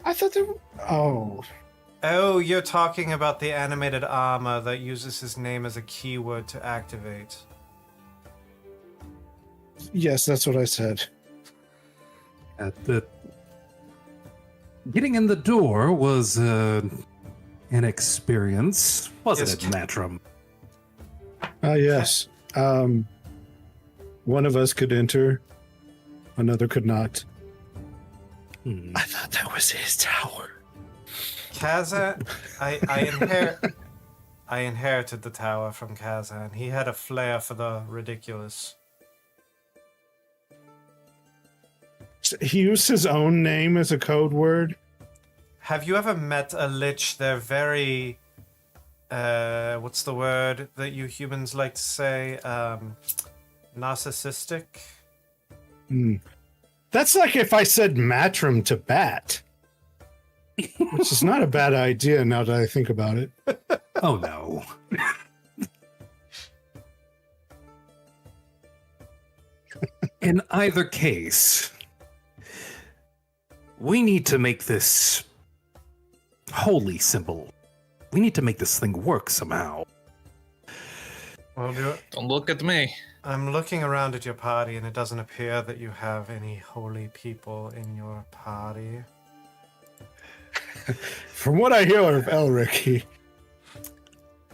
I thought there were... Oh. Oh, you're talking about the animated armor that uses his name as a keyword to activate. Yes, that's what I said. Getting in the door was an experience, wasn't Yes. it, Matrim? Yes. One of us could enter, another could not. Hmm. I thought that was his tower. Kazan, I inherited the tower from Kazan. He had a flair for the ridiculous. He used his own name as a code word. Have you ever met a Lich? They're very, what's the word that you humans like to say? Narcissistic? That's like if I said Matrim to Bat. Which is not a bad idea now that I think about it. Oh no. In either case, we need to make this holy symbol. We need to make this thing work somehow. Well, Don't look at me. I'm looking around at your party, and it doesn't appear that you have any holy people in your party. From what I hear of Elric,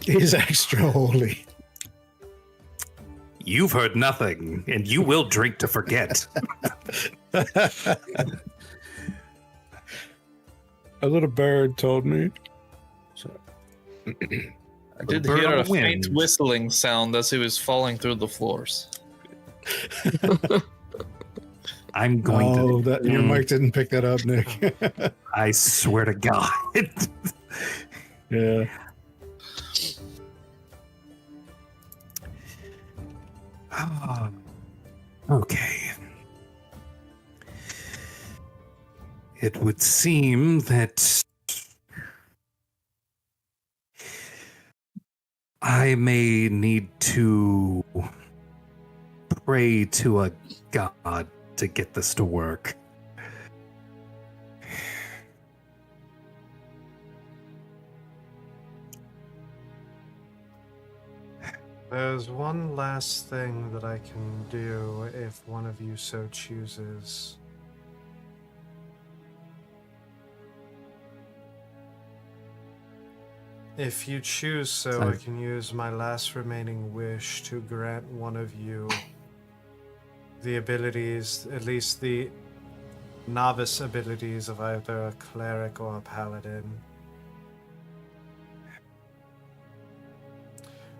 he's extra holy. You've heard nothing, and you will drink to forget. A little bird told me. So. I did bird hear on a the wind. faint whistling sound as he was falling through the floors. I'm going Oh, to. that your mic didn't pick that up, Nick. I swear to God. Yeah. Okay. It would seem that I may need to pray to a god to get this to work. There's one last thing that I can do if one of you so chooses. If you choose so, I can use my last remaining wish to grant one of you the abilities, at least the novice abilities of either a cleric or a paladin.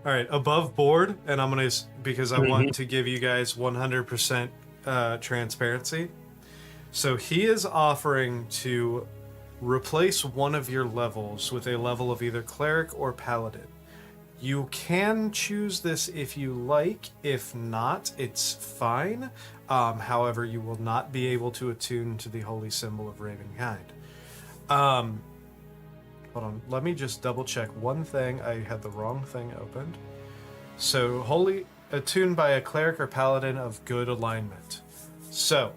All right, above board, and I'm gonna, because I want to give you guys 100% transparency. So he is offering to replace one of your levels with a level of either cleric or paladin. You can choose this if you like. If not, it's fine. However, you will not be able to attune to the holy symbol of Ravenkind. Hold on. Let me just double check one thing. I had the wrong thing opened. So, holy attuned by a cleric or paladin of good alignment. So,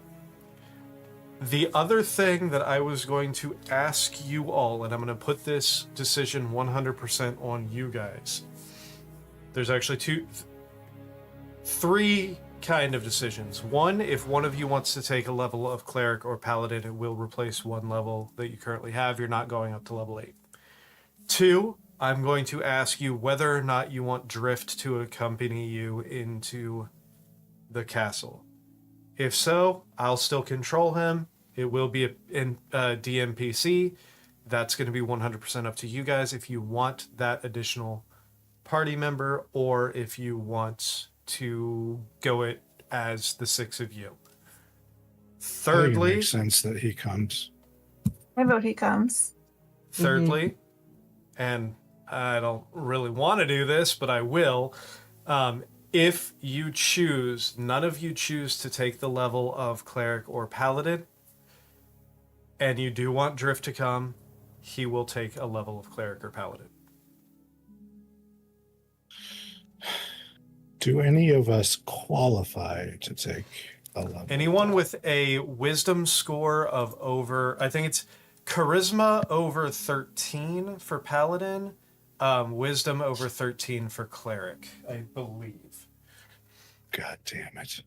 the other thing that I was going to ask you all, and I'm going to put this decision 100% on you guys. There's actually three kind of decisions. One, if one of you wants to take a level of cleric or paladin, it will replace one level that you currently have. You're not going up to level 8. Two, I'm going to ask you whether or not you want Drift to accompany you into the castle. If so, I'll still control him. It will be a DMPC. That's going to be 100% up to you guys if you want that additional party member, or if you want to go it as the 6 of you. Thirdly, it makes sense that he comes. I vote he comes. Thirdly, and I don't really want to do this, but I will. If you choose, none of you choose to take the level of cleric or paladin, and you do want Drift to come, he will take a level of cleric or paladin. Do any of us qualify to take a level? Anyone with a wisdom score of over, I think it's charisma over 13 for paladin, wisdom over 13 for cleric, I believe. God damn it.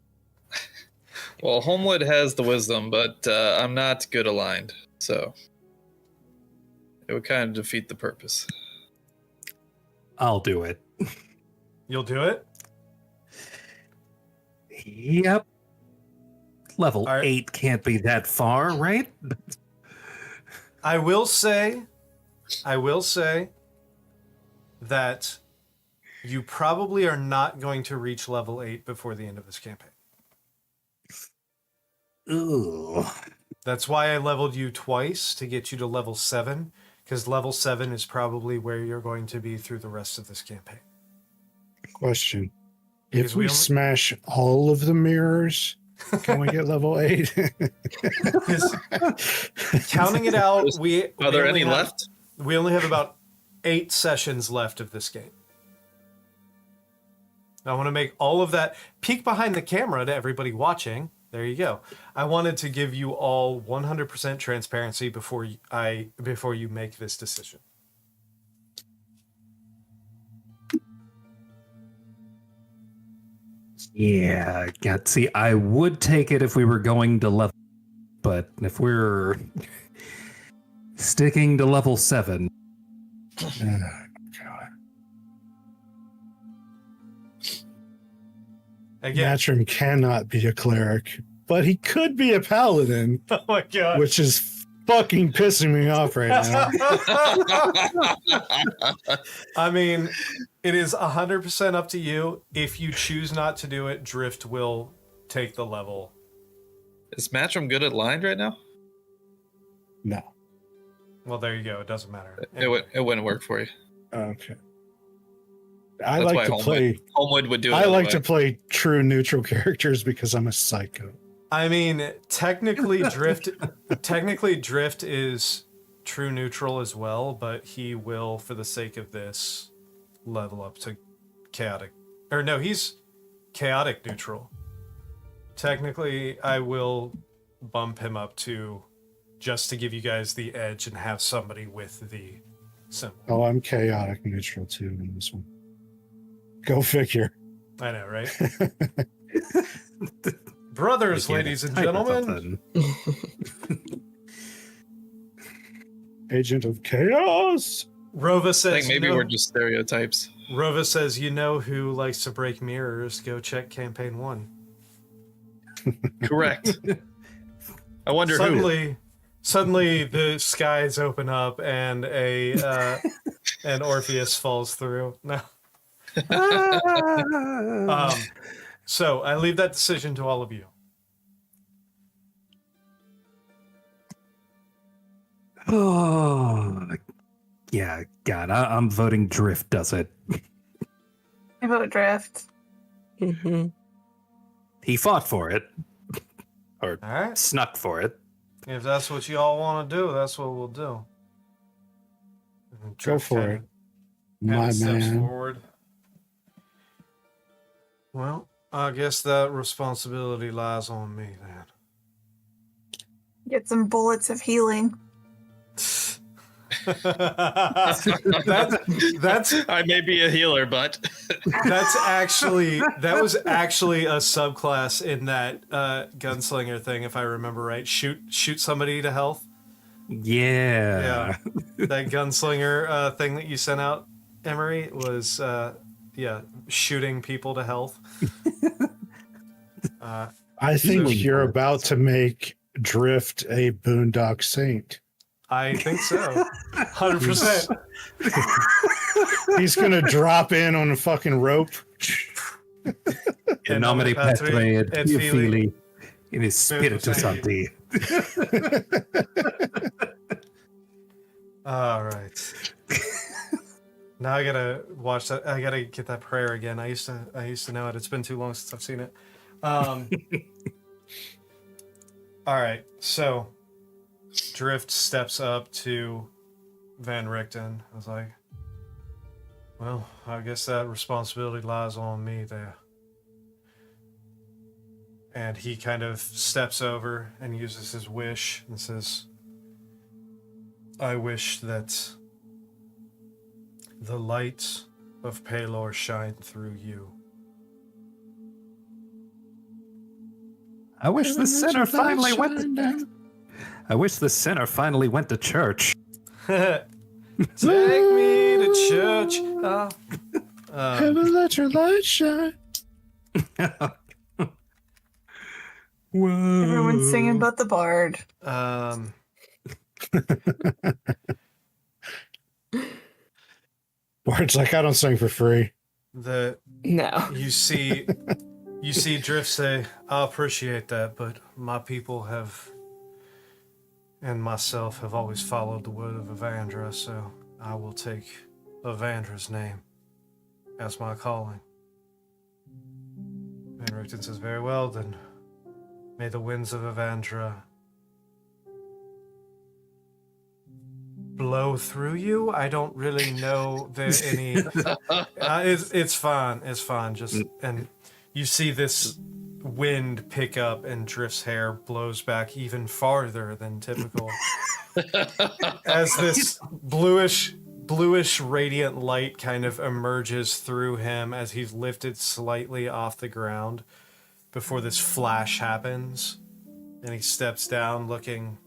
Well, Homewood has the wisdom, but I'm not good aligned, so it would kind of defeat the purpose. I'll do it. You'll do it? Yep. Level All right. 8 can't be that far, right? I will say that you probably are not going to reach level 8 before the end of this campaign. Ooh. That's why I leveled you twice to get you to level 7, because level 7 is probably where you're going to be through the rest of this campaign. Question. Because If we smash all of the mirrors, can we get level 8? Because counting it out, Are there any left? We only have about 8 sessions left of this game. I want to make all of that peek behind the camera to everybody watching. There you go. I wanted to give you all 100% transparency before you make this decision. Yeah, see, I would take it if we were going to level, but if we're sticking to level 7. Oh, God. Again. Matrim cannot be a cleric, but he could be a paladin, Oh my god. which is fucking pissing me off right now. I mean, it is 100% up to you. If you choose not to do it, Drift will take the level. Is Matrim good at aligned right now? No. Well, there you go. It doesn't matter. It wouldn't work for you. Okay. I That's like why to play. Homewood would do it. I like to way. play true neutral characters because I'm a psycho. I mean, technically Drift is true neutral as well, but he will, for the sake of this, level up to chaotic. Or no, he's chaotic neutral. Technically, I will bump him up to just to give you guys the edge and have somebody with the symbol. Oh, I'm chaotic neutral too in this one. Go figure. I know, right? Brothers, ladies and Type of gentlemen. something. Agent of Chaos. Rova I says, think maybe we're just stereotypes. Rova says, you know who likes to break mirrors? Go check campaign 1. Correct. I wonder who. Suddenly the skies open up and and Orpheus falls through. No. So I leave that decision to all of you. Oh, yeah, God, I'm voting Drift does it. I vote Drift. Mm-hmm. He fought for it, or All right. snuck for it. If that's what you all want to do, that's what we'll do. And Go Drift for kinda- it, my steps man. forward. Well, I guess that responsibility lies on me then. Get some bullets of healing. that's I may be a healer, but that was actually a subclass in that gunslinger thing, if I remember right. Shoot somebody to health. Yeah. That gunslinger thing that you sent out, Emery, was shooting people to health. I think Healing you're bullets. about to make Drift a boondock saint. I think so. 100%. He's gonna drop in on a fucking rope. In nomine Patri et et Filii, in Spiritus Sancti. Sancti. All right. Now I gotta watch that. I gotta get that prayer again. I used to know it. It's been too long since I've seen it. All right. So Drift steps up to Van Richten. I was like, well, I guess that responsibility lies on me there. And he kind of steps over and uses his wish and says, I wish that the light of Pelor shine through you. I wish the sinner finally went to I wish the sinner finally went to church. Take me to church. Heaven, let your light shine. Whoa. Everyone's singing but the bard. Bard's like, I don't sing for free. The No. you see Drift say, I appreciate that, but my people have and myself have always followed the word of Evandra, so I will take Evandra's name as my calling. And Richten says, very well, then may the winds of Evandra blow through you. I don't really know there's any. It's fine. It's fine. Just and you see this wind pick up, and Drift's hair blows back even farther than typical, as this bluish radiant light kind of emerges through him as he's lifted slightly off the ground before this flash happens, and he steps down looking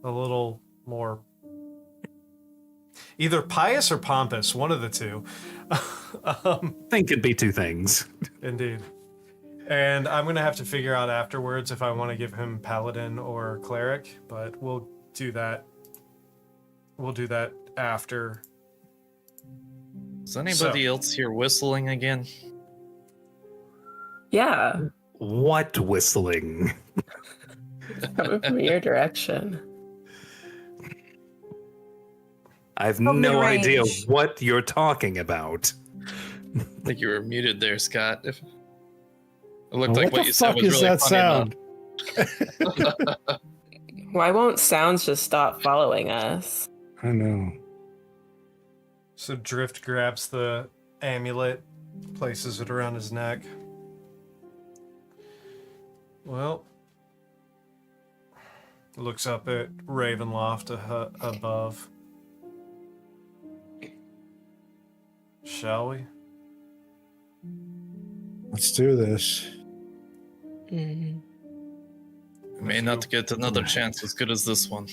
a little more either pious or pompous, one of the two. Think it'd be two things. Indeed. And I'm going to have to figure out afterwards if I want to give him paladin or cleric, but we'll do that. We'll do that after. is anybody else here whistling again? Yeah. What whistling? Coming from your direction. I have From the no idea range. what you're talking about. I think you were muted there, Scott. It looked What like what the you said fuck was is really that funny sound? Why won't sounds just stop following us? I know. So Drift grabs the amulet, places it around his neck. Well, looks up at Ravenloft above. Shall we? Let's do this. Mm. We may not get another chance as good as this one.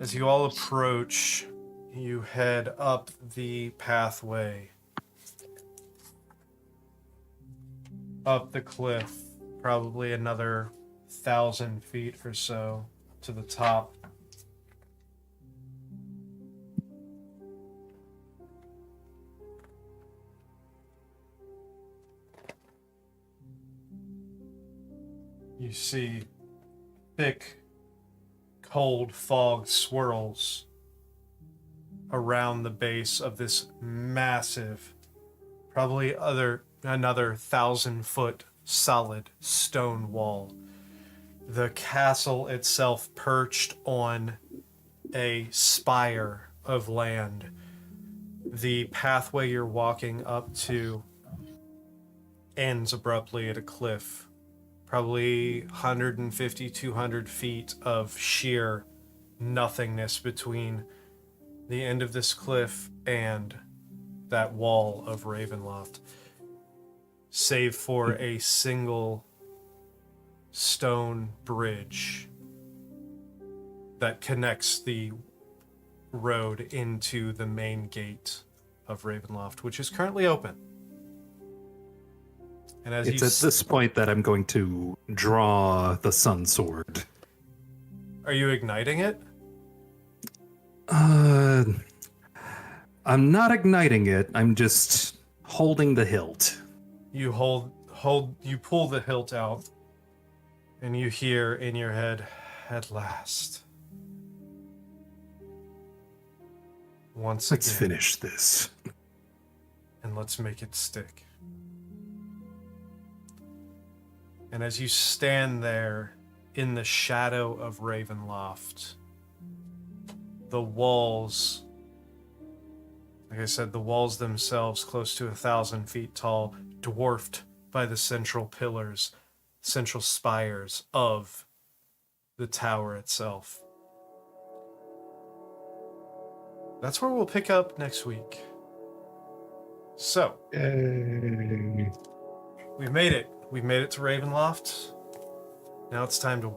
As you all approach, you head up the pathway. Up the cliff, probably another 1,000 feet or so to the top. You see thick cold fog swirls around the base of this massive, probably another 1,000-foot solid stone wall. The castle itself perched on a spire of land. The pathway you're walking up to ends abruptly at a cliff, probably 150, 200 feet of sheer nothingness between the end of this cliff and that wall of Ravenloft, save for a single stone bridge that connects the road into the main gate of Ravenloft, which is currently open. And as It's at this point that I'm going to draw the sun sword. Are you igniting it? I'm not igniting it. I'm just holding the hilt. You you pull the hilt out, and you hear in your head, "At last." Once Let's again, finish this. and let's make it stick. And as you stand there in the shadow of Ravenloft, the walls, like I said, the walls themselves close to 1,000 feet tall, dwarfed by the central pillars, central spires of the tower itself. That's where we'll pick up next week. So, Yay. we've made it. We've made it to Ravenloft. Now it's time to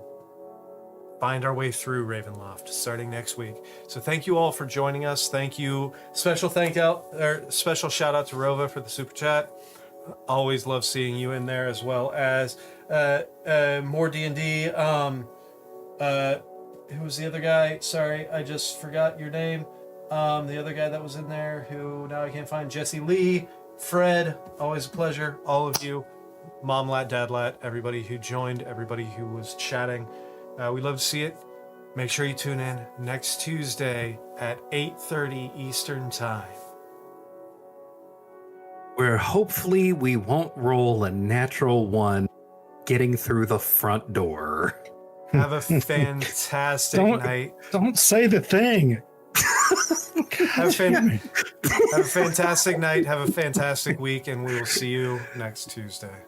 find our way through Ravenloft starting next week. So thank you all for joining us. Thank you. Special shout out to Rova for the super chat. Always love seeing you in there, as well as more D&D. Who was the other guy? Sorry, I just forgot your name. The other guy that was in there, who now I can't find. Jesse Lee, Fred, always a pleasure. All of you, Mom Lat, Dad Lat, everybody who joined, everybody who was chatting. We love to see it. Make sure you tune in next Tuesday at 8:30 Eastern Time. Where hopefully we won't roll a natural one getting through the front door. Have a fantastic night. Don't say the thing. Have a fantastic night. Have a fantastic week, and we will see you next Tuesday.